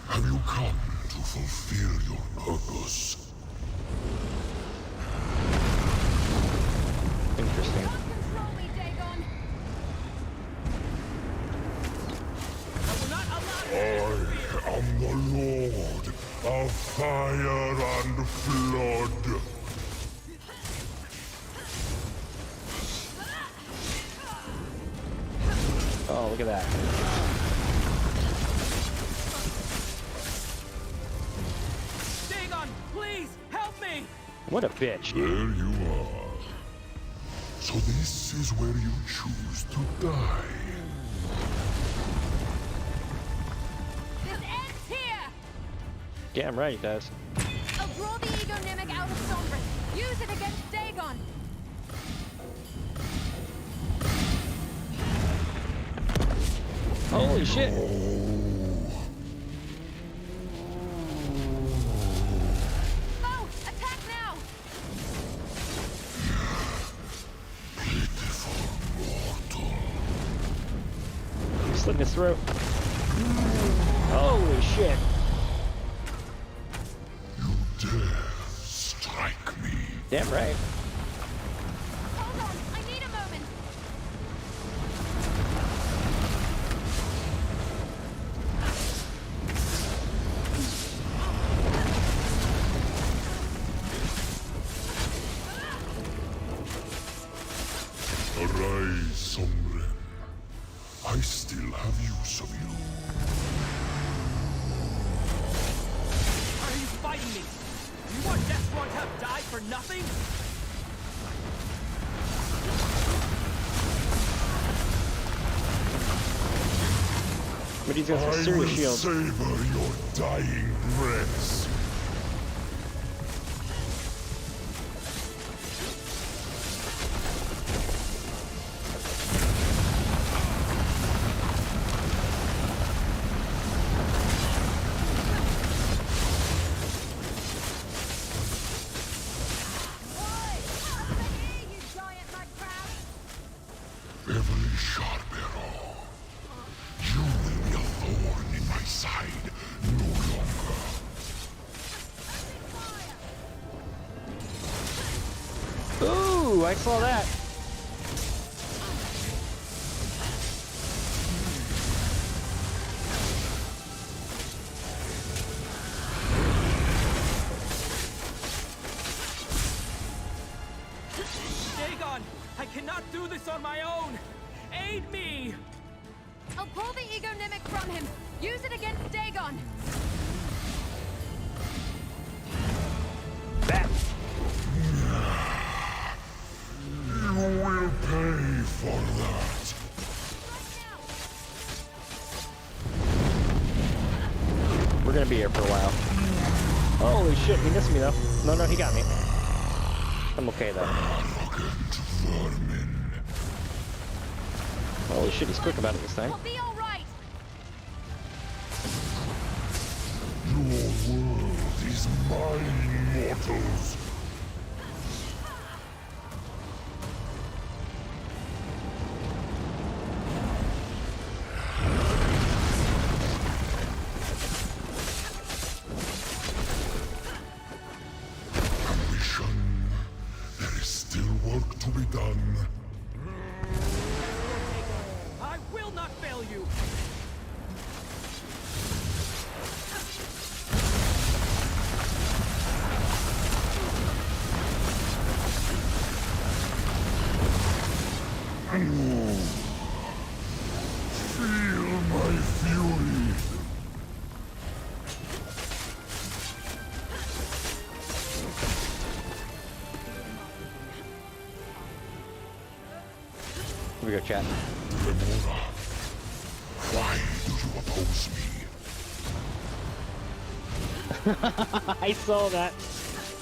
Have you come to fulfill your purpose? Interesting. Control me, Dagon! I am the Lord of Fire and Flood. Oh, look at that. Dagon, please, help me! What a bitch. There you are. So this is where you choose to die. This ends here! Damn right it does. I'll draw the Ego Mimic out of Sombras. Use it against Dagon. Holy shit. Oh, attack now! Slit his throat. Holy shit. You dare strike me. Damn right. Hold on, I need a moment. Arise, Sombren. I still have use of you. Are you fighting me? You want Destron to have died for nothing? But he's got some serious shields. I will savor your dying breaths. Every sharp arrow. You will be a thorn in my side no longer. Ooh, I saw that. Dagon, I cannot do this on my own! Aid me! I'll pull the Ego Mimic from him. Use it against Dagon. Back. You will pay for that. We're gonna be here for a while. Holy shit, he missed me though. No, he got me. I'm okay though. Arrogant vermin. Holy shit, he's quick about it this time. We'll be all right. Your world is mine, mortals. Ambition. There is still work to be done. I will not fail you! we go, chat. Remora, why do you oppose me? I saw that.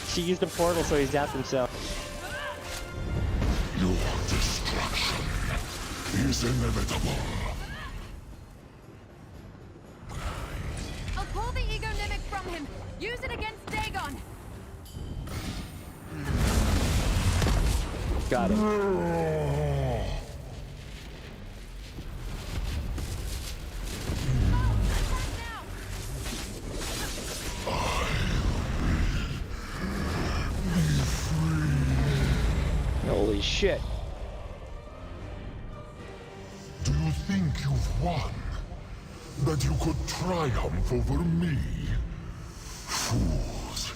She used a portal, so he zapped himself. Your destruction is inevitable. I'll pull the ego mimic from him. Use it against Dagon. Got it. Holy shit. Do you think you've won? That you could triumph over me? Fools.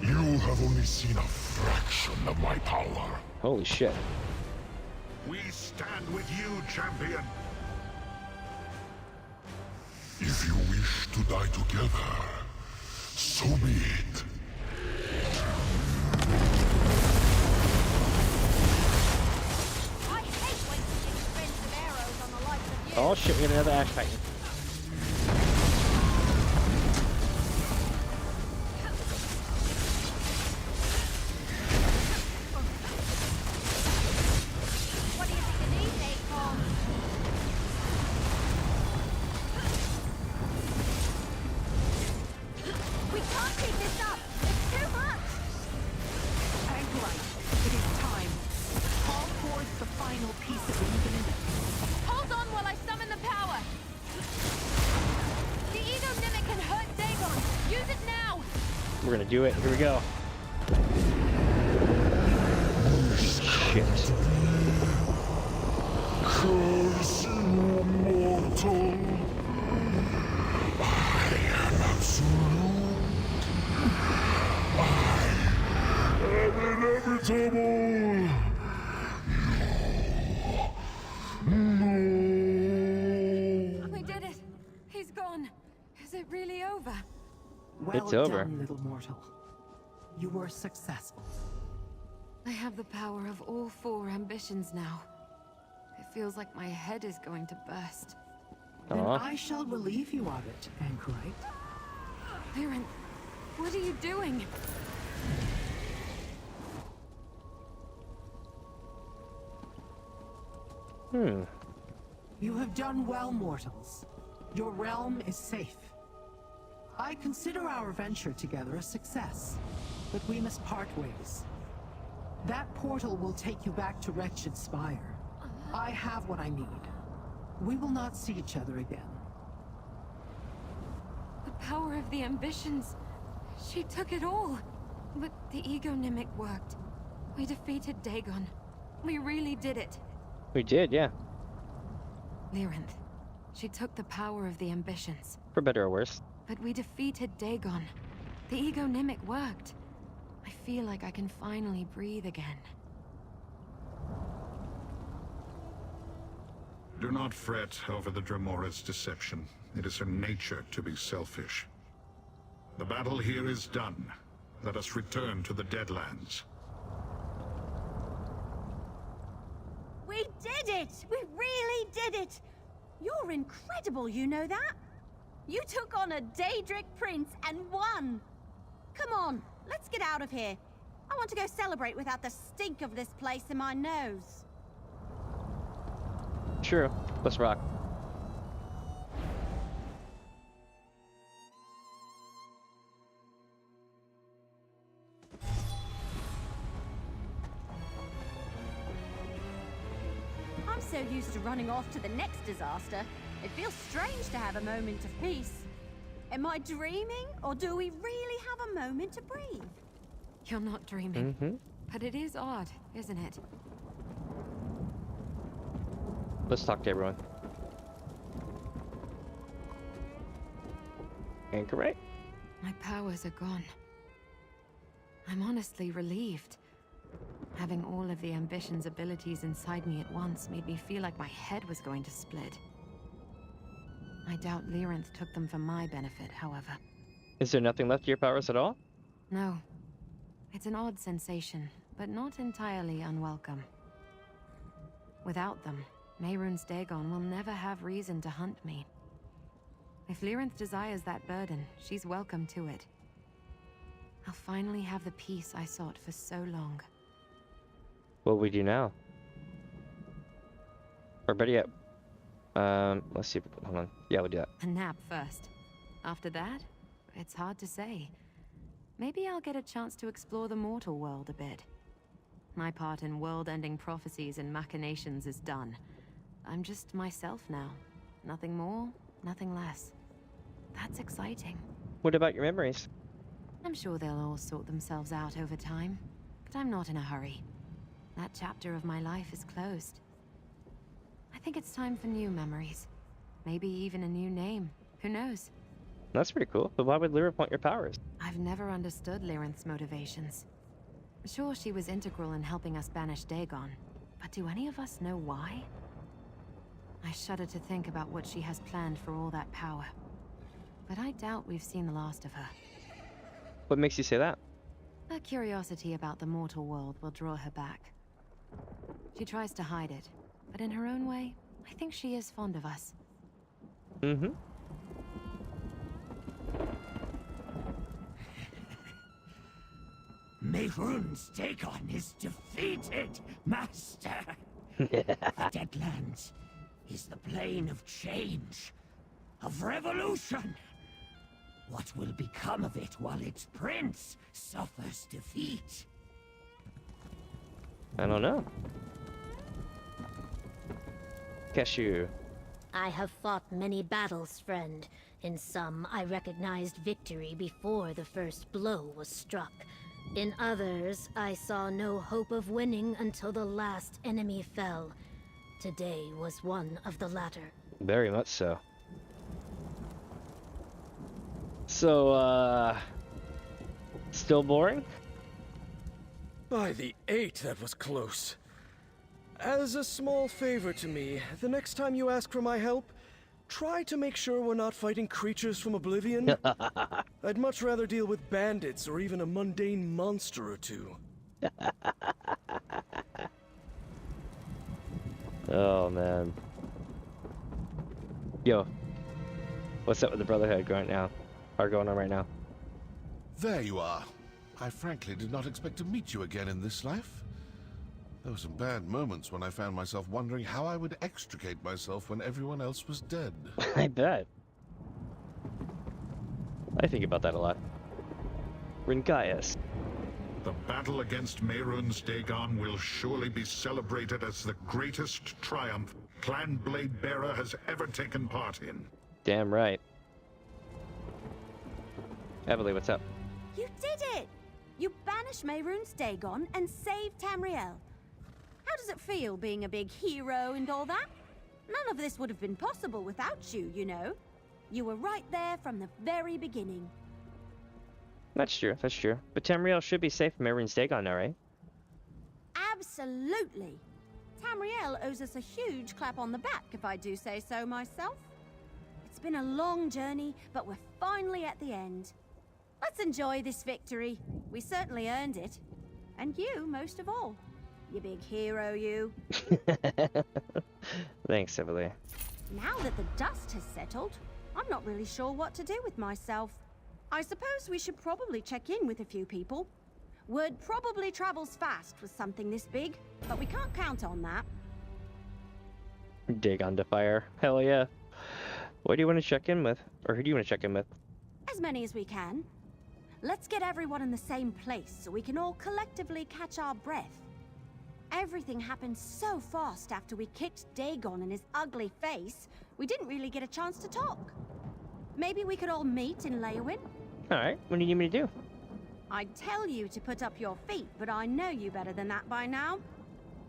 You have only seen a fraction of my power. Holy shit. We stand with you, champion. If you wish to die together, so be it. I hate wasting expensive arrows on the likes of you. Oh shit, we got another Ash Titan. What do you think of these acorns? We can't keep this up. It's too much. Anchorite, it is time. Call forth the final piece of the evening. Hold on while I summon the power. The ego mimic can hurt Dagon. Use it now. We're gonna do it. Here we go. Shit. Curse you, mortal. I am absolute. I am inevitable. No. We did it. He's gone. Is it really over? Well It's over. done, little mortal. You were successful. I have the power of all 4 ambitions now. It feels like my head is going to burst. Then I shall relieve you of it, Anchorite. Liren, what are you doing? You have done well, mortals. Your realm is safe. I consider our venture together a success, but we must part ways. That portal will take you back to Wretched Spire. I have what I need. We will not see each other again. The power of the ambitions. She took it all. But the ego mimic worked. We defeated Dagon. We really did it. We did, yeah. Liren, she took the power of the ambitions. For better or worse. But we defeated Dagon. The ego mimic worked. I feel like I can finally breathe again. Do not fret over the Dremora's deception. It is her nature to be selfish. The battle here is done. Let us return to the Deadlands. We did it! We really did it! You're incredible, you know that? You took on a Daedric prince and won! Come on, let's get out of here. I want to go celebrate without the stink of this place in my nose. True. Let's rock. I'm so used to running off to the next disaster, it feels strange to have a moment of peace. Am I dreaming, or do we really have a moment to breathe? You're not dreaming. But it is odd, isn't it? Let's talk to everyone. Anchorite? My powers are gone. I'm honestly relieved. Having all of the ambition's abilities inside me at once made me feel like my head was going to split. I doubt Liren took them for my benefit, however. Is there nothing left to your powers at all? No. It's an odd sensation, but not entirely unwelcome. Without them, Mehrunes Dagon will never have reason to hunt me. If Lyrinth desires that burden, she's welcome to it. I'll finally have the peace I sought for so long. What we do now? Or better yet, let's see. Hold on. Yeah, we'll do that. A nap first. After that, it's hard to say. Maybe I'll get a chance to explore the mortal world a bit. My part in world-ending prophecies and machinations is done. I'm just myself now. Nothing more, nothing less. That's exciting. What about your memories? I'm sure they'll all sort themselves out over time, but I'm not in a hurry. That chapter of my life is closed. I think it's time for new memories. Maybe even a new name. Who knows? That's pretty cool, but why would Lyra want your powers? I've never understood Lyrinth's motivations. Sure, she was integral in helping us banish Dagon, but do any of us know why? I shudder to think about what she has planned for all that power. But I doubt we've seen the last of her. What makes you say that? Her curiosity about the mortal world will draw her back. She tries to hide it, but in her own way, I think she is fond of us. Mm-hmm. Mehrunes Dagon is defeated, Master. The Deadlands is the plane of change, of revolution. What will become of it while its prince suffers defeat? I don't know. Cashew. I have fought many battles, friend. In some, I recognized victory before the first blow was struck. In others, I saw no hope of winning until the last enemy fell. Today was one of the latter. Very much so. So, still boring? By the 8, that was close. As a small favor to me, the next time you ask for my help, try to make sure we're not fighting creatures from Oblivion. I'd much rather deal with bandits or even a mundane monster or two. Oh, man. Yo. What's up with the Brotherhood going on right now? There you are. I frankly did not expect to meet you again in this life. There were some bad moments when I found myself wondering how I would extricate myself when everyone else was dead. I bet. I think about that a lot. Ringaius. The battle against Mehrunes Dagon will surely be celebrated as the greatest triumph Clan Bladebearer has ever taken part in. Damn right. Evelyn, what's up? You did it! You banished Mehrunes Dagon and saved Tamriel. How does it feel being a big hero and all that? None of this would have been possible without you, you know. You were right there from the very beginning. That's true, that's true. But Tamriel should be safe from Mehrunes Dagon now, right? Absolutely. Tamriel owes us a huge clap on the back, if I do say so myself. It's been a long journey, but we're finally at the end. Let's enjoy this victory. We certainly earned it. And you, most of all. You big hero, you. Thanks, Evelyn. Now that the dust has settled, I'm not really sure what to do with myself. I suppose we should probably check in with a few people. Word probably travels fast with something this big, but we can't count on that. Dagon Defier. Hell yeah. What do you want to check in with? Or who do you want to check in with? As many as we can. Let's get everyone in the same place so we can all collectively catch our breath. Everything happened so fast after we kicked Dagon in his ugly face, we didn't really get a chance to talk. Maybe we could all meet in Leowyn? Alright, what do you need me to do? I'd tell you to put up your feet, but I know you better than that by now.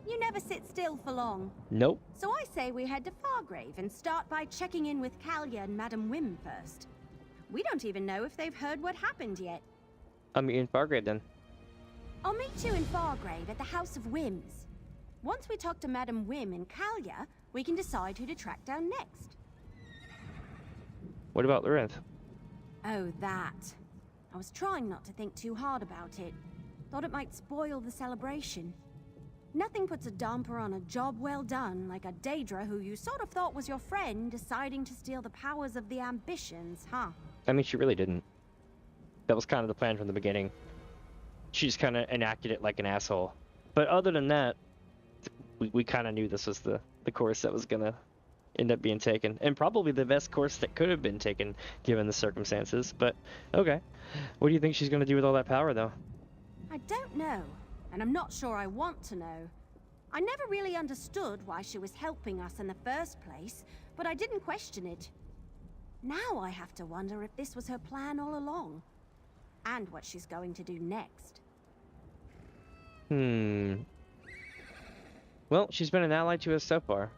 You never sit still for long. Nope. So I say we head to Fargrave and start by checking in with Kalia and Madam Wim first. We don't even know if they've heard what happened yet. I'll meet you in Fargrave then. I'll meet you in Fargrave at the House of Wims. Once we talk to Madam Wim and Kalia, we can decide who to track down next. What about Lyrinth? Oh, that. I was trying not to think too hard about it. Thought it might spoil the celebration. Nothing puts a damper on a job well done like a Daedra who you sort of thought was your friend deciding to steal the powers of the ambitions, huh? I mean, she really didn't. That was kind of the plan from the beginning. She just kind of enacted it like an asshole. But other than that, we kind of knew this was the course that was gonna end up being taken. And probably the best course that could have been taken given the circumstances. But, okay. What do you think she's gonna do with all that power, though? I don't know. And I'm not sure I want to know. I never really understood why she was helping us in the first place, but I didn't question it. Now I have to wonder if this was her plan all along, and what she's going to do next. Well, she's been an ally to us so far.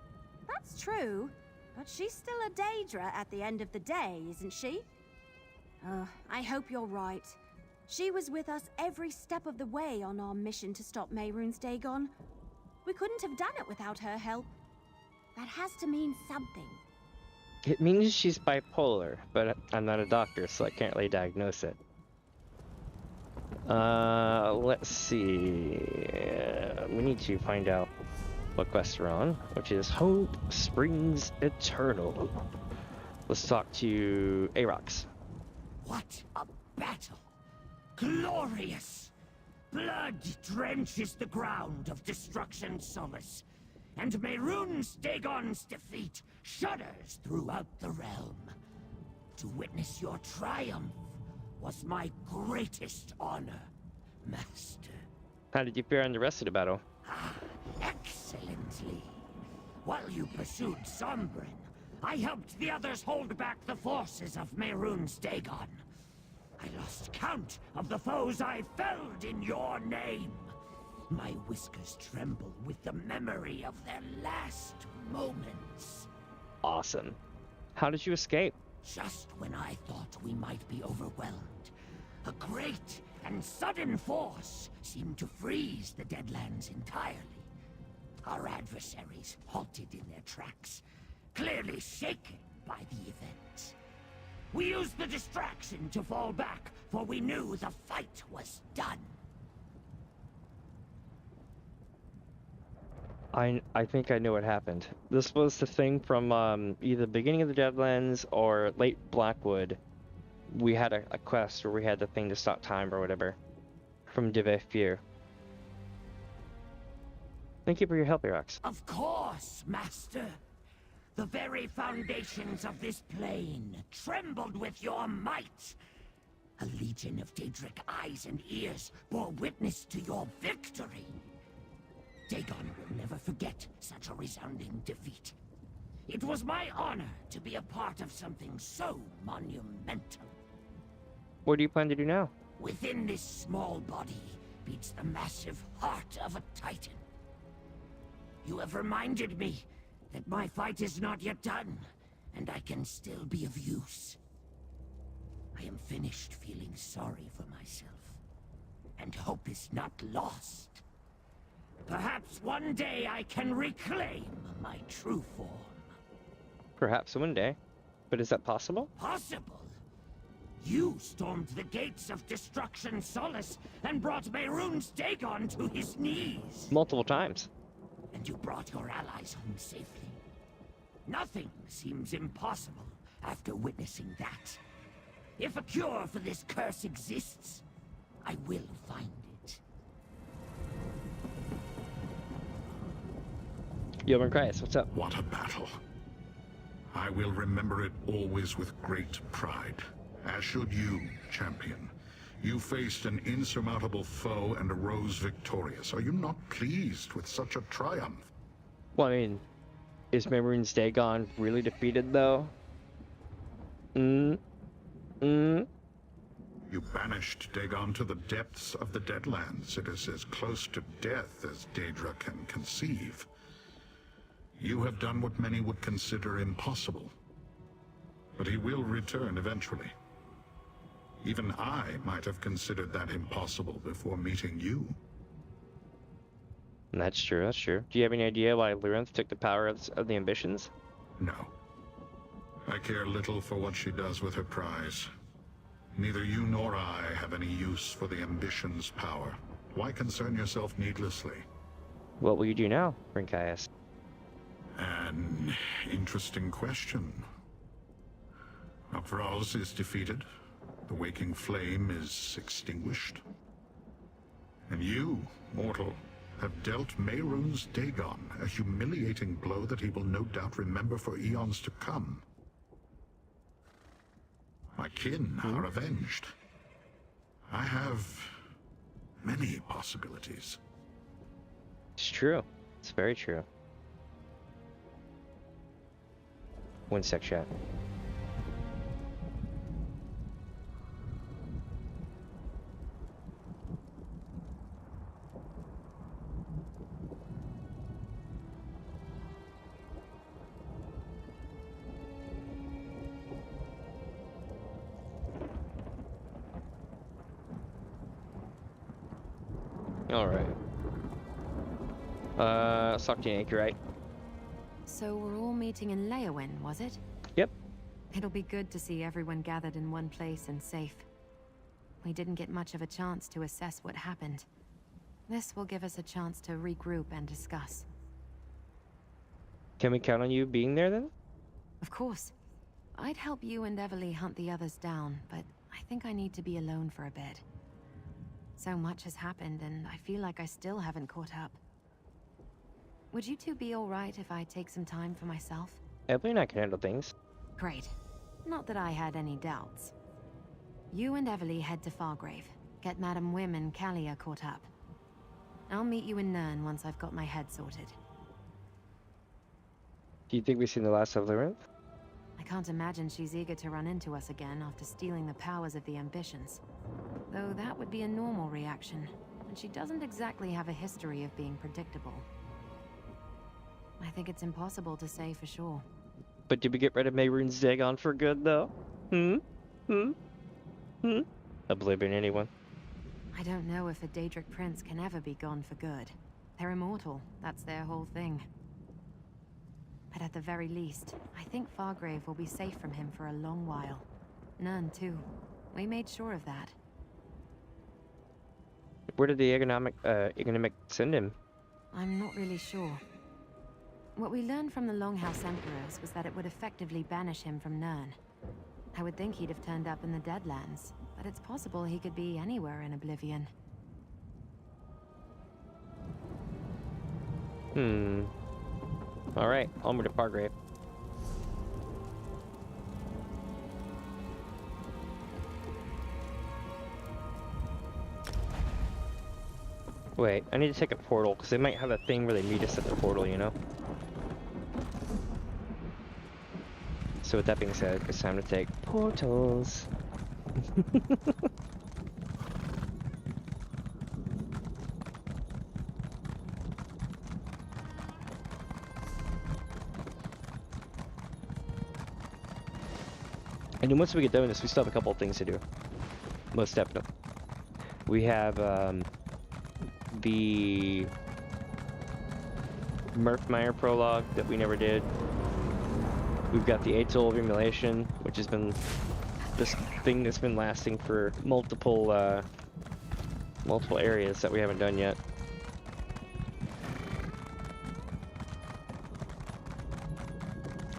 That's true, but she's still a Daedra at the end of the day, isn't she? I hope you're right. She was with us every step of the way on our mission to stop Mehrunes Dagon. We couldn't have done it without her help. That has to mean something. It means she's bipolar, but I'm not a doctor, so I can't really diagnose it. Let's see. We need to find out what quest we're on, which is Hope Springs Eternal. Let's talk to Aarox. What a battle! Glorious! Blood drenches the ground of Destruction Solace, and Mehrunes Dagon's defeat shudders throughout the realm. To witness your triumph was my greatest honor, Master. How did you fare in the rest of the battle? Excellently. While you pursued Sombrin, I helped the others hold back the forces of Mehrunes Dagon. I lost count of the foes I felled in your name. My whiskers tremble with the memory of their last moments. Awesome. How did you escape? Just when I thought we might be overwhelmed, a great and sudden force seemed to freeze the Deadlands entirely. Our adversaries halted in their tracks, clearly shaken by the event. We used the distraction to fall back, for we knew the fight was done. I think I know what happened. This was the thing from either the beginning of the Deadlands or late Blackwood. We had a quest where we had the thing to stop time or whatever from Deveffier. Thank you for your help, Aarox. Of course, Master. The very foundations of this plane trembled with your might. A legion of Daedric eyes and ears bore witness to your victory. Dagon will never forget such a resounding defeat. It was my honor to be a part of something so monumental. What do you plan to do now? Within this small body beats the massive heart of a titan. You have reminded me that my fight is not yet done, and I can still be of use. I am finished feeling sorry for myself, and hope is not lost. Perhaps one day I can reclaim my true form. Perhaps one day. But is that possible? Possible? You stormed the gates of Destruction Solace and brought Mehrunes Dagon to his knees. Multiple times. And you brought your allies home safely. Nothing seems impossible after witnessing that. If a cure for this curse exists, I will find it. Yeoman Christ, what's up? What a battle. I will remember it always with great pride. As should you, champion. You faced an insurmountable foe and arose victorious. Are you not pleased with such a triumph? Well, I mean, is Mehrunes Dagon really defeated, though? You banished Dagon to the depths of the Deadlands. It is as close to death as Daedra can conceive. You have done what many would consider impossible. But he will return eventually. Even I might have considered that impossible before meeting you. That's true, that's true. Do you have any idea why Lyrinth took the power of the ambitions? No. I care little for what she does with her prize. Neither you nor I have any use for the ambition's power. Why concern yourself needlessly? What will you do now, Brinkias? An interesting question. Upraz is defeated. The waking flame is extinguished. And you, mortal, have dealt Mehrunes Dagon a humiliating blow that he will no doubt remember for eons to come. My kin are avenged. I have many possibilities. It's true. It's very true. One sec, chat. Alright. Talk to Yankee, right? So we're all meeting in Leowin, was it? Yep. It'll be good to see everyone gathered in one place and safe. We didn't get much of a chance to assess what happened. This will give us a chance to regroup and discuss. Can we count on you being there then? Of course. I'd help you and Everly hunt the others down, but I think I need to be alone for a bit. So much has happened, and I feel like I still haven't caught up. Would you two be alright if I take some time for myself? Everly and I can handle things. Great. Not that I had any doubts. You and Everly head to Fargrave. Get Madam Wim and Kalia caught up. I'll meet you in Nirn once I've got my head sorted. Do you think we've seen the last of Lyrinth? I can't imagine she's eager to run into us again after stealing the powers of the ambitions. Though that would be a normal reaction, and she doesn't exactly have a history of being predictable. I think it's impossible to say for sure. But did we get rid of Mehrunes Dagon for good, though? Oblivion, anyone? I don't know if a Daedric prince can ever be gone for good. They're immortal, that's their whole thing. But at the very least, I think Fargrave will be safe from him for a long while. Nirn, too. We made sure of that. Where did the economic send him? I'm not really sure. What we learned from the Longhouse Emperors was that it would effectively banish him from Nirn. I would think he'd have turned up in the Deadlands, but it's possible he could be anywhere in Oblivion. Alright, onward to Fargrave. Wait, I need to take a portal, because they might have a thing where they meet us at the portal, you know? So with that being said, it's time to take portals. And then once we get done with this, we still have a couple of things to do. Most definitely. We have the Murphmeyer prologue that we never did. We've got the Atoll of Emulation, which has been this thing that's been lasting for multiple areas that we haven't done yet.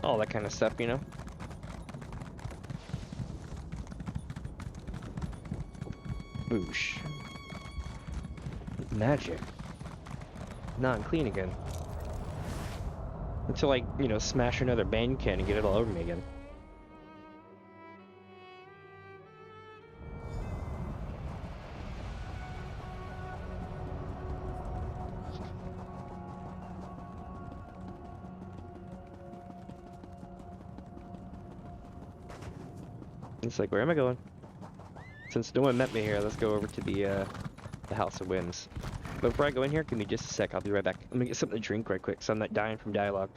All that kind of stuff, you know? Boosh. Magic. Non-clean again. Until I, you know, smash another bane can and get it all over me again. It's like, where am I going? Since no one met me here, let's go over to the House of Whims. But before I go in here, give me just a sec, I'll be right back. Let me get something to drink right quick, so I'm not dying from dialogue.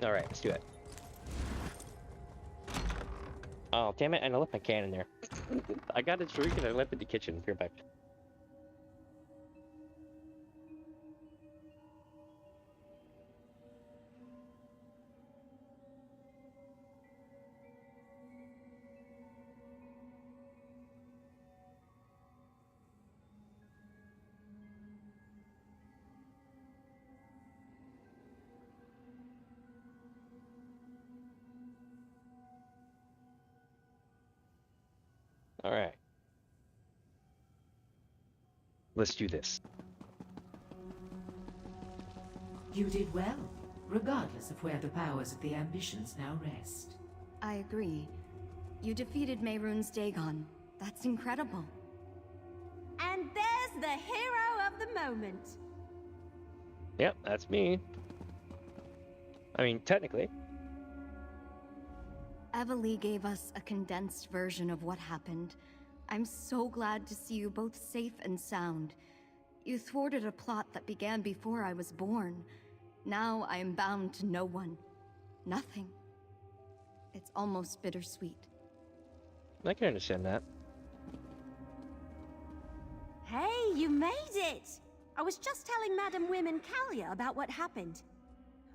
Alright, let's do it. Oh, damn it, and I left my can in there. I got a drink and I left it in the kitchen. Here, back. Alright. Let's do this. You did well, regardless of where the powers of the ambitions now rest. I agree. You defeated Mehrunes Dagon. That's incredible. And there's the hero of the moment. Yep, that's me. I mean, technically. Evalee gave us a condensed version of what happened. I'm so glad to see you both safe and sound. You thwarted a plot that began before I was born. Now I am bound to no one. Nothing. It's almost bittersweet. I can understand that. Hey, you made it! I was just telling Madam Wim and Kalia about what happened.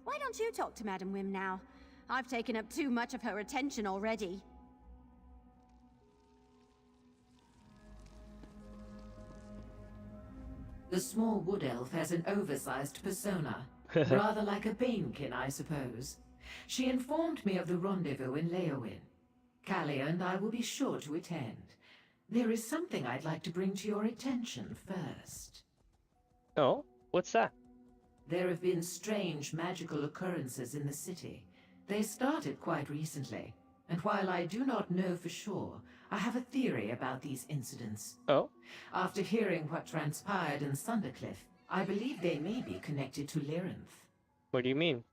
Why don't you talk to Madam Wim now? I've taken up too much of her attention already. The small wood elf has an oversized persona, rather like a Banekin, I suppose. She informed me of the rendezvous in Leowin. Kalia and I will be sure to attend. There is something I'd like to bring to your attention first. Oh, what's that? There have been strange magical occurrences in the city. They started quite recently, and while I do not know for sure, I have a theory about these incidents. Oh? After hearing what transpired in Sundercliff, I believe they may be connected to Lyranth. What do you mean?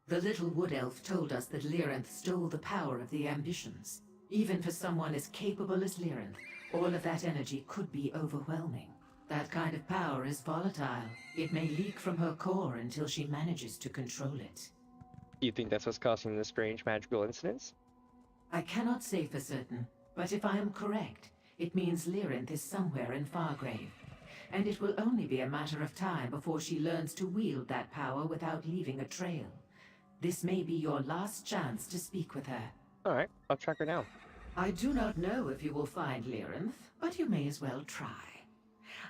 The little wood elf told us that Lyranth stole the power of the ambitions. Even for someone as capable as Lyranth, all of that energy could be overwhelming. That kind of power is volatile. It may leak from her core until she manages to control it. Do you think that's what's causing the strange magical incidents? I cannot say for certain, but if I am correct, it means Lyranth is somewhere in Fargrave. And it will only be a matter of time before she learns to wield that power without leaving a trail. This may be your last chance to speak with her. Alright, I'll track her down. I do not know if you will find Lyranth, but you may as well try.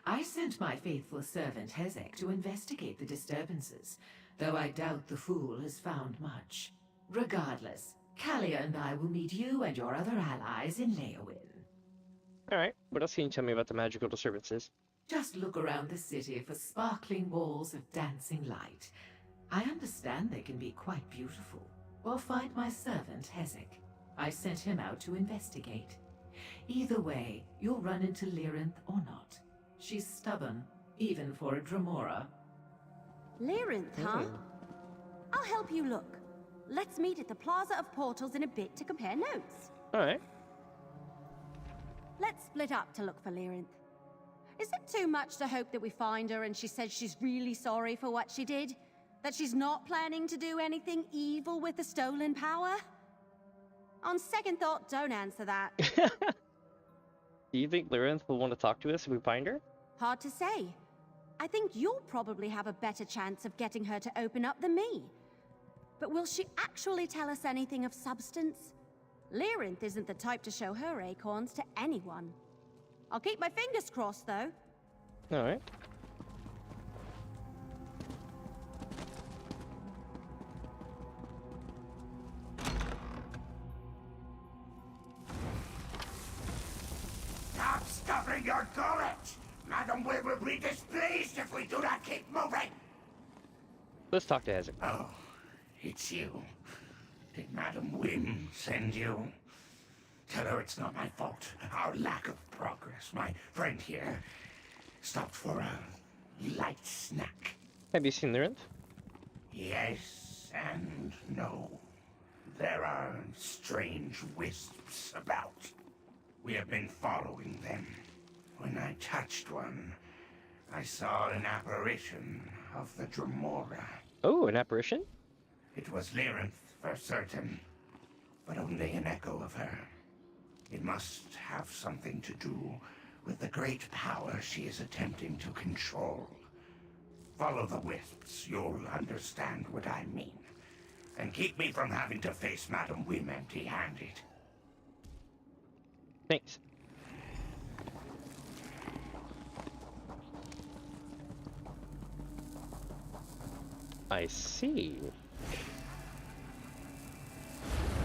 I sent my faithful servant Hezek to investigate the disturbances, though I doubt the fool has found much. Regardless, Kalia and I will meet you and your other allies in Leowin. Alright, what else can you tell me about the magical disturbances? Just look around the city for sparkling balls of dancing light. I understand they can be quite beautiful. Or find my servant Hezek. I sent him out to investigate. Either way, you'll run into Lyranth or not. She's stubborn, even for a Dremora. Lyranth, huh? I'll help you look. Let's meet at the Plaza of Portals in a bit to compare notes. Alright. Let's split up to look for Lyranth. Is it too much to hope that we find her and she says she's really sorry for what she did? That she's not planning to do anything evil with the stolen power? On second thought, don't answer that. Do you think Lyranth will want to talk to us if we find her? Hard to say. I think you'll probably have a better chance of getting her to open up than me. But will she actually tell us anything of substance? Lyranth isn't the type to show her acorns to anyone. I'll keep my fingers crossed, though. Alright. Stop stuffing your gullet! Madam Wim will be displeased if we do not keep moving! Let's talk to Hezek. Oh, it's you. Did Madam Wim send you? Tell her it's not my fault. Our lack of progress. My friend here stopped for a light snack. Have you seen Lyranth? Yes and no. There are strange wisps about. We have been following them. When I touched one, I saw an apparition of the Dremora. Oh, an apparition? It was Lyranth for certain, but only an echo of her. It must have something to do with the great power she is attempting to control. Follow the wisps, you'll understand what I mean. And keep me from having to face Madam Wim empty-handed. Thanks. I see.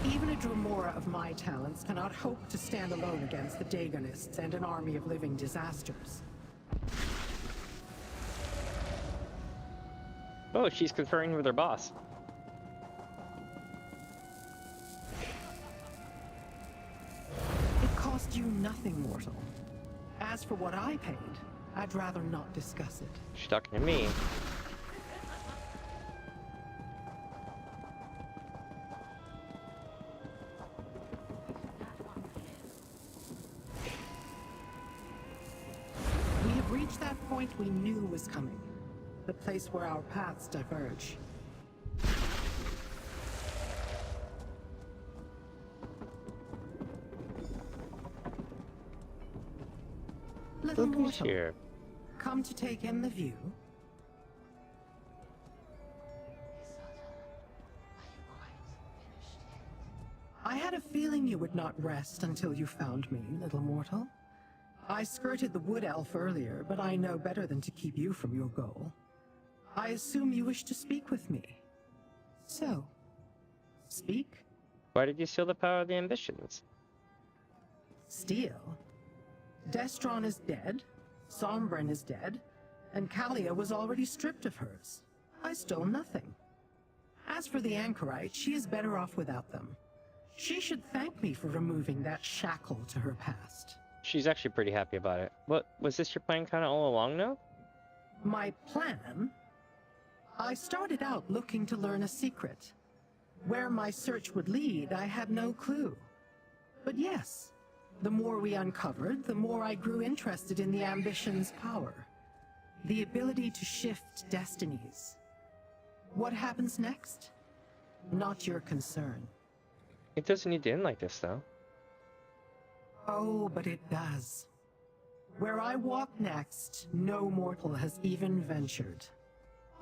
Even a Dremora of my talents cannot hope to stand alone against the Dagonists and an army of living disasters. Oh, she's conferring with her boss. It cost you nothing, mortal. As for what I paid, I'd rather not discuss it. She's talking to me. We have reached that point we knew was coming. The place where our paths diverge. Little Look who's mortal, here. come to take in the view. I had a feeling you would not rest until you found me, little mortal. I skirted the wood elf earlier, but I know better than to keep you from your goal. I assume you wish to speak with me. So, speak? Why did you steal the power of the ambitions? Steal? Destron is dead, Sombren is dead, and Kalia was already stripped of hers. I stole nothing. As for the Anchorite, she is better off without them. She should thank me for removing that shackle to her past. She's actually pretty happy about it. What, was this your plan kind of all along now? My plan? I started out looking to learn a secret. Where my search would lead, I had no clue. But yes, the more we uncovered, the more I grew interested in the ambition's power. The ability to shift destinies. What happens next? Not your concern. It doesn't need to end like this, though. Oh, but it does. Where I walk next, no mortal has even ventured.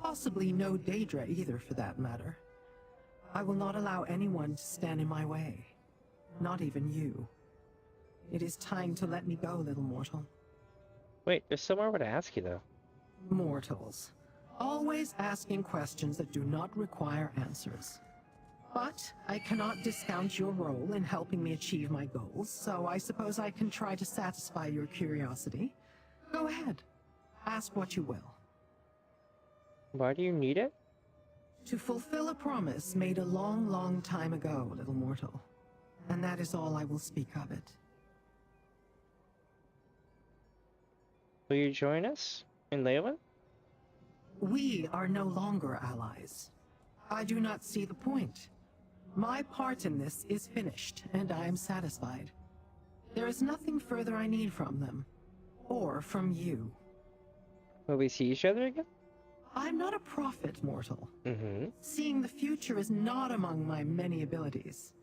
Possibly no Daedra either, for that matter. I will not allow anyone to stand in my way. Not even you. It is time to let me go, little mortal. Wait, there's somewhere I would ask you, though. Mortals. Always asking questions that do not require answers. But I cannot discount your role in helping me achieve my goals, so I suppose I can try to satisfy your curiosity. Go ahead. Ask what you will. Why do you need it? To fulfill a promise made a long, long time ago, little mortal. And that is all I will speak of it. Will you join us in Leyland? We are no longer allies. I do not see the point. My part in this is finished, and I am satisfied. There is nothing further I need from them. Or from you. Will we see each other again? I'm not a prophet, mortal. Mm-hmm. Seeing the future is not among my many abilities.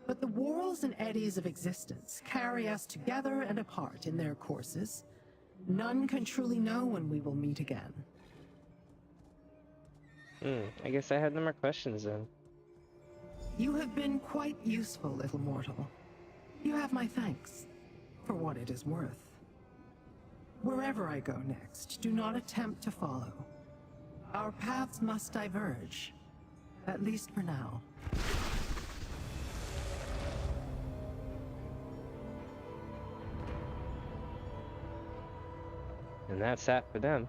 But the whirls and eddies of existence carry us together and apart in their courses. None can truly know when we will meet again. I guess I had no more questions then. You have been quite useful, little mortal. You have my thanks, for what it is worth. Wherever I go next, do not attempt to follow. Our paths must diverge, at least for now. And that's that for them.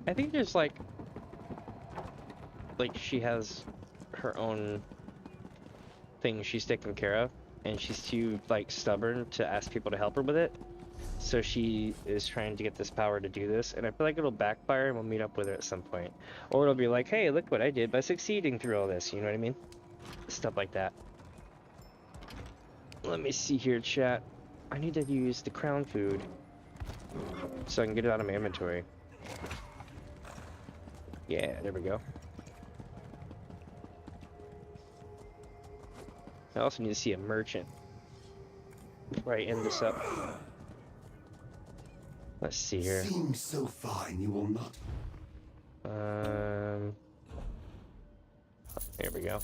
I think there's like she has her own thing she's taking care of, and she's too stubborn to ask people to help her with it. So she is trying to get this power to do this, and I feel like it'll backfire and we'll meet up with her at some point. Or it'll be like, hey, look what I did by succeeding through all this, you know what I mean? Stuff like that. Let me see here, chat. I need to use the crown food so I can get it out of my inventory. Yeah, there we go. I also need to see a merchant before I end this up. Let's see here. Seems so fine you will not. There we go.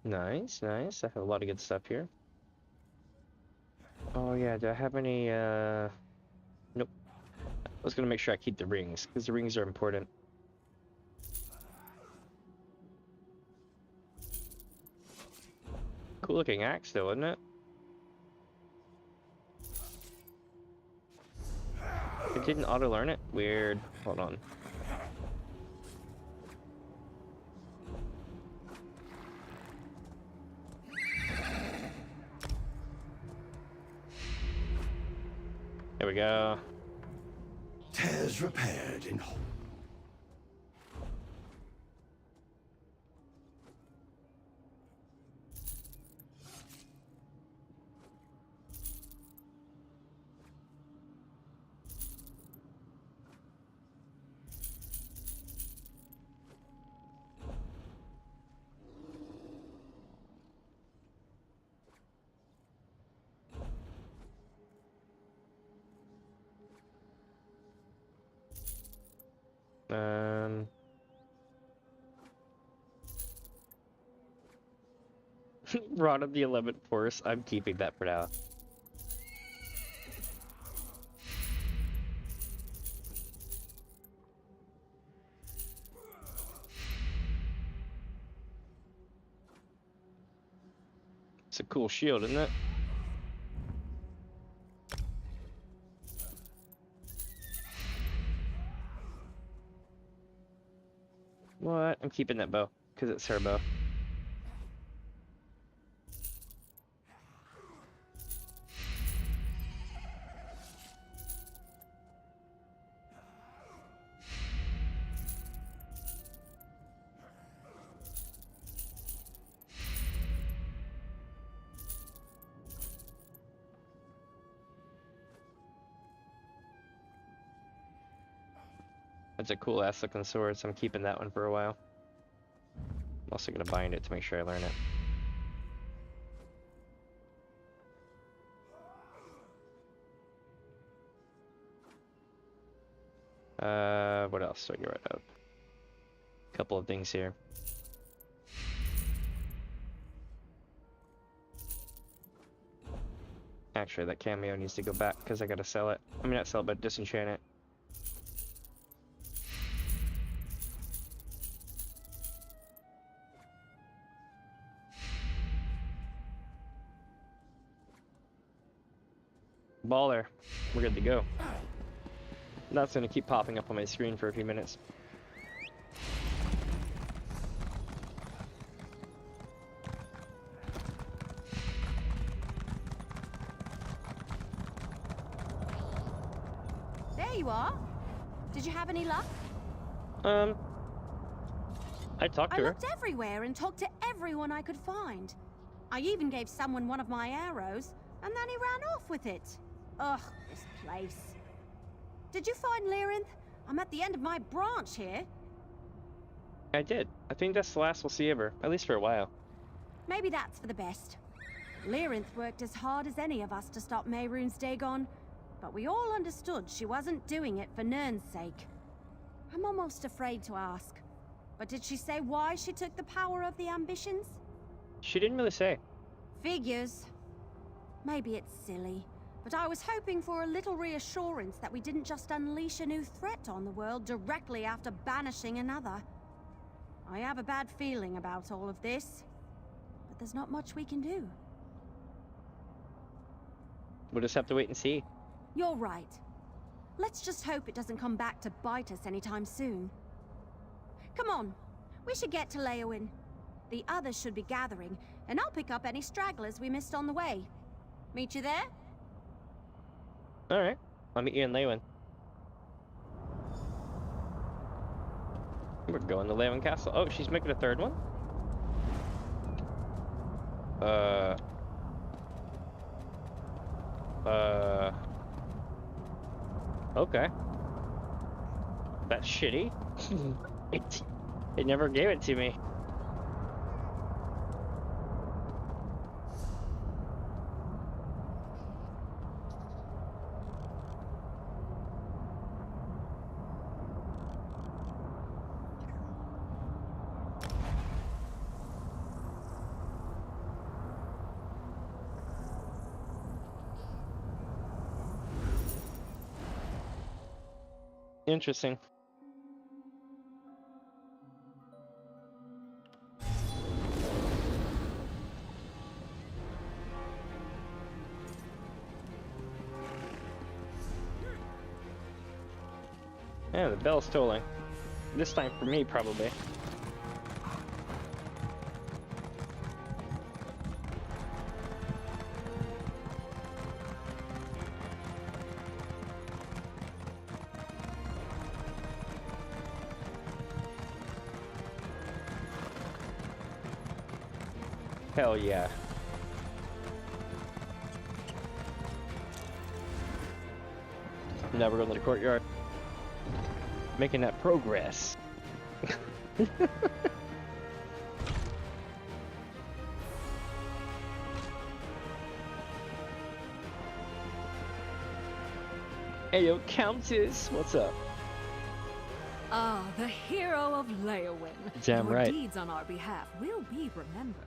Nice, nice. I have a lot of good stuff here. Oh yeah, do I have any, Nope. I was gonna make sure I keep the rings, because the rings are important. Cool looking axe though, isn't it? It didn't auto-learn it? Weird. Hold on. There we go. Tears repaired in whole. Rod of the 11th Force. I'm keeping that for now. It's a cool shield, isn't it? What? I'm keeping that bow, because it's her bow. That's a cool ass looking sword, so I'm keeping that one for a while. I'm also gonna bind it to make sure I learn it. What else do I get rid of? A couple of things here. Actually, that cameo needs to go back because I gotta sell it. I mean, not sell it, but disenchant it. Baller. We're good to go. That's gonna keep popping up on my screen for a few minutes. There you are. Did you have any luck? I talked to I her. looked everywhere and talked to everyone I could find. I even gave someone one of my arrows, and then he ran off with it. Ugh, this place. Did you find Lyrinth? I'm at the end of my branch here. I did. I think that's the last we'll see of her, at least for a while. Maybe that's for the best. Lyrinth worked as hard as any of us to stop Mehrunes Dagon, but we all understood she wasn't doing it for Nirn's sake. I'm almost afraid to ask. But did she say why she took the power of the ambitions? She didn't really say. Figures. Maybe it's silly, but I was hoping for a little reassurance that we didn't just unleash a new threat on the world directly after banishing another. I have a bad feeling about all of this, but there's not much we can do. We'll just have to wait and see. You're right. Let's just hope it doesn't come back to bite us anytime soon. Come on, we should get to Leowin. The others should be gathering, and I'll pick up any stragglers we missed on the way. Meet you there? Alright. I'll meet you in Leyland. We're going to Leyland Castle. Oh, she's making a third one? Okay. That's shitty. It never gave it to me. Interesting. Yeah, the bell's tolling. This time for me, probably. Hell yeah. Now we're going to the courtyard. Making that progress. Hey yo, Countess, what's up? Ah, the hero of Leowyn. Damn Your right. deeds on our behalf will be remembered.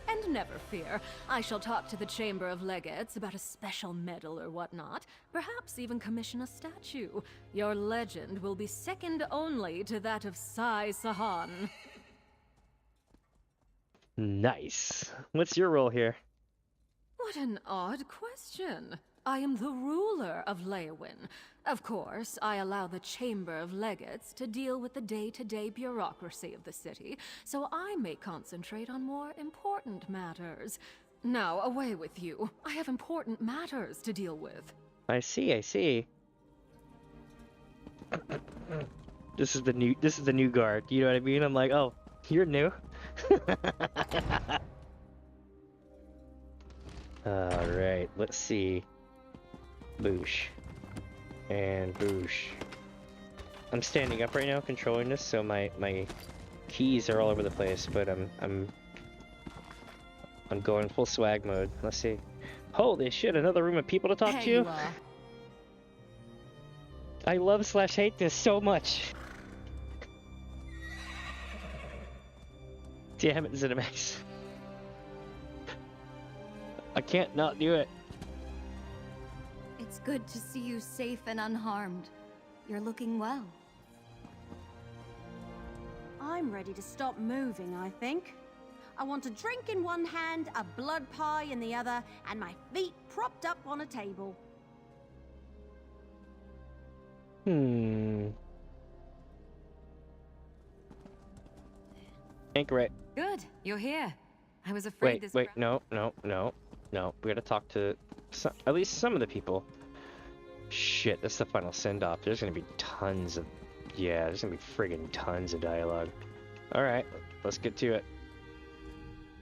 And never fear, I shall talk to the Chamber of Legates about a special medal or whatnot. Perhaps even commission a statue. Your legend will be second only to that of Sai Sahan. Nice. What's your role here? What an odd question. I am the ruler of Leowyn. Of course, I allow the Chamber of Legates to deal with the day-to-day bureaucracy of the city, so I may concentrate on more important matters. Now, away with you. I have important matters to deal with. I see, I see. This is the new guard. You know what I mean? I'm like, oh, you're new. All right, let's see. Boosh. And boosh. I'm standing up right now controlling this, so my keys are all over the place, but I'm going full swag mode. Let's see. Holy shit, another room of people to talk to? I love / hate this so much. Damn it, Zenimax. I can't not do it. It's good to see you safe and unharmed. You're looking well. I'm ready to stop moving, I think. I want a drink in one hand, a blood pie in the other, and my feet propped up on a table. Anchorite. Good, you're here. I was afraid this. Wait, no. We gotta talk to at least some of the people. Shit, that's the final send-off. There's gonna be tons of... Yeah, there's gonna be friggin' tons of dialogue. Alright, let's get to it.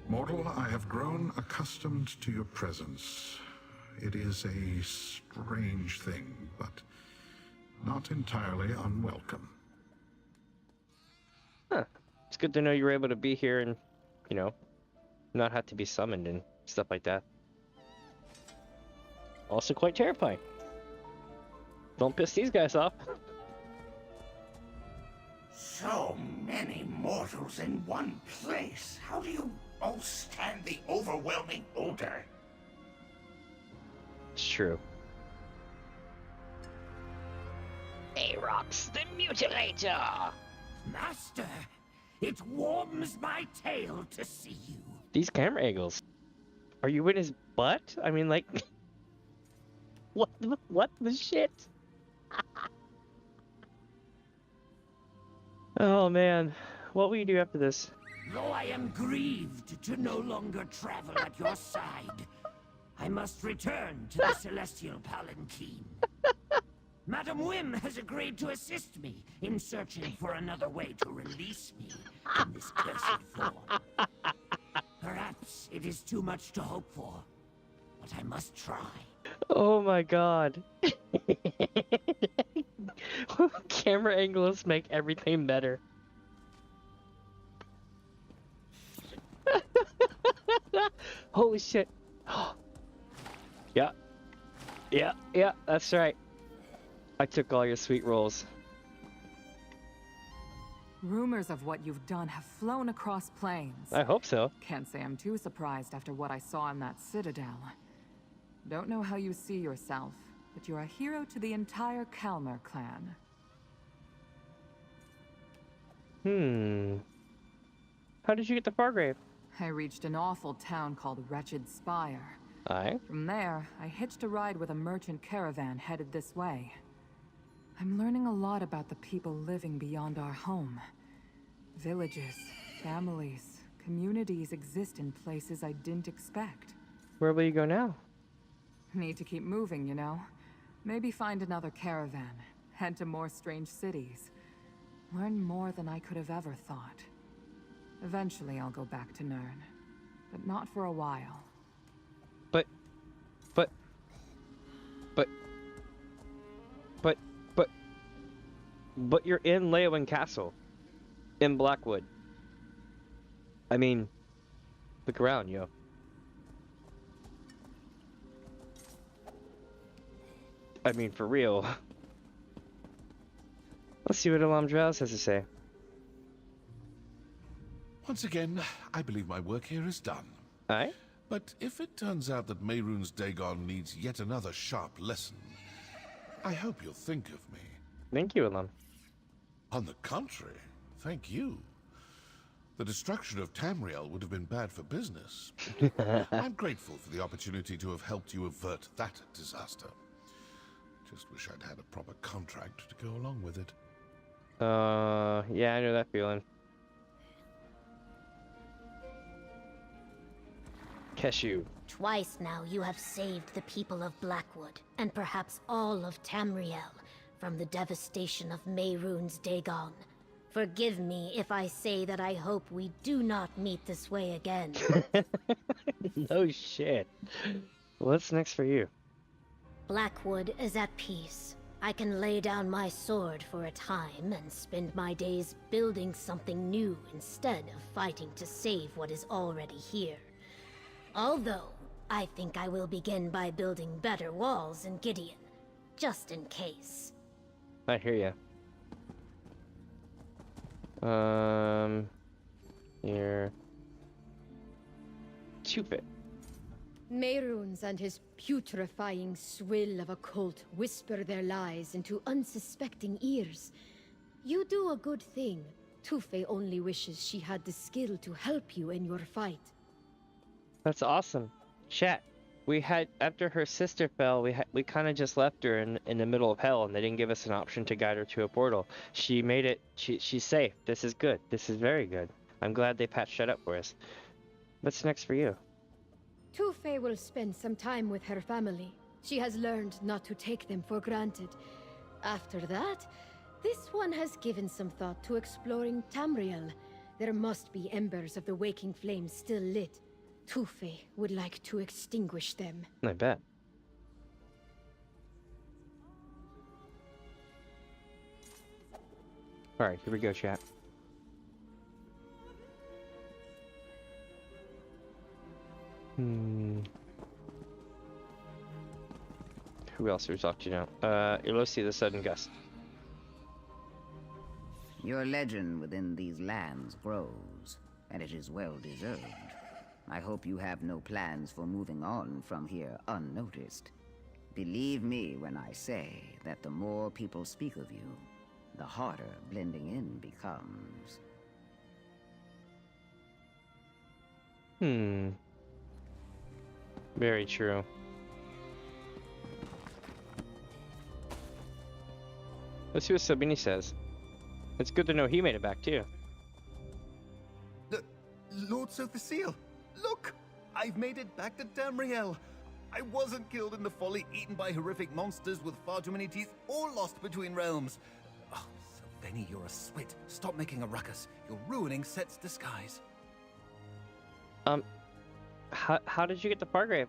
Mortal, I have grown accustomed to your presence. It is a strange thing, but not entirely unwelcome. Huh. It's good to know you were able to be here and, you know, not have to be summoned and stuff like that. Also quite terrifying. Don't piss these guys off. So many mortals in one place. How do you all stand the overwhelming odor? It's true. Aarox the Mutilator! Master, it warms my tail to see you. These camera angles. Are you in his butt? I mean, like... what the shit? Oh man, what will you do after this? Though I am grieved to no longer travel at your side, I must return to the Celestial Palanquin. Madam Whim has agreed to assist me in searching for another way to release me from this cursed form. Perhaps it is too much to hope for, but I must try. Oh my god. Camera angles make everything better. Holy shit. Yeah. Yeah, that's right. I took all your sweet rolls. Rumors of what you've done have flown across plains. I hope so. Can't say I'm too surprised after what I saw in that citadel. Don't know how you see yourself, but you're a hero to the entire Kalmar clan. How did you get to Fargrave? I reached an awful town called Wretched Spire. Aye. From there, I hitched a ride with a merchant caravan headed this way. I'm learning a lot about the people living beyond our home. Villages, families, communities exist in places I didn't expect. Where will you go now? Need to keep moving, you know? Maybe find another caravan, head to more strange cities. Learn more than I could have ever thought. Eventually I'll go back to Nirn, but not for a while. But you're in Leyawiin Castle. In Blackwood. I mean, look around, yo. I mean, for real. Let's see what Alam Drows has to say. Once again, I believe my work here is done. Aye? But if it turns out that Mehrunes Dagon needs yet another sharp lesson, I hope you'll think of me. Thank you, Alam. On the contrary, thank you. The destruction of Tamriel would have been bad for business. I'm grateful for the opportunity to have helped you avert that disaster. Just wish I'd had a proper contract to go along with it. Yeah, I know that feeling. Keshu. Twice now you have saved the people of Blackwood, and perhaps all of Tamriel, from the devastation of Mehrunes Dagon. Forgive me if I say that I hope we do not meet this way again. No shit. What's next for you? Blackwood is at peace. I can lay down my sword for a time and spend my days building something new instead of fighting to save what is already here. Although, I think I will begin by building better walls in Gideon, just in case. I hear ya. Here. Stupid. Mehrunes and his putrefying swill of a cult whisper their lies into unsuspecting ears. You do a good thing. Tufe only wishes she had the skill to help you in your fight. That's awesome. Chat. We had, after her sister fell, we kind of just left her in the middle of hell, and they didn't give us an option to guide her to a portal. She made it, she's safe. This is good. This is very good. I'm glad they patched that up for us. What's next for you? Tufe will spend some time with her family. She has learned not to take them for granted. After that, this one has given some thought to exploring Tamriel. There must be embers of the waking flame still lit. Tufe would like to extinguish them. I bet. Alright, here we go, chat. Who else do we talk to now? Elosi the Sudden Gust. Your legend within these lands grows, and it is well deserved. I hope you have no plans for moving on from here unnoticed. Believe me when I say that the more people speak of you, the harder blending in becomes. Very true. Let's see what Sabini says. It's good to know he made it back too. Lord Sothasil, look! I've made it back to Tamriel. I wasn't killed in the folly, eaten by horrific monsters with far too many teeth, or lost between realms. Oh, Sylveni, you're a swit. Stop making a ruckus. You're ruining Set's disguise. How did you get to Fargrave?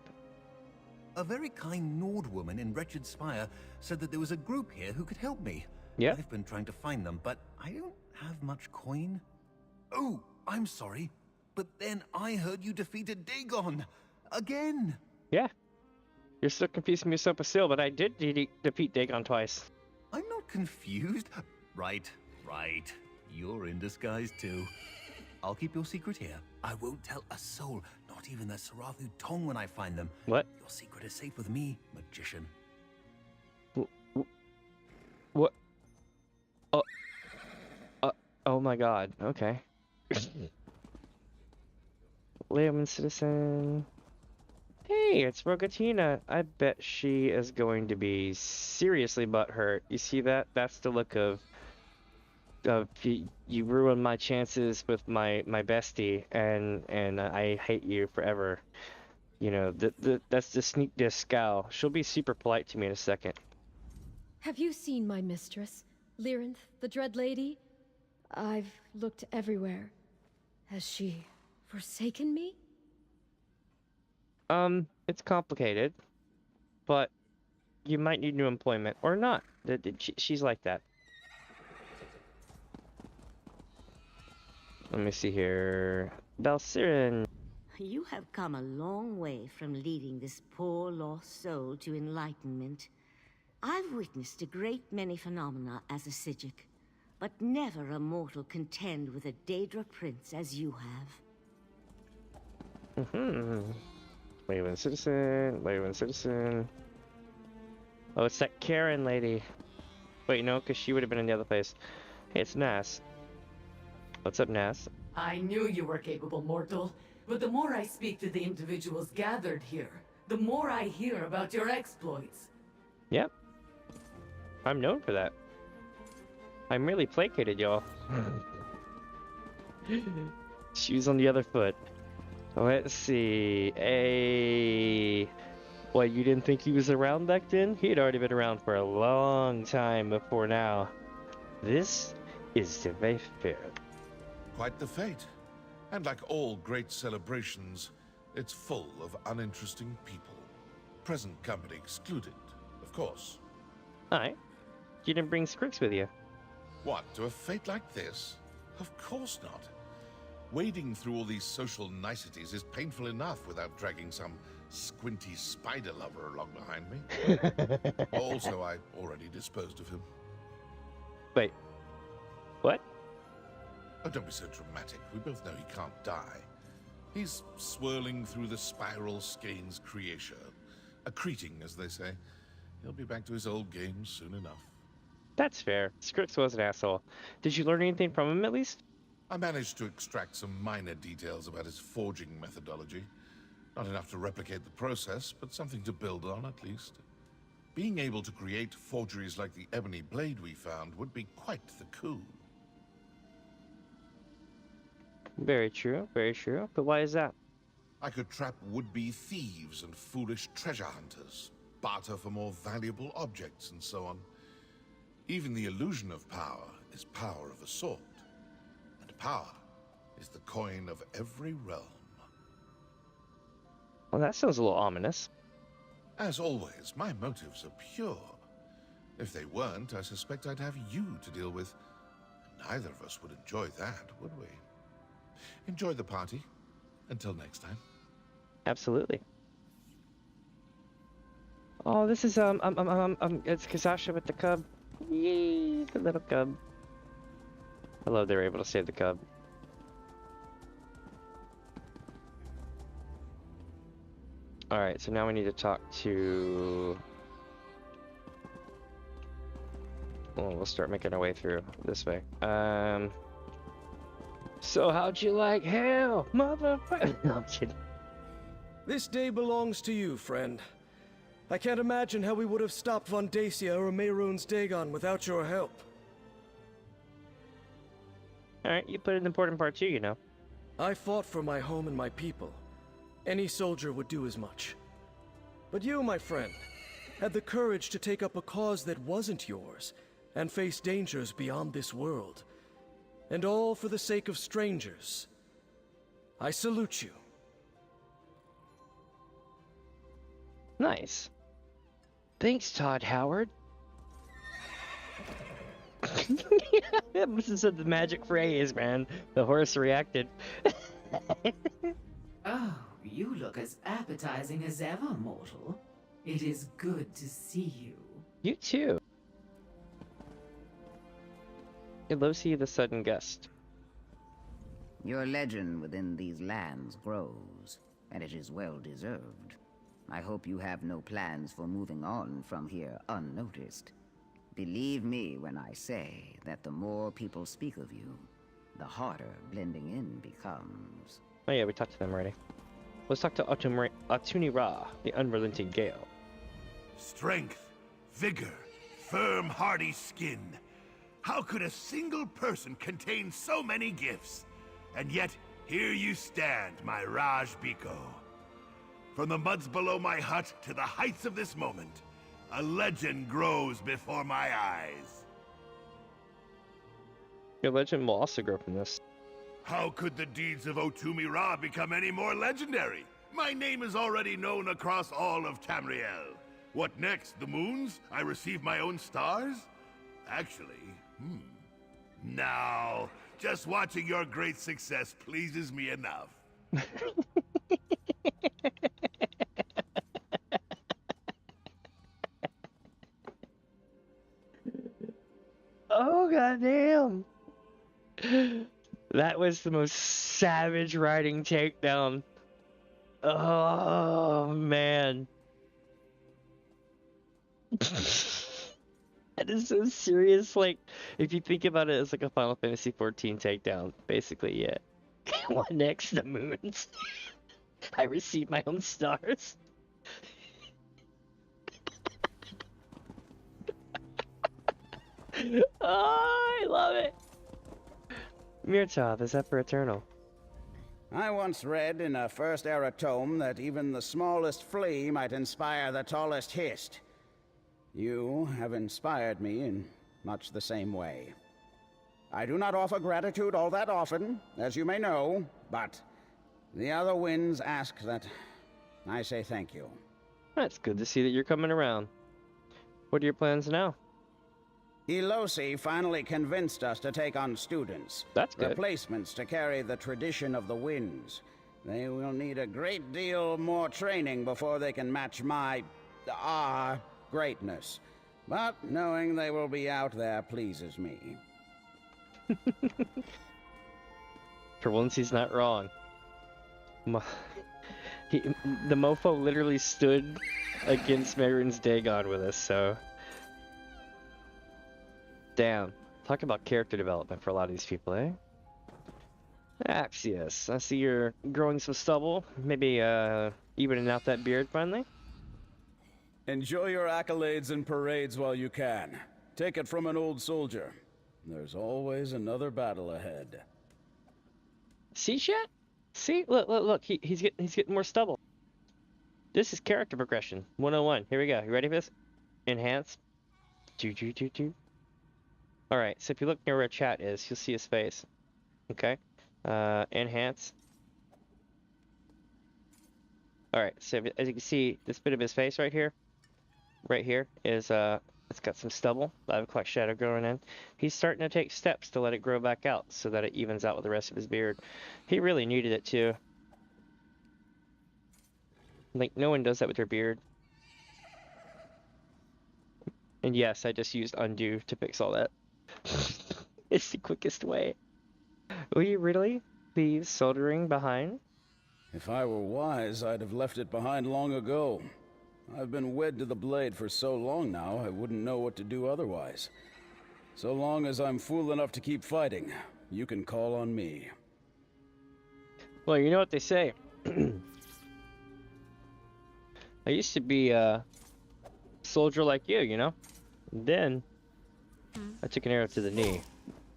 A very kind Nord woman in Wretched Spire said that there was a group here who could help me. Yeah. I've been trying to find them, but I don't have much coin. Oh, I'm sorry, but then I heard you defeated Dagon. Again. Yeah. You're still confusing me with Seal, but I did defeat Dagon twice. I'm not confused. Right. You're in disguise too. I'll keep your secret here. I won't tell a soul, not even the Sarathu Tong when I find them. What? Your secret is safe with me, magician. What? Oh my god. Okay. Leoman Citizen. Hey, it's Rogatina. I bet she is going to be seriously butthurt. You see that? That's the look of you ruined my chances with my bestie, and I hate you forever. You know, that's the sneak diss scowl. She'll be super polite to me in a second. Have you seen my mistress, Lyrinth, the Dread Lady? I've looked everywhere. Has she forsaken me? It's complicated, but you might need new employment or not. She's like that. Let me see here. Balsirin. You have come a long way from leading this poor lost soul to enlightenment. I've witnessed a great many phenomena as a Psijic, but never a mortal contend with a Daedra prince as you have. Leyland Citizen. Oh, it's that Karen lady. Wait, no, because she would have been in the other place. Hey, it's Nas. What's up, Nas? I knew you were capable, mortal. But the more I speak to the individuals gathered here, the more I hear about your exploits. Yep. I'm known for that. I'm really placated, y'all. Shoes on the other foot. Let's see. What, you didn't think he was around back then? He had already been around for a long time before now. This is the Vayfair. Quite the fate. And like all great celebrations, it's full of uninteresting people. Present company excluded, of course. Aye. You didn't bring Scrix with you. What, to a fate like this? Of course not. Wading through all these social niceties is painful enough without dragging some squinty spider lover along behind me. Also, I already disposed of him. Wait. What? Oh, don't be so dramatic. We both know he can't die. He's swirling through the spiral skeins creation. Accreting, as they say. He'll be back to his old games soon enough. That's fair. Scrix was an asshole. Did you learn anything from him, at least? I managed to extract some minor details about his forging methodology. Not enough to replicate the process, but something to build on, at least. Being able to create forgeries like the ebony blade we found would be quite the coup. Very true, very true. But why is that? I could trap would-be thieves and foolish treasure hunters, barter for more valuable objects, and so on. Even the illusion of power is power of a sort. And power is the coin of every realm. Well, that sounds a little ominous. As always, my motives are pure. If they weren't, I suspect I'd have you to deal with. Neither of us would enjoy that, would we? Enjoy the party. Until next time. Absolutely. Oh, this is it's Kazasha with the cub. Yay, the little cub. I love they were able to save the cub. Alright, so now we need to talk to... Well, we'll start making our way through this way. So how'd you like hell, motherfucker? No, I'm kidding. This day belongs to you, friend. I can't imagine how we would have stopped Von Dacia or Mehrunes Dagon without your help. Alright, you put an important part too, you know. I fought for my home and my people. Any soldier would do as much. But you, my friend, had the courage to take up a cause that wasn't yours, and face dangers beyond this world. And all for the sake of strangers. I salute you. Nice. Thanks, Todd Howard. That must have said the magic phrase, man. The horse reacted. Oh, you look as appetizing as ever, mortal. It is good to see you. You too. Elosi the sudden gust. Your legend within these lands grows, and it is well deserved. I hope you have no plans for moving on from here unnoticed. Believe me when I say that the more people speak of you, the harder blending in becomes. Oh yeah, we talked to them already. Let's talk to Atuni Ra, the unrelenting gale. Strength, vigor, firm, hardy skin. How could a single person contain so many gifts? And yet, here you stand, my Raj Biko. From the muds below my hut to the heights of this moment, a legend grows before my eyes. Your legend will also grow from this. How could the deeds of Otumi Ra become any more legendary? My name is already known across all of Tamriel. What next, the moons? I receive my own stars? Actually, Now, just watching your great success pleases me enough. Oh goddamn! That was the most savage riding takedown. Oh man. That is so serious. Like, if you think about it as like a Final Fantasy 14 takedown, basically, yeah. What next? The moons. I received my own stars. Oh, I love it. Mirtov, is that for eternal? I once read in a First Era tome that even the smallest flea might inspire the tallest hist. You have inspired me in much the same way. I do not offer gratitude all that often, as you may know, but the other winds ask that I say thank you. That's good to see that you're coming around. What are your plans now? Elosi finally convinced us to take on students. That's good. Replacements to carry the tradition of the winds. They will need a great deal more training before they can match our greatness. But knowing they will be out there pleases me. For once, he's not wrong. The mofo literally stood against Mehrunes Dagon with us, so... Damn. Talk about character development for a lot of these people, eh? Axios, I see you're growing some stubble. Maybe, evening out that beard finally? Enjoy your accolades and parades while you can. Take it from an old soldier. There's always another battle ahead. See, chat? See? Look. He's getting more stubble. This is character progression 101. Here we go. You ready for this? Enhance. Alright, so if you look near where chat is, you'll see his face. Okay? Enhance. Alright, so as you can see, this bit of his face right here is, it's got some stubble, 5 o'clock shadow growing in. He's starting to take steps to let it grow back out so that it evens out with the rest of his beard. He really needed it too. Like, no one does that with their beard. And yes, I just used undo to fix all that. It's the quickest way. Will you really leave soldering behind? If I were wise, I'd have left it behind long ago. I've been wed to the blade for so long now, I wouldn't know what to do otherwise. So long as I'm fool enough to keep fighting, you can call on me. Well, you know what they say. I used to be a soldier like you know? And then I took an arrow to the knee.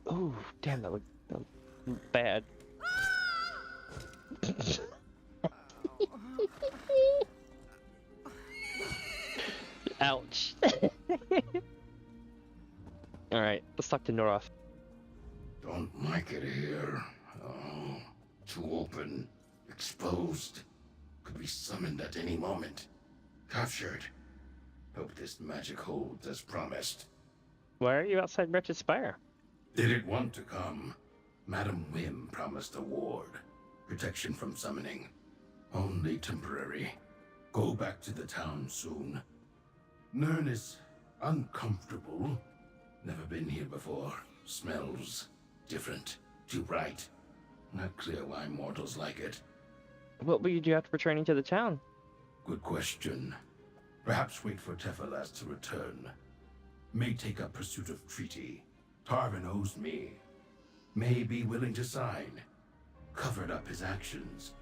Oh, damn, that looked bad. Ouch. Alright, let's talk to Noroth. Don't like it here. Oh, too open. Exposed. Could be summoned at any moment. Captured. Hope this magic holds as promised. Why are you outside Wretched Spire? Did it want to come? Madam Whim promised a ward. Protection from summoning. Only temporary. Go back to the town soon. Nern is uncomfortable. Never been here before. Smells different. Too bright. Not clear why mortals like it. What will you do after returning to the town? Good question. Perhaps wait for Tephalas to return. May take up pursuit of treaty. Tarvin owes me. May be willing to sign. Covered up his actions.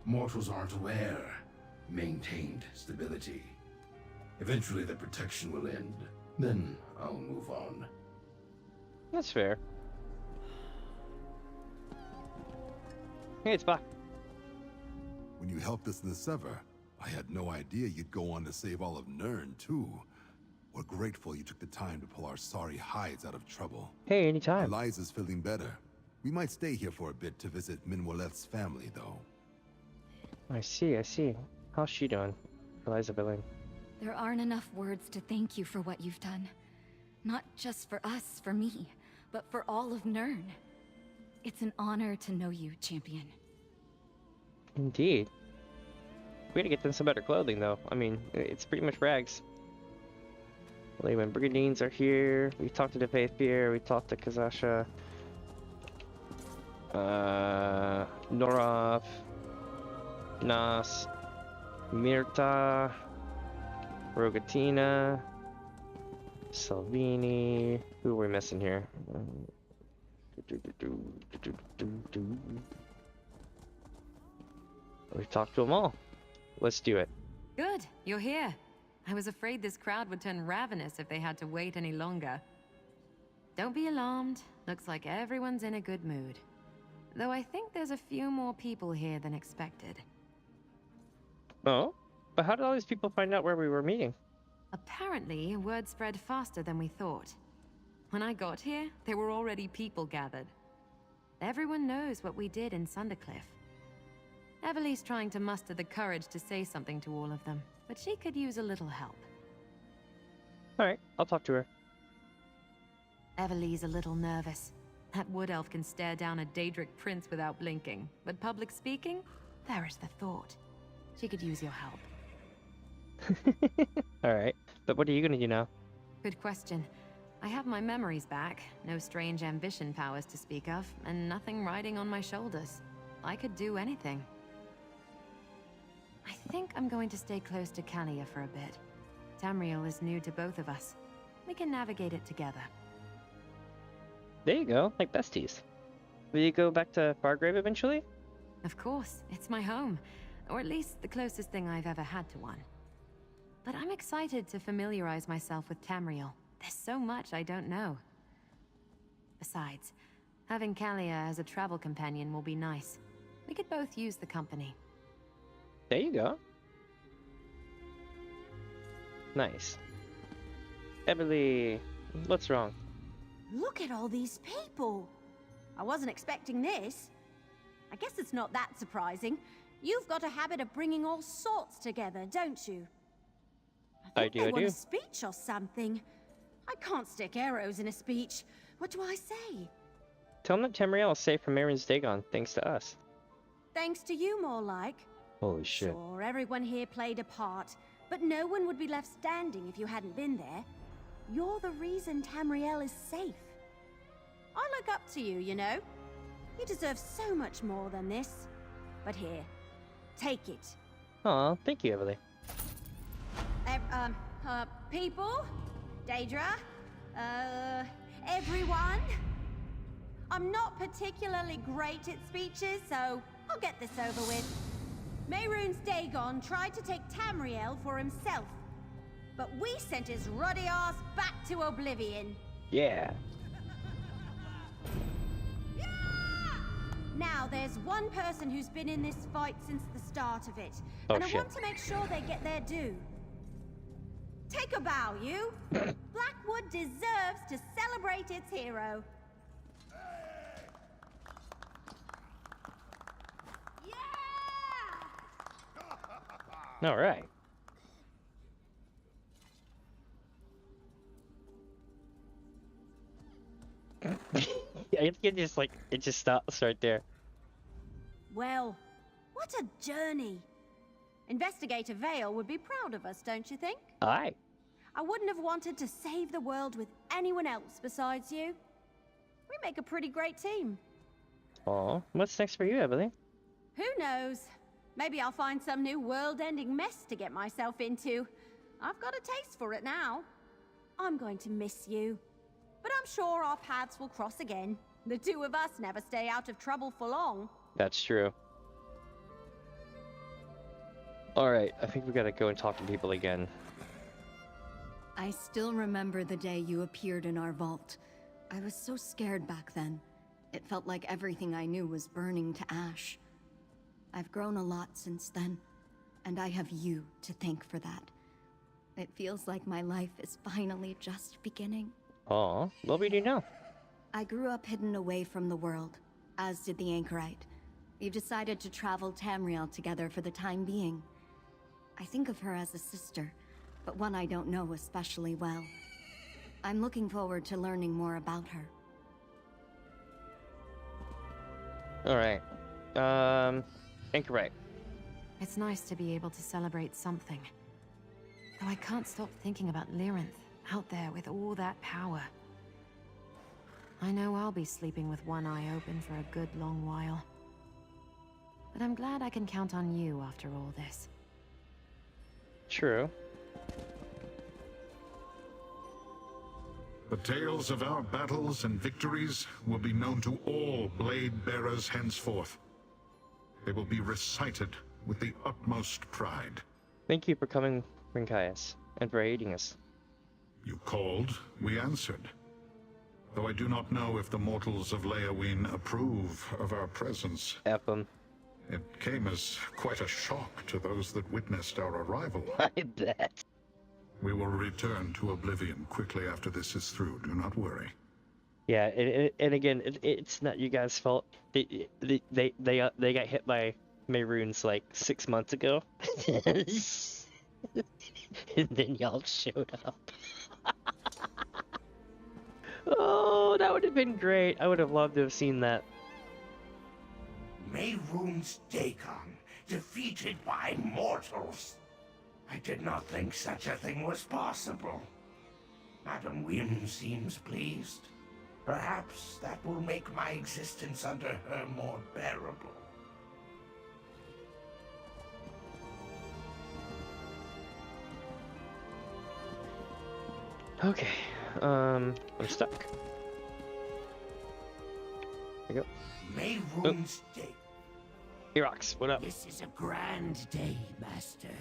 Mortals aren't aware. Maintained stability. Eventually the protection will end. Then I'll move on. That's fair. Hey, it's back. When you helped us in the Sever, I had no idea you'd go on to save all of Nern, too. We're grateful you took the time to pull our sorry hides out of trouble. Hey, anytime. Eliza's feeling better. We might stay here for a bit to visit Minwaleth's family, though. I see, I see. How's she doing? Eliza Billing. There aren't enough words to thank you for what you've done. Not just for us, for me, but for all of Nern. It's an honor to know you, champion. Indeed. We gotta get them some better clothing, though. I mean, it's pretty much rags. When Brigadines are here, we talked to the Faith here, we talked to Kazasha. Noroth. Nas. Mirta. Rogatina. Salvini. Who are we missing here? We've talked to them all. Let's do it. Good, you're here. I was afraid this crowd would turn ravenous if they had to wait any longer. Don't be alarmed. Looks like everyone's in a good mood. Though I think there's a few more people here than expected. Oh? But how did all these people find out where we were meeting? Apparently, word spread faster than we thought. When I got here, there were already people gathered. Everyone knows what we did in Sundercliff. Everly's trying to muster the courage to say something to all of them, but she could use a little help. Alright, I'll talk to her. Everly's a little nervous. That wood elf can stare down a Daedric prince without blinking, but public speaking? There is the thought. She could use your help. Alright, but what are you gonna do now? Good question. I have my memories back, no strange ambition powers to speak of, and nothing riding on my shoulders. I could do anything. I think I'm going to stay close to Kalia for a bit. Tamriel is new to both of us. We can navigate it together. There you go, like besties. Will you go back to Fargrave eventually? Of course, it's my home. Or at least the closest thing I've ever had to one. But I'm excited to familiarize myself with Tamriel. There's so much I don't know. Besides, having Kalia as a travel companion will be nice. We could both use the company. There you go. Nice. Everly, what's wrong? Look at all these people. I wasn't expecting this. I guess it's not that surprising. You've got a habit of bringing all sorts together, don't you? I do. They want a speech or something. I can't stick arrows in a speech. What do I say? Tell them that Tamriel is safe from Mehrunes Dagon, thanks to us. Thanks to you, more like. Holy shit. Sure, everyone here played a part, but no one would be left standing if you hadn't been there. You're the reason Tamriel is safe. I look up to you, you know. You deserve so much more than this. But here, take it. Aw, thank you, Everly. People? Daedra? Everyone? I'm not particularly great at speeches, so I'll get this over with. Mehrunes Dagon tried to take Tamriel for himself, but we sent his ruddy ass back to oblivion. Yeah. Now, there's one person who's been in this fight since the start of it, Oh, and I shit. want to make sure they get their due. Take a bow, you. Blackwood deserves to celebrate its hero. All right. I think it just stops right there. Well, what a journey. Investigator Vale would be proud of us, don't you think? Aye. I wouldn't have wanted to save the world with anyone else besides you. We make a pretty great team. Aw, what's next for you, Emily? Who knows? Maybe I'll find some new world-ending mess to get myself into. I've got a taste for it now. I'm going to miss you. But I'm sure our paths will cross again. The two of us never stay out of trouble for long. That's true. Alright, I think we gotta go and talk to people again. I still remember the day you appeared in our vault. I was so scared back then. It felt like everything I knew was burning to ash. I've grown a lot since then, and I have you to thank for that. It feels like my life is finally just beginning. Aw, what we do now? I grew up hidden away from the world, as did the Anchorite. We've decided to travel Tamriel together for the time being. I think of her as a sister, but one I don't know especially well. I'm looking forward to learning more about her. Alright. Anchorite. It's nice to be able to celebrate something. Though I can't stop thinking about Lyranth out there with all that power. I know I'll be sleeping with one eye open for a good long while. But I'm glad I can count on you after all this. True. The tales of our battles and victories will be known to all blade bearers henceforth. They will be recited with the utmost pride. Thank you for coming, Rinkaius, and for aiding us. You called, we answered. Though I do not know if the mortals of Leowyn approve of our presence. F them. It came as quite a shock to those that witnessed our arrival. I bet. We will return to Oblivion quickly after this is through, do not worry. Yeah, and again, it's not you guys' fault. They got hit by Mehrunes like 6 months ago. And then y'all showed up. Oh, that would have been great. I would have loved to have seen that. Mehrunes Dagon, defeated by mortals. I did not think such a thing was possible. Madam Wynne seems pleased. Perhaps that will make my existence under her more bearable. Okay, I'm stuck. There you go. Mehrunes Dagon. Erox, what up? This is a grand day, Master.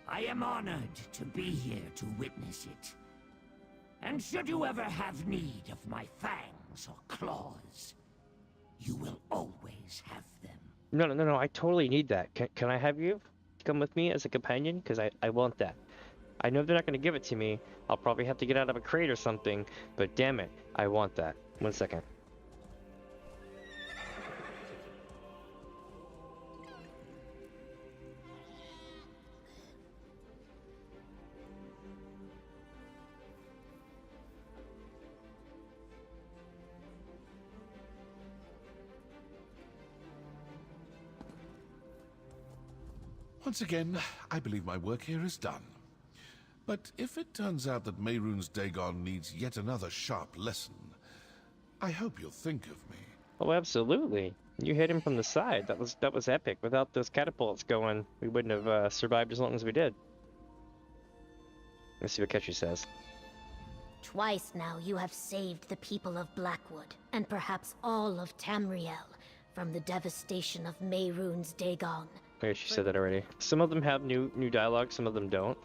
I am honored to be here to witness it. And should you ever have need of my fangs or claws, you will always have them. No, I totally need that. Can I have you come with me as a companion? Because I want that. I know they're not going to give it to me. I'll probably have to get out of a crate or something, but damn it, I want that. 1 second. Once again, I believe my work here is done. But if it turns out that Mehrunes Dagon needs yet another sharp lesson, I hope you'll think of me. Oh, absolutely. You hit him from the side. That was epic. Without those catapults going, we wouldn't have survived as long as we did. Let's see what Ketchy says. Twice now you have saved the people of Blackwood, and perhaps all of Tamriel, from the devastation of Mehrunes Dagon. Okay, she said that already. Some of them have new dialogue, some of them don't.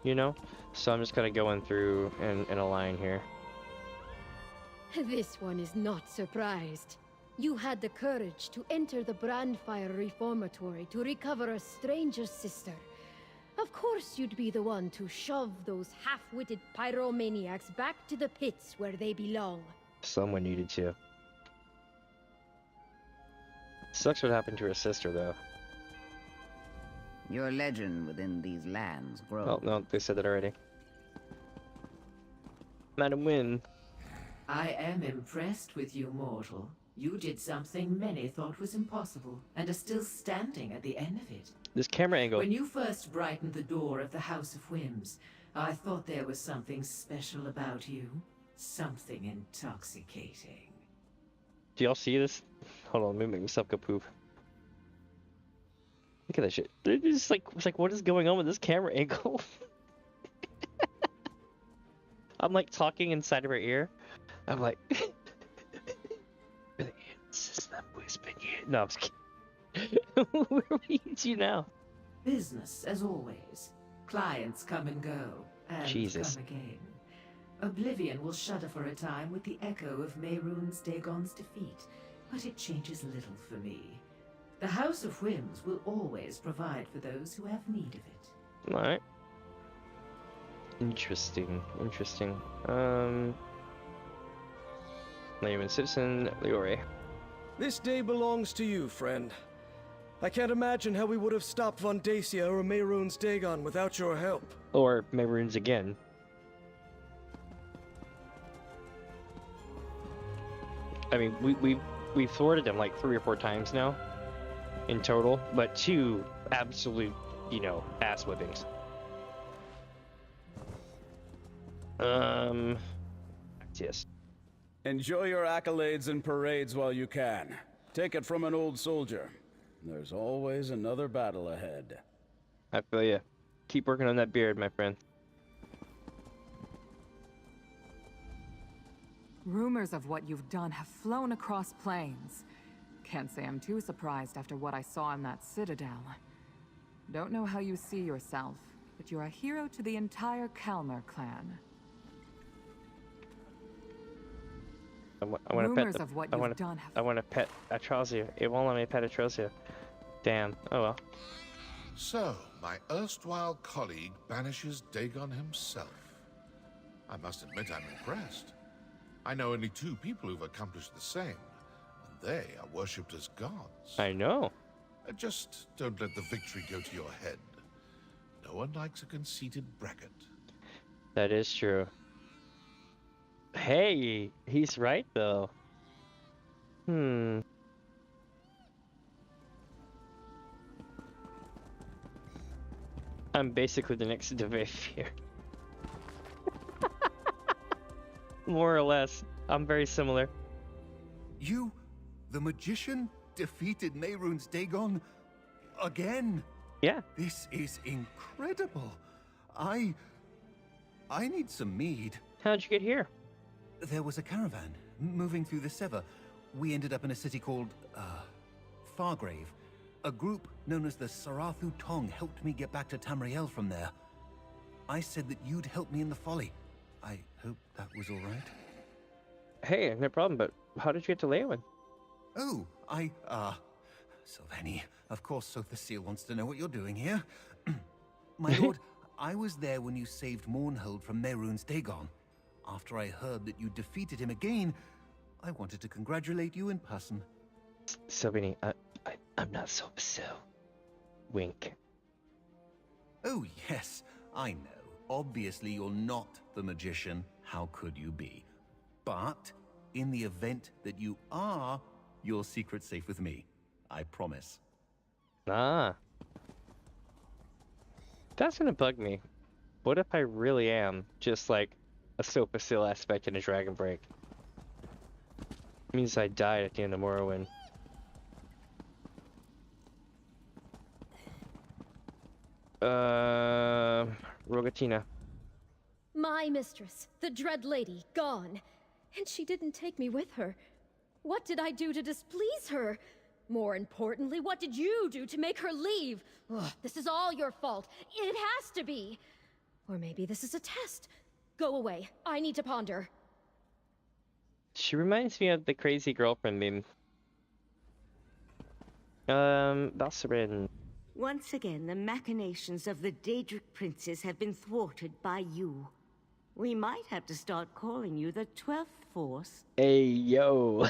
You know? So I'm just kind of going through in a line here. This one is not surprised. You had the courage to enter the Brandfire Reformatory to recover a stranger's sister. Of course you'd be the one to shove those half-witted pyromaniacs back to the pits where they belong. Someone needed to. Sucks what happened to her sister, though. Your legend within these lands grows. Oh, no, they said that already. Madam Wynn. I am impressed with you, mortal. You did something many thought was impossible, and are still standing at the end of it. This camera angle. When you first brightened the door of the House of Whims, I thought there was something special about you. Something intoxicating. Do y'all see this? Hold on, let me make myself go poop. Look at that shit. It's like, what is going on with this camera angle? I'm like talking inside of her ear. I'm like, no, I'm just kidding. Where are we to now? Business, as always. Clients come and go, and Jesus. come again. Oblivion will shudder for a time with the echo of Mehrunes Dagon's defeat, but it changes little for me. The House of Whims will always provide for those who have need of it. Alright. Interesting. Layman Citizen, Leore. This day belongs to you, friend. I can't imagine how we would have stopped Von Dacia or Mehrunes Dagon without your help. Or Mehrunes again. I mean, we've thwarted them like 3 or 4 times now, in total, but 2 absolute, ass whippings. Yes. Enjoy your accolades and parades while you can. Take it from an old soldier. There's always another battle ahead. I feel ya. Keep working on that beard, my friend. Rumors of what you've done have flown across plains. Can't say I'm too surprised after what I saw in that citadel. Don't know how you see yourself, but you're a hero to the entire Kalmar clan. I want to pet Atrozia. It won't let me pet Atrozia. Damn. Oh well. So, my erstwhile colleague banishes Dagon himself. I must admit I'm impressed. I know only 2 people who've accomplished the same, and they are worshipped as gods. I know. Just don't let the victory go to your head. No one likes a conceited braggart. That is true. Hey, he's right though. I'm basically the next Deviff here. More or less. I'm very similar. You, the magician, defeated Mehrunes Dagon again? Yeah. This is incredible. I need some mead. How'd you get here? There was a caravan moving through the Sever. We ended up in a city called, Fargrave. A group known as the Sarathu Tong helped me get back to Tamriel from there. I said that you'd help me in the folly. I hope that was all right. Hey, no problem, but how did you get to Leyawen? Oh, Sylvani, of course Sothaseel wants to know what you're doing here. My lord, I was there when you saved Mournhold from Mehrunes Dagon. After I heard that you defeated him again, I wanted to congratulate you in person. Sylvani, I'm not so. Wink. Oh yes, I know. Obviously you're not the magician. How could you be? But in the event that you are, your secret's safe with me. I promise. Ah. That's gonna bug me. What if I really am just like a Sopasil aspect in a Dragon Break? It means I died at the end of Morrowind. Rogatina. My mistress, the Dread Lady, gone. And she didn't take me with her. What did I do to displease her? More importantly, what did you do to make her leave? Ugh, this is all your fault. It has to be. Or maybe this is a test. Go away. I need to ponder. She reminds me of the crazy girlfriend meme. Valsarin. Once again, the machinations of the Daedric princes have been thwarted by you. We might have to start calling you the 12th Force. Hey, yo.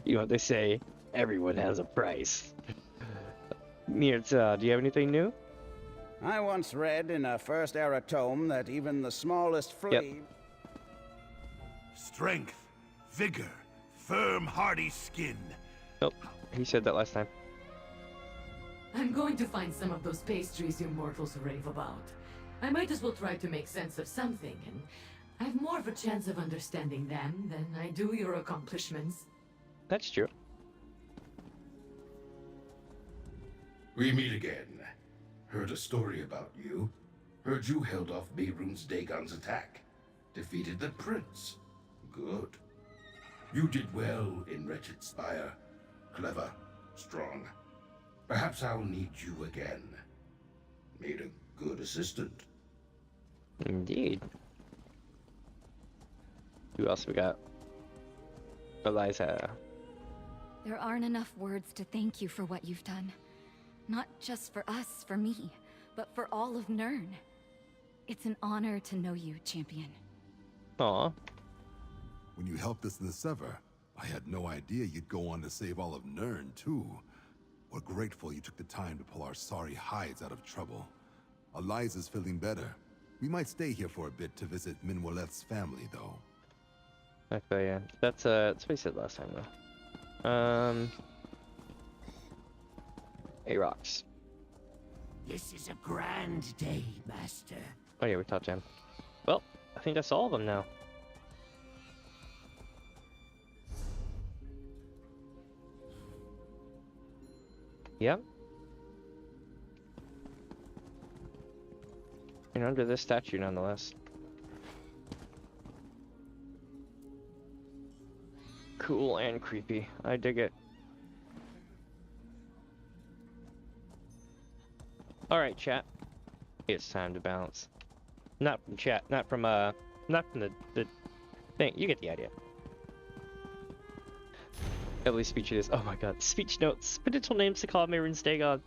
You know what they say, everyone has a price. Mirza, do you have anything new? I once read in a First Era tome that even the smallest flea... Strength, vigor, firm, hardy skin. Nope, he said that last time. I'm going to find some of those pastries you mortals rave about. I might as well try to make sense of something, and I have more of a chance of understanding them than I do your accomplishments. That's true. We meet again. Heard a story about you. Heard you held off Mehrunes Dagon's attack. Defeated the prince. Good. You did well in Wretched Spire. Clever. Strong. Perhaps I'll need you again. Made a good assistant. Indeed. Who else we got? Eliza. There aren't enough words to thank you for what you've done. Not just for us, for me, but for all of Nirn. It's an honor to know you, champion. Aw. When you helped us in the Sever, I had no idea you'd go on to save all of Nirn, too. We're grateful you took the time to pull our sorry hides out of trouble. Eliza's feeling better. We might stay here for a bit to visit Minwaleth's family, though. Okay, yeah. That's what we said last time, though. Aarox. This is a grand day, Master. Oh yeah, we talked to him. Well, I think that's all of them now. Yep. And under this statue, nonetheless. Cool and creepy. I dig it. Alright, chat. It's time to bounce. Not from chat, not from the thing. You get the idea. At least speech it is. Oh my god. Speech notes. Potential names to call Mehrunes Dagon.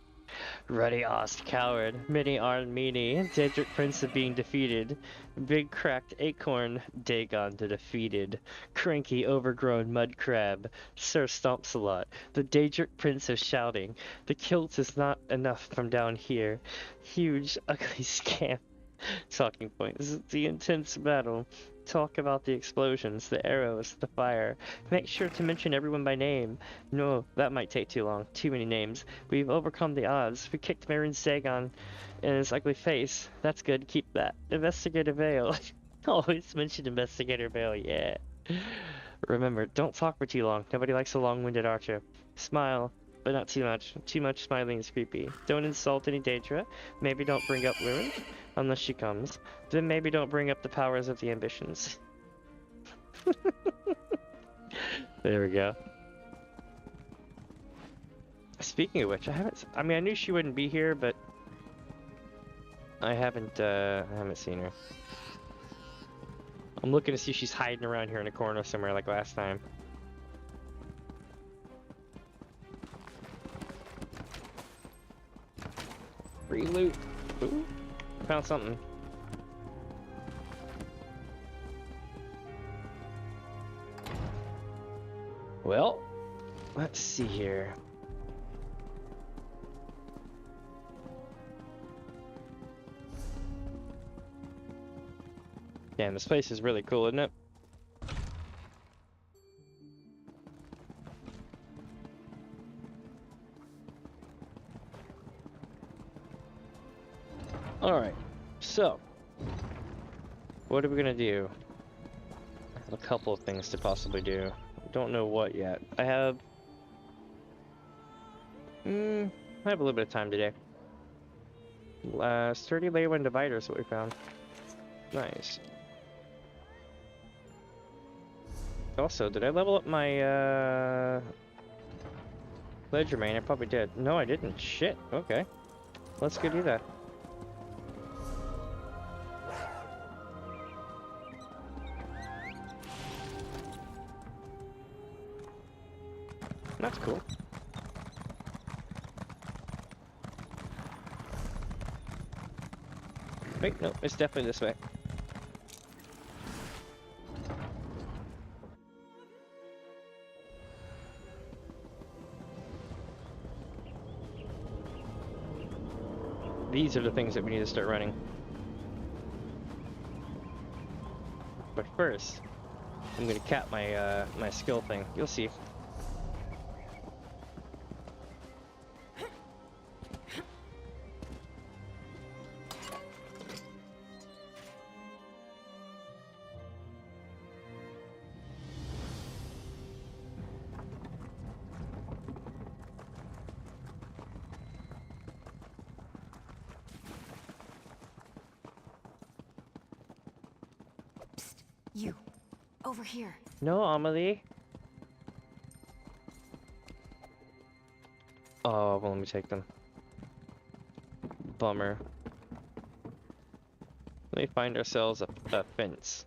Ruddy Ost Coward. Mini Arn Meanie. Daedric Prince of being defeated. Big Cracked Acorn. Dagon the defeated. Cranky Overgrown Mud Crab. Sir Stompsalot. The Daedric Prince of shouting. The kilt is not enough from down here. Huge ugly scamp. Talking points. The intense battle. Talk about the explosions, the arrows, the fire. Make sure to mention everyone by name. No, that might take too long. Too many names. We've overcome the odds. We kicked Mehrunes Dagon in his ugly face. That's good. Keep that. Investigator Vale. Always mention Investigator Vale, yeah. Remember, don't talk for too long. Nobody likes a long-winded archer. Smile, but not too much. Too much smiling is creepy. Don't insult any Daedra. Maybe don't bring up Lurin, unless she comes. Then maybe don't bring up the powers of the ambitions. There we go. Speaking of which, I mean, I knew she wouldn't be here, but I haven't seen her. I'm looking to see if she's hiding around here in a corner somewhere like last time. Free loot. Ooh, found something. Well, let's see here. Damn, this place is really cool, isn't it? Alright, so what are we gonna do? I have a couple of things to possibly do. Don't know what yet. I have a little bit of time today. Sturdy Leyland divider is what we found. Nice. Also, did I level up my Ledger Main? I probably did. No, I didn't. Shit. Okay. Let's go do that. That's cool. Wait, no, it's definitely this way. These are the things that we need to start running. But first, I'm gonna cap my my skill thing. You'll see. You, over here. No, Amelie. Oh, well, let me take them. Bummer. Let me find ourselves a fence.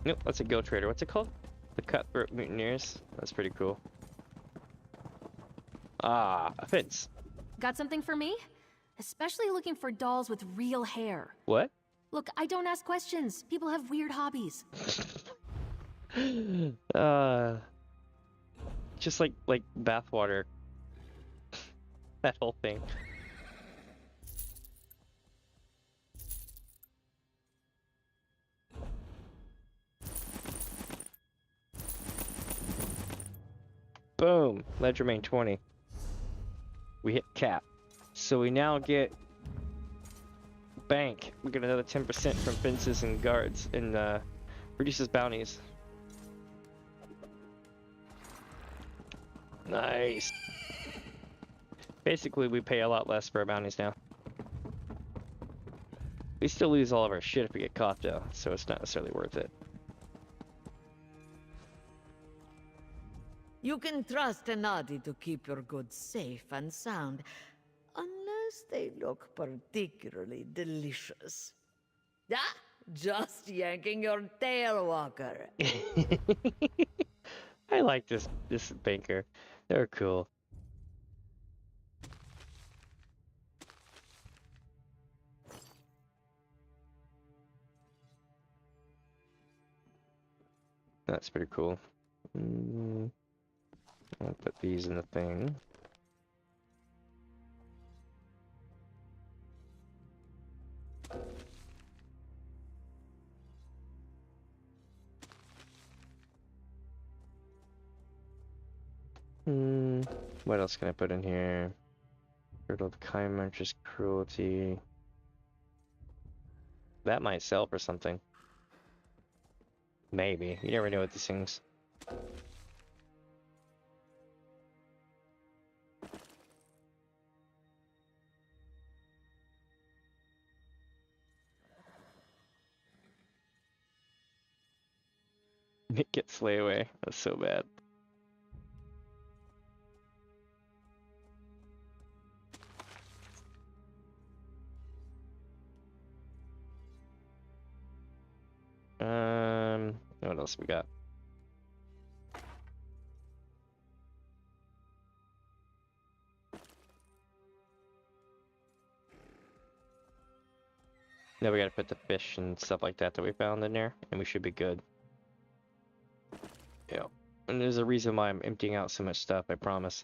Nope, that's a Go Trader. What's it called? The Cutthroat Mutineers. That's pretty cool. Ah, a fence. Got something for me? Especially looking for dolls with real hair. What? Look, I don't ask questions. People have weird hobbies. Just like bathwater. That whole thing. Boom! Ledger main 20. We hit cap. So we now get bank. We get another 10% from fences and guards and reduces bounties. Nice. Basically, we pay a lot less for our bounties now. We still lose all of our shit if we get caught though, so it's not necessarily worth it. You can trust a Nadi to keep your goods safe and sound, unless they look particularly delicious. Ah, just yanking your tail, Walker. I like this banker. They're cool. That's pretty cool. I'll put these in the thing. What else can I put in here? Turtle of Kind Muncher's Cruelty. That might sell for something. Maybe. You never know with these things. Nick gets slay away. That's so bad. What else we got? Now we gotta put the fish and stuff like that we found in there, and we should be good. Yeah, and there's a reason why I'm emptying out so much stuff, I promise.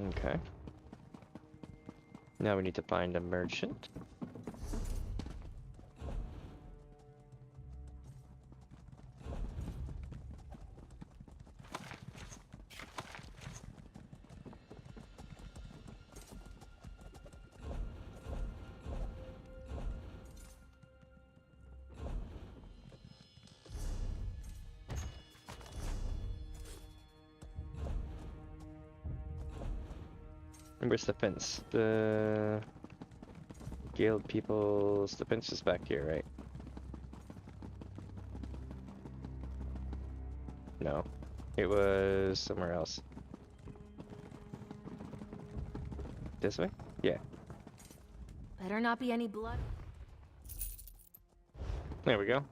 Okay. Now we need to find a merchant. Where's the fence? The guild people's... The fence is back here, right? No. It was somewhere else. This way? Yeah. Better not be any blood. There we go.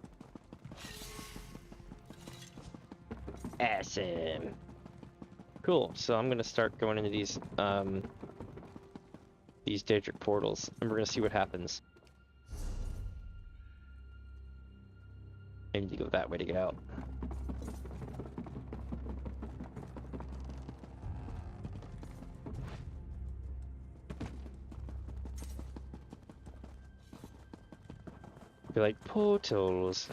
Awesome. Cool. So I'm gonna start going into these Daedric portals, and we're gonna see what happens. I need to go that way to get out. Be like portals.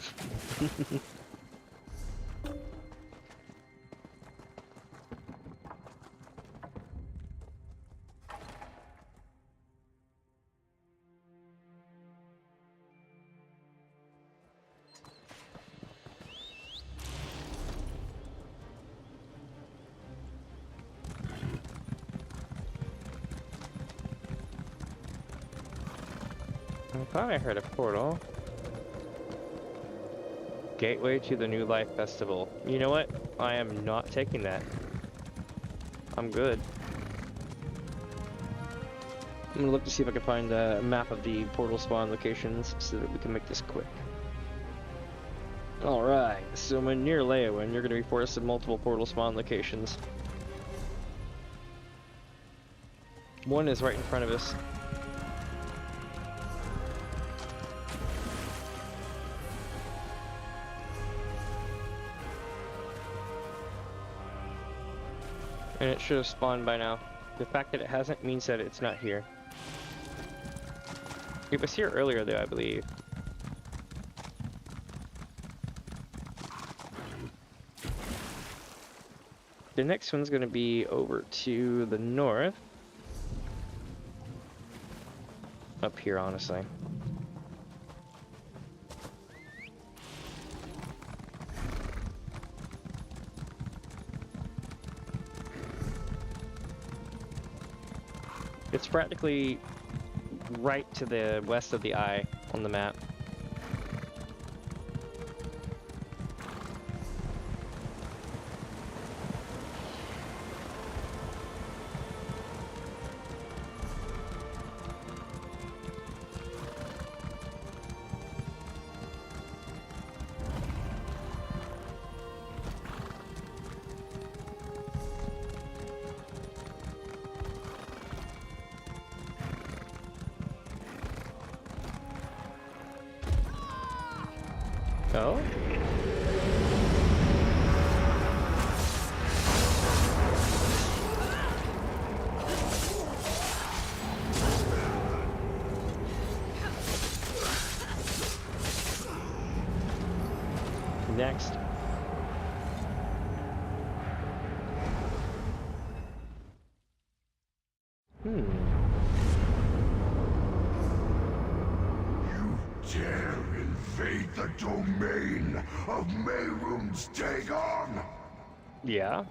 I thought I heard a portal. Gateway to the New Life Festival. You know what? I am not taking that. I'm good. I'm gonna look to see if I can find a map of the portal spawn locations so that we can make this quick. Alright, so when near Leyawen, you're gonna be forced in multiple portal spawn locations. One is right in front of us. And it should have spawned by now. The fact that it hasn't means that it's not here. It was here earlier though, I believe. The next one's gonna be over to the north. Up here, honestly. It's practically right to the west of the eye on the map. Oh? Next. Dare invade the domain of Mehrunes Dagon? Yeah.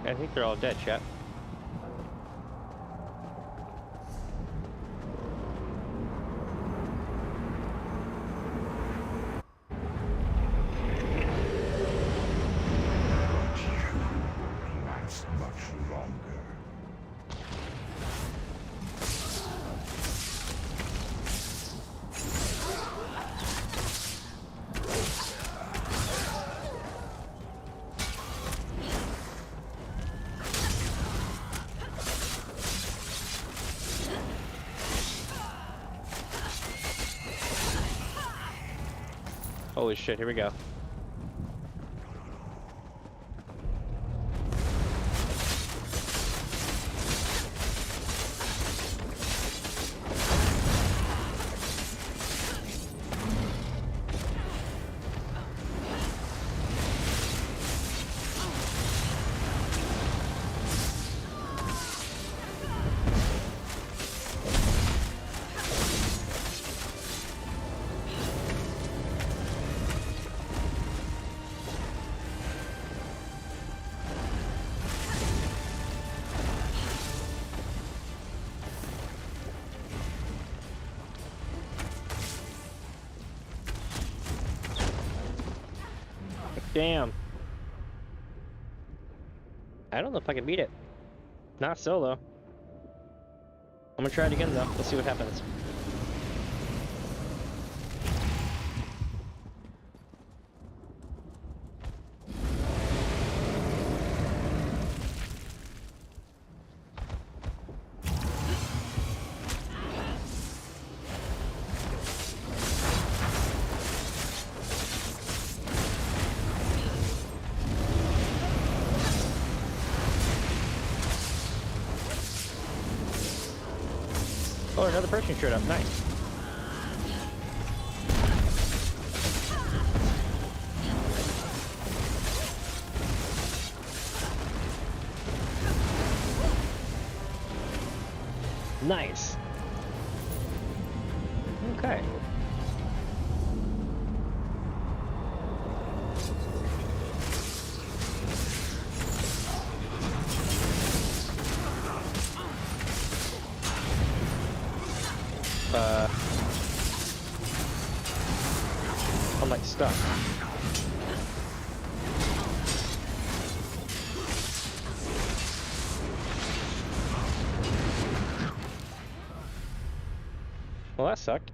I think they're all dead, chat. Last much longer. Holy shit, here we go. Damn. I don't know if I can beat it. Not solo. I'm gonna try it again though. Let's see what happens. Oh, another person showed up. Nice. Nice. Okay. I'm like stuck. Well, that sucked.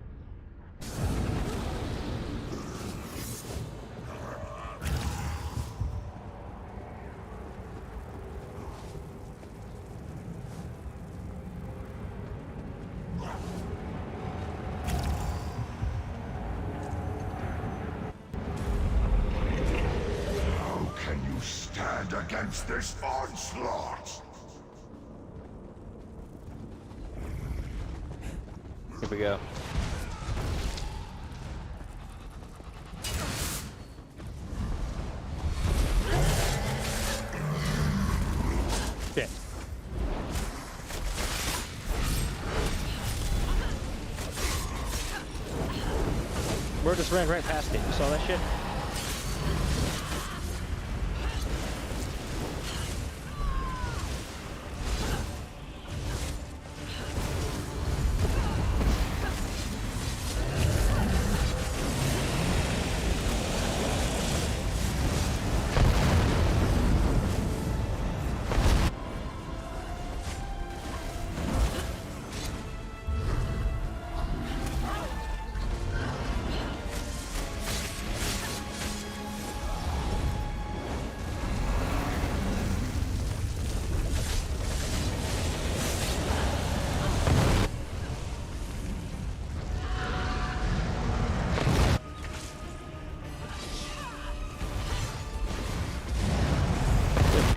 Stand against this onslaught! Here we go. Shit. Bro just ran right past it. You saw that shit?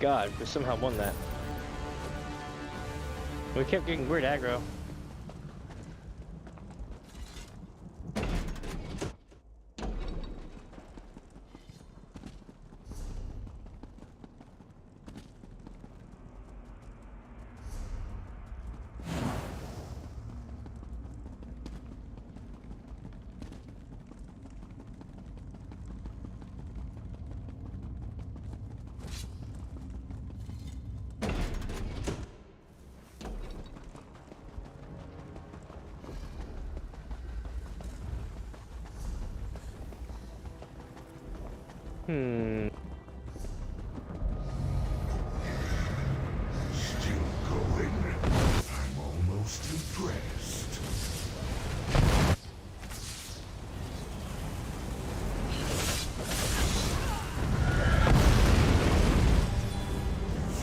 God, we somehow won that. We kept getting weird aggro. Still going? I'm almost impressed.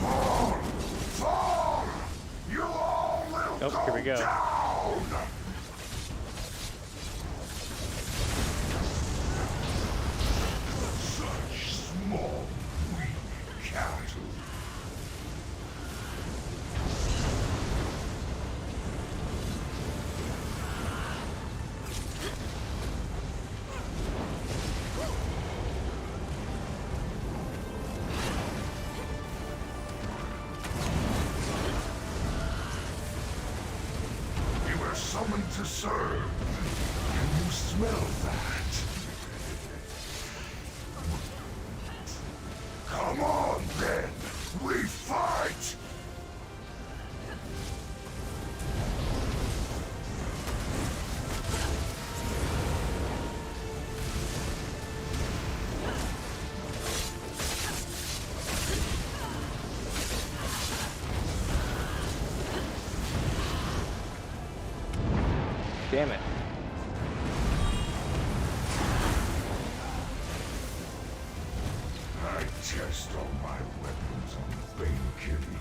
Fall! Fall! You all will here we go. down! Small, weak cattle. You were summoned to serve. Can you smell that? Come on, then! We fight! damn it. I test all my weapons on the Bane Kitty.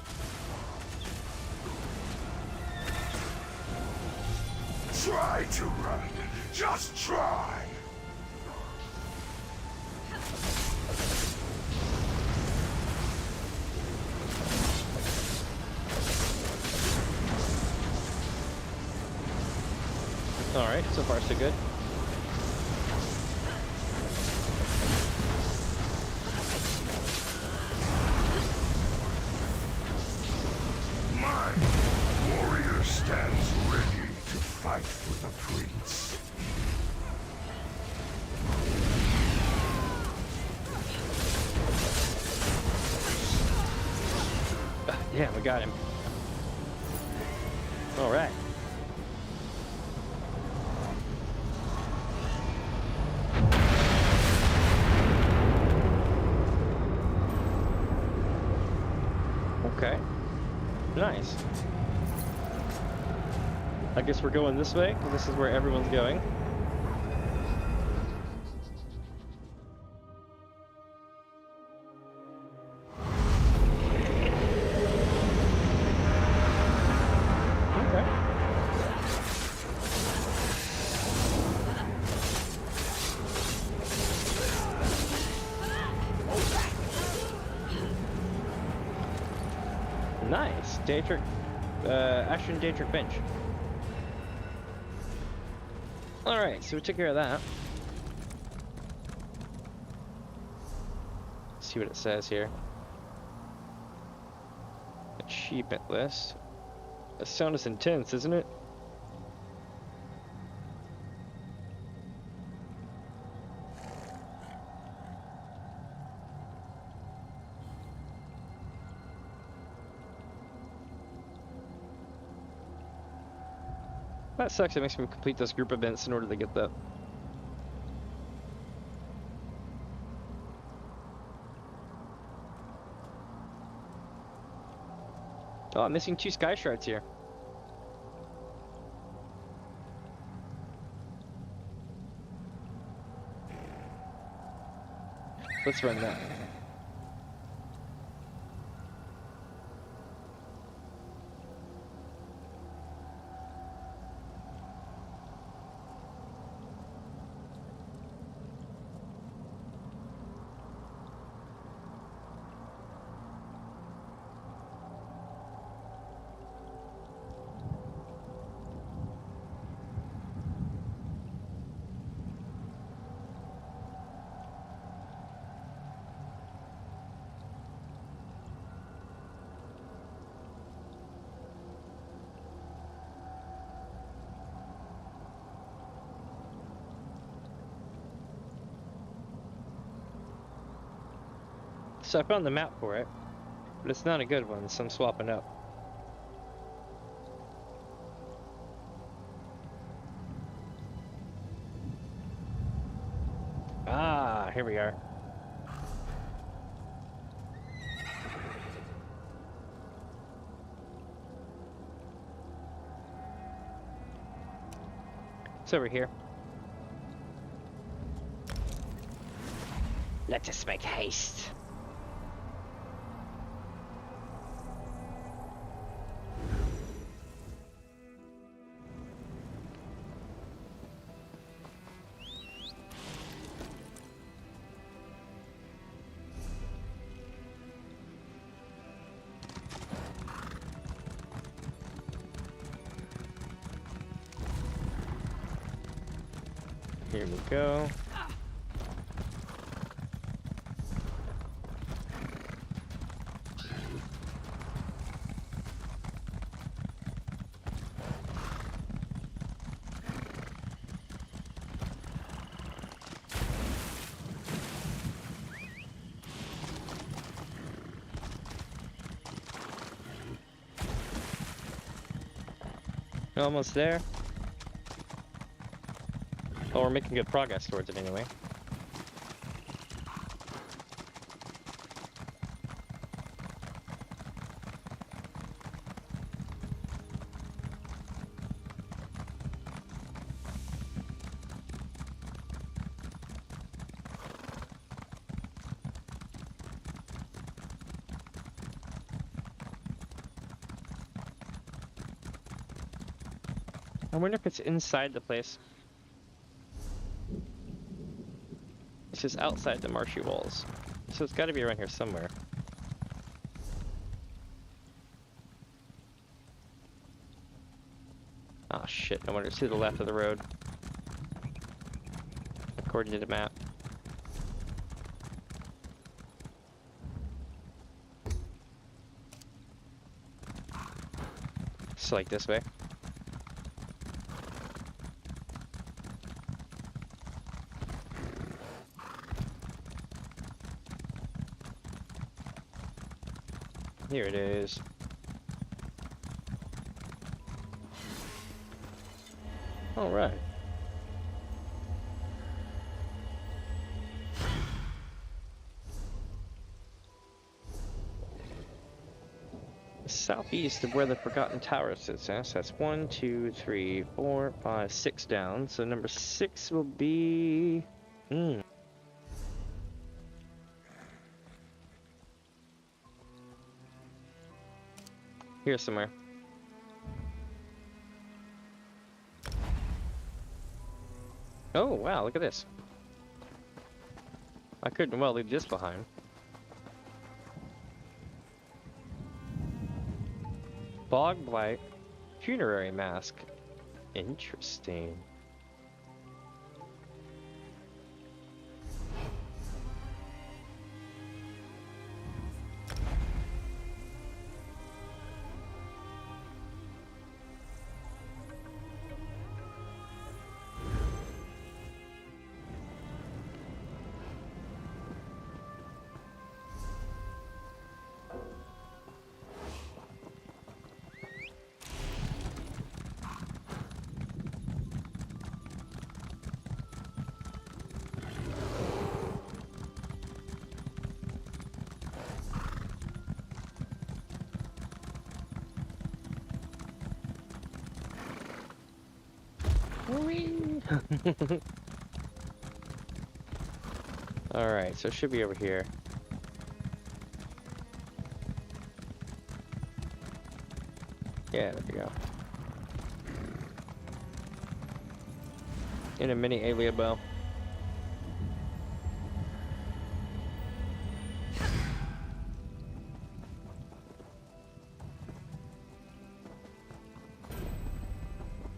Try to run. Just try. Alright, so far so good. My warrior stands ready to fight for the prince. Yeah, we got him. Alright. Okay. Nice. I guess we're going this way, because this is where everyone's going. Nice. Daedric, Action Daedric bench. Alright, so we took care of that. Let's see what it says here. Achievement list. The sound is intense, isn't it? That sucks, it makes me complete those group events in order to get that. Oh, I'm missing 2 sky shards here. Let's run that. So I found the map for it, but it's not a good one, so I'm swapping up. Ah, here we are. It's over here. Let us make haste. Here we go. Almost there. Oh, we're making good progress towards it anyway. I wonder if it's inside the place. It's just outside the marshy walls. So it's got to be around here somewhere. Oh shit, I wonder, it's to the left of the road. According to the map. It's like this way. Here it is. All right. Southeast of where the Forgotten Tower sits. So that's 1, 2, 3, 4, 5, 6 down. So number 6 will be. Here somewhere. Oh wow, look at this. I couldn't well leave this behind. Bog Blight funerary mask. Interesting. Alright, so it should be over here. Yeah, there we go. In a mini alien bow.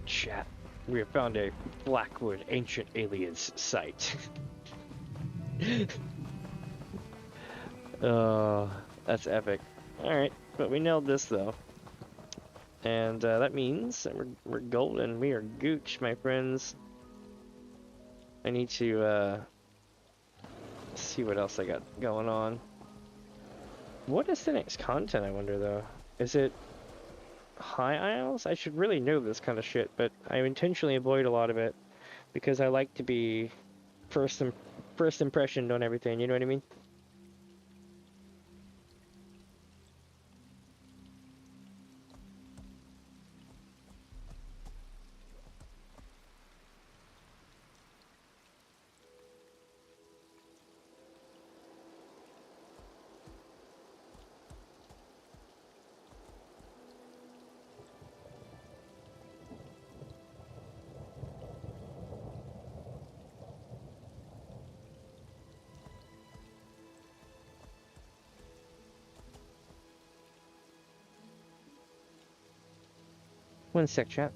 Chat. We have found a Blackwood Ancient Aliens site. Oh, that's epic. Alright, but we nailed this though. And that means that we're golden. We are gooch, my friends. I need to see what else I got going on. What is the next content, I wonder though? Is it High Isles? I should really know this kind of shit, but I intentionally avoid a lot of it because I like to be first impression on everything, you know what I mean? One sec, chat.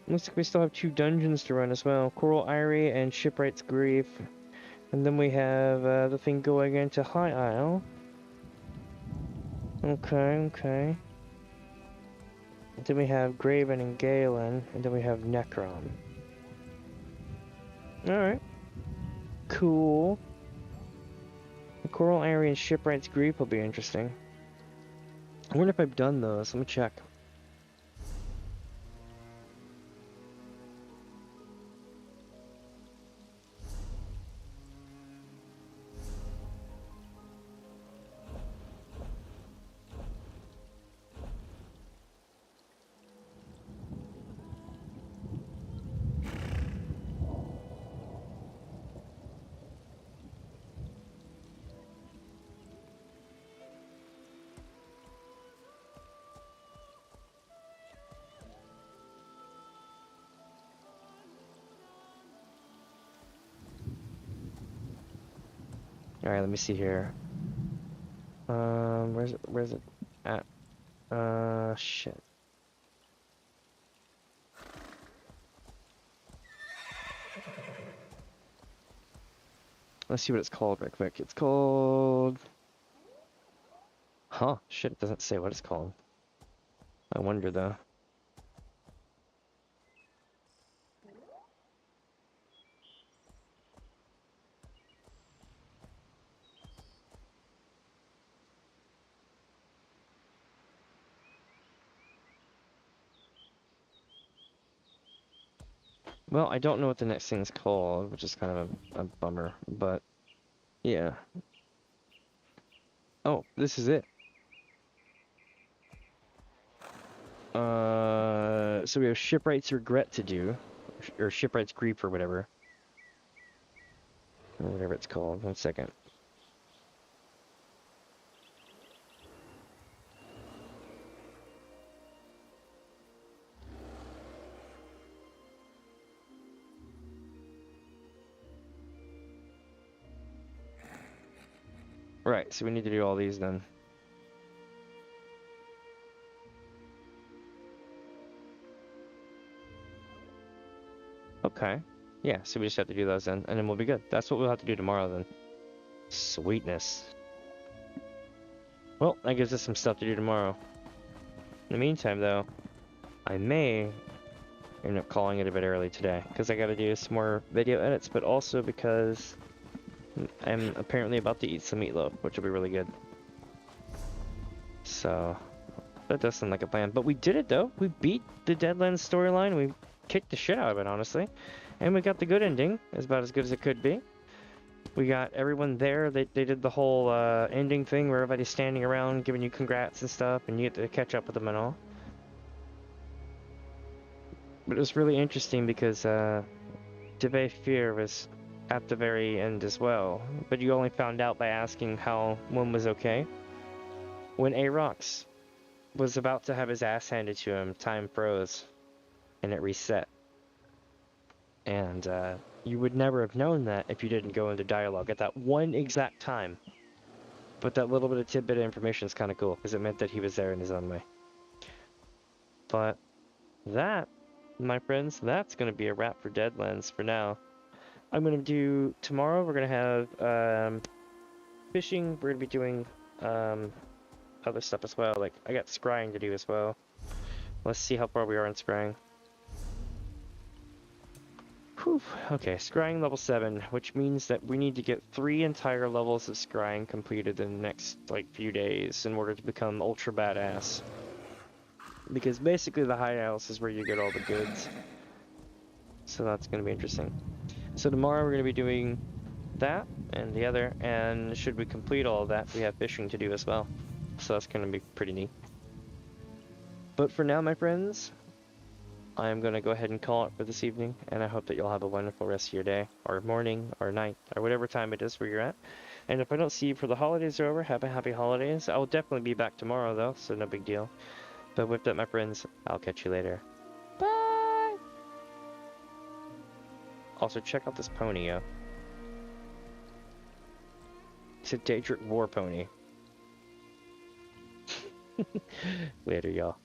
Looks like we still have 2 dungeons to run as well. Coral Eyrie and Shipwright's Grief. And then we have the thing going into High Isle. Okay. And then we have Graven and Galen. And then we have Necron. Alright. Cool. The Coral Eyrie and Shipwright's Grief will be interesting. I wonder if I've done those. Let me check. Alright, let me see here. Where's it at? Shit. Let's see what it's called real quick. It's called... Huh, shit, it doesn't say what it's called. I wonder though. Well, I don't know what the next thing's called, which is kind of a bummer, but yeah. Oh, this is it. So we have Shipwright's Regret to do, or Shipwright's Grief or whatever. Or whatever it's called. 1 second. Right, so we need to do all these then. Okay. Yeah, so we just have to do those then, and then we'll be good. That's what we'll have to do tomorrow then. Sweetness. Well, that gives us some stuff to do tomorrow. In the meantime, though, I may end up calling it a bit early today, because I gotta do some more video edits, but also because I'm apparently about to eat some meatloaf, which will be really good. So, that does sound like a plan. But we did it, though. We beat the Deadlands storyline. We kicked the shit out of it, honestly. And we got the good ending. It's about as good as it could be. We got everyone there. They did the whole ending thing where everybody's standing around giving you congrats and stuff, and you get to catch up with them and all. But it was really interesting because Deve Fear was at the very end as well. But you only found out by asking how one was okay. When Aarox was about to have his ass handed to him, time froze. And it reset. And you would never have known that if you didn't go into dialogue at that one exact time. But that little bit of tidbit of information is kind of cool, because it meant that he was there in his own way. But that, my friends, that's going to be a wrap for Deadlands for now. I'm going to do, tomorrow we're going to have fishing, we're going to be doing other stuff as well. Like, I got scrying to do as well. Let's see how far we are in scrying. Whew. Okay, scrying level 7, which means that we need to get 3 entire levels of scrying completed in the next, like, few days in order to become ultra badass. Because basically the high house is where you get all the goods. So that's going to be interesting. So tomorrow we're going to be doing that and the other, and should we complete all of that, we have fishing to do as well. So that's going to be pretty neat. But for now, my friends, I'm going to go ahead and call it for this evening, and I hope that you'll have a wonderful rest of your day, or morning, or night, or whatever time it is where you're at. And if I don't see you for the holidays are over, have a happy holidays. I'll definitely be back tomorrow, though, so no big deal. But with that, my friends, I'll catch you later. Bye! Also, check out this pony, yo. It's a Daedric War pony. Later, y'all.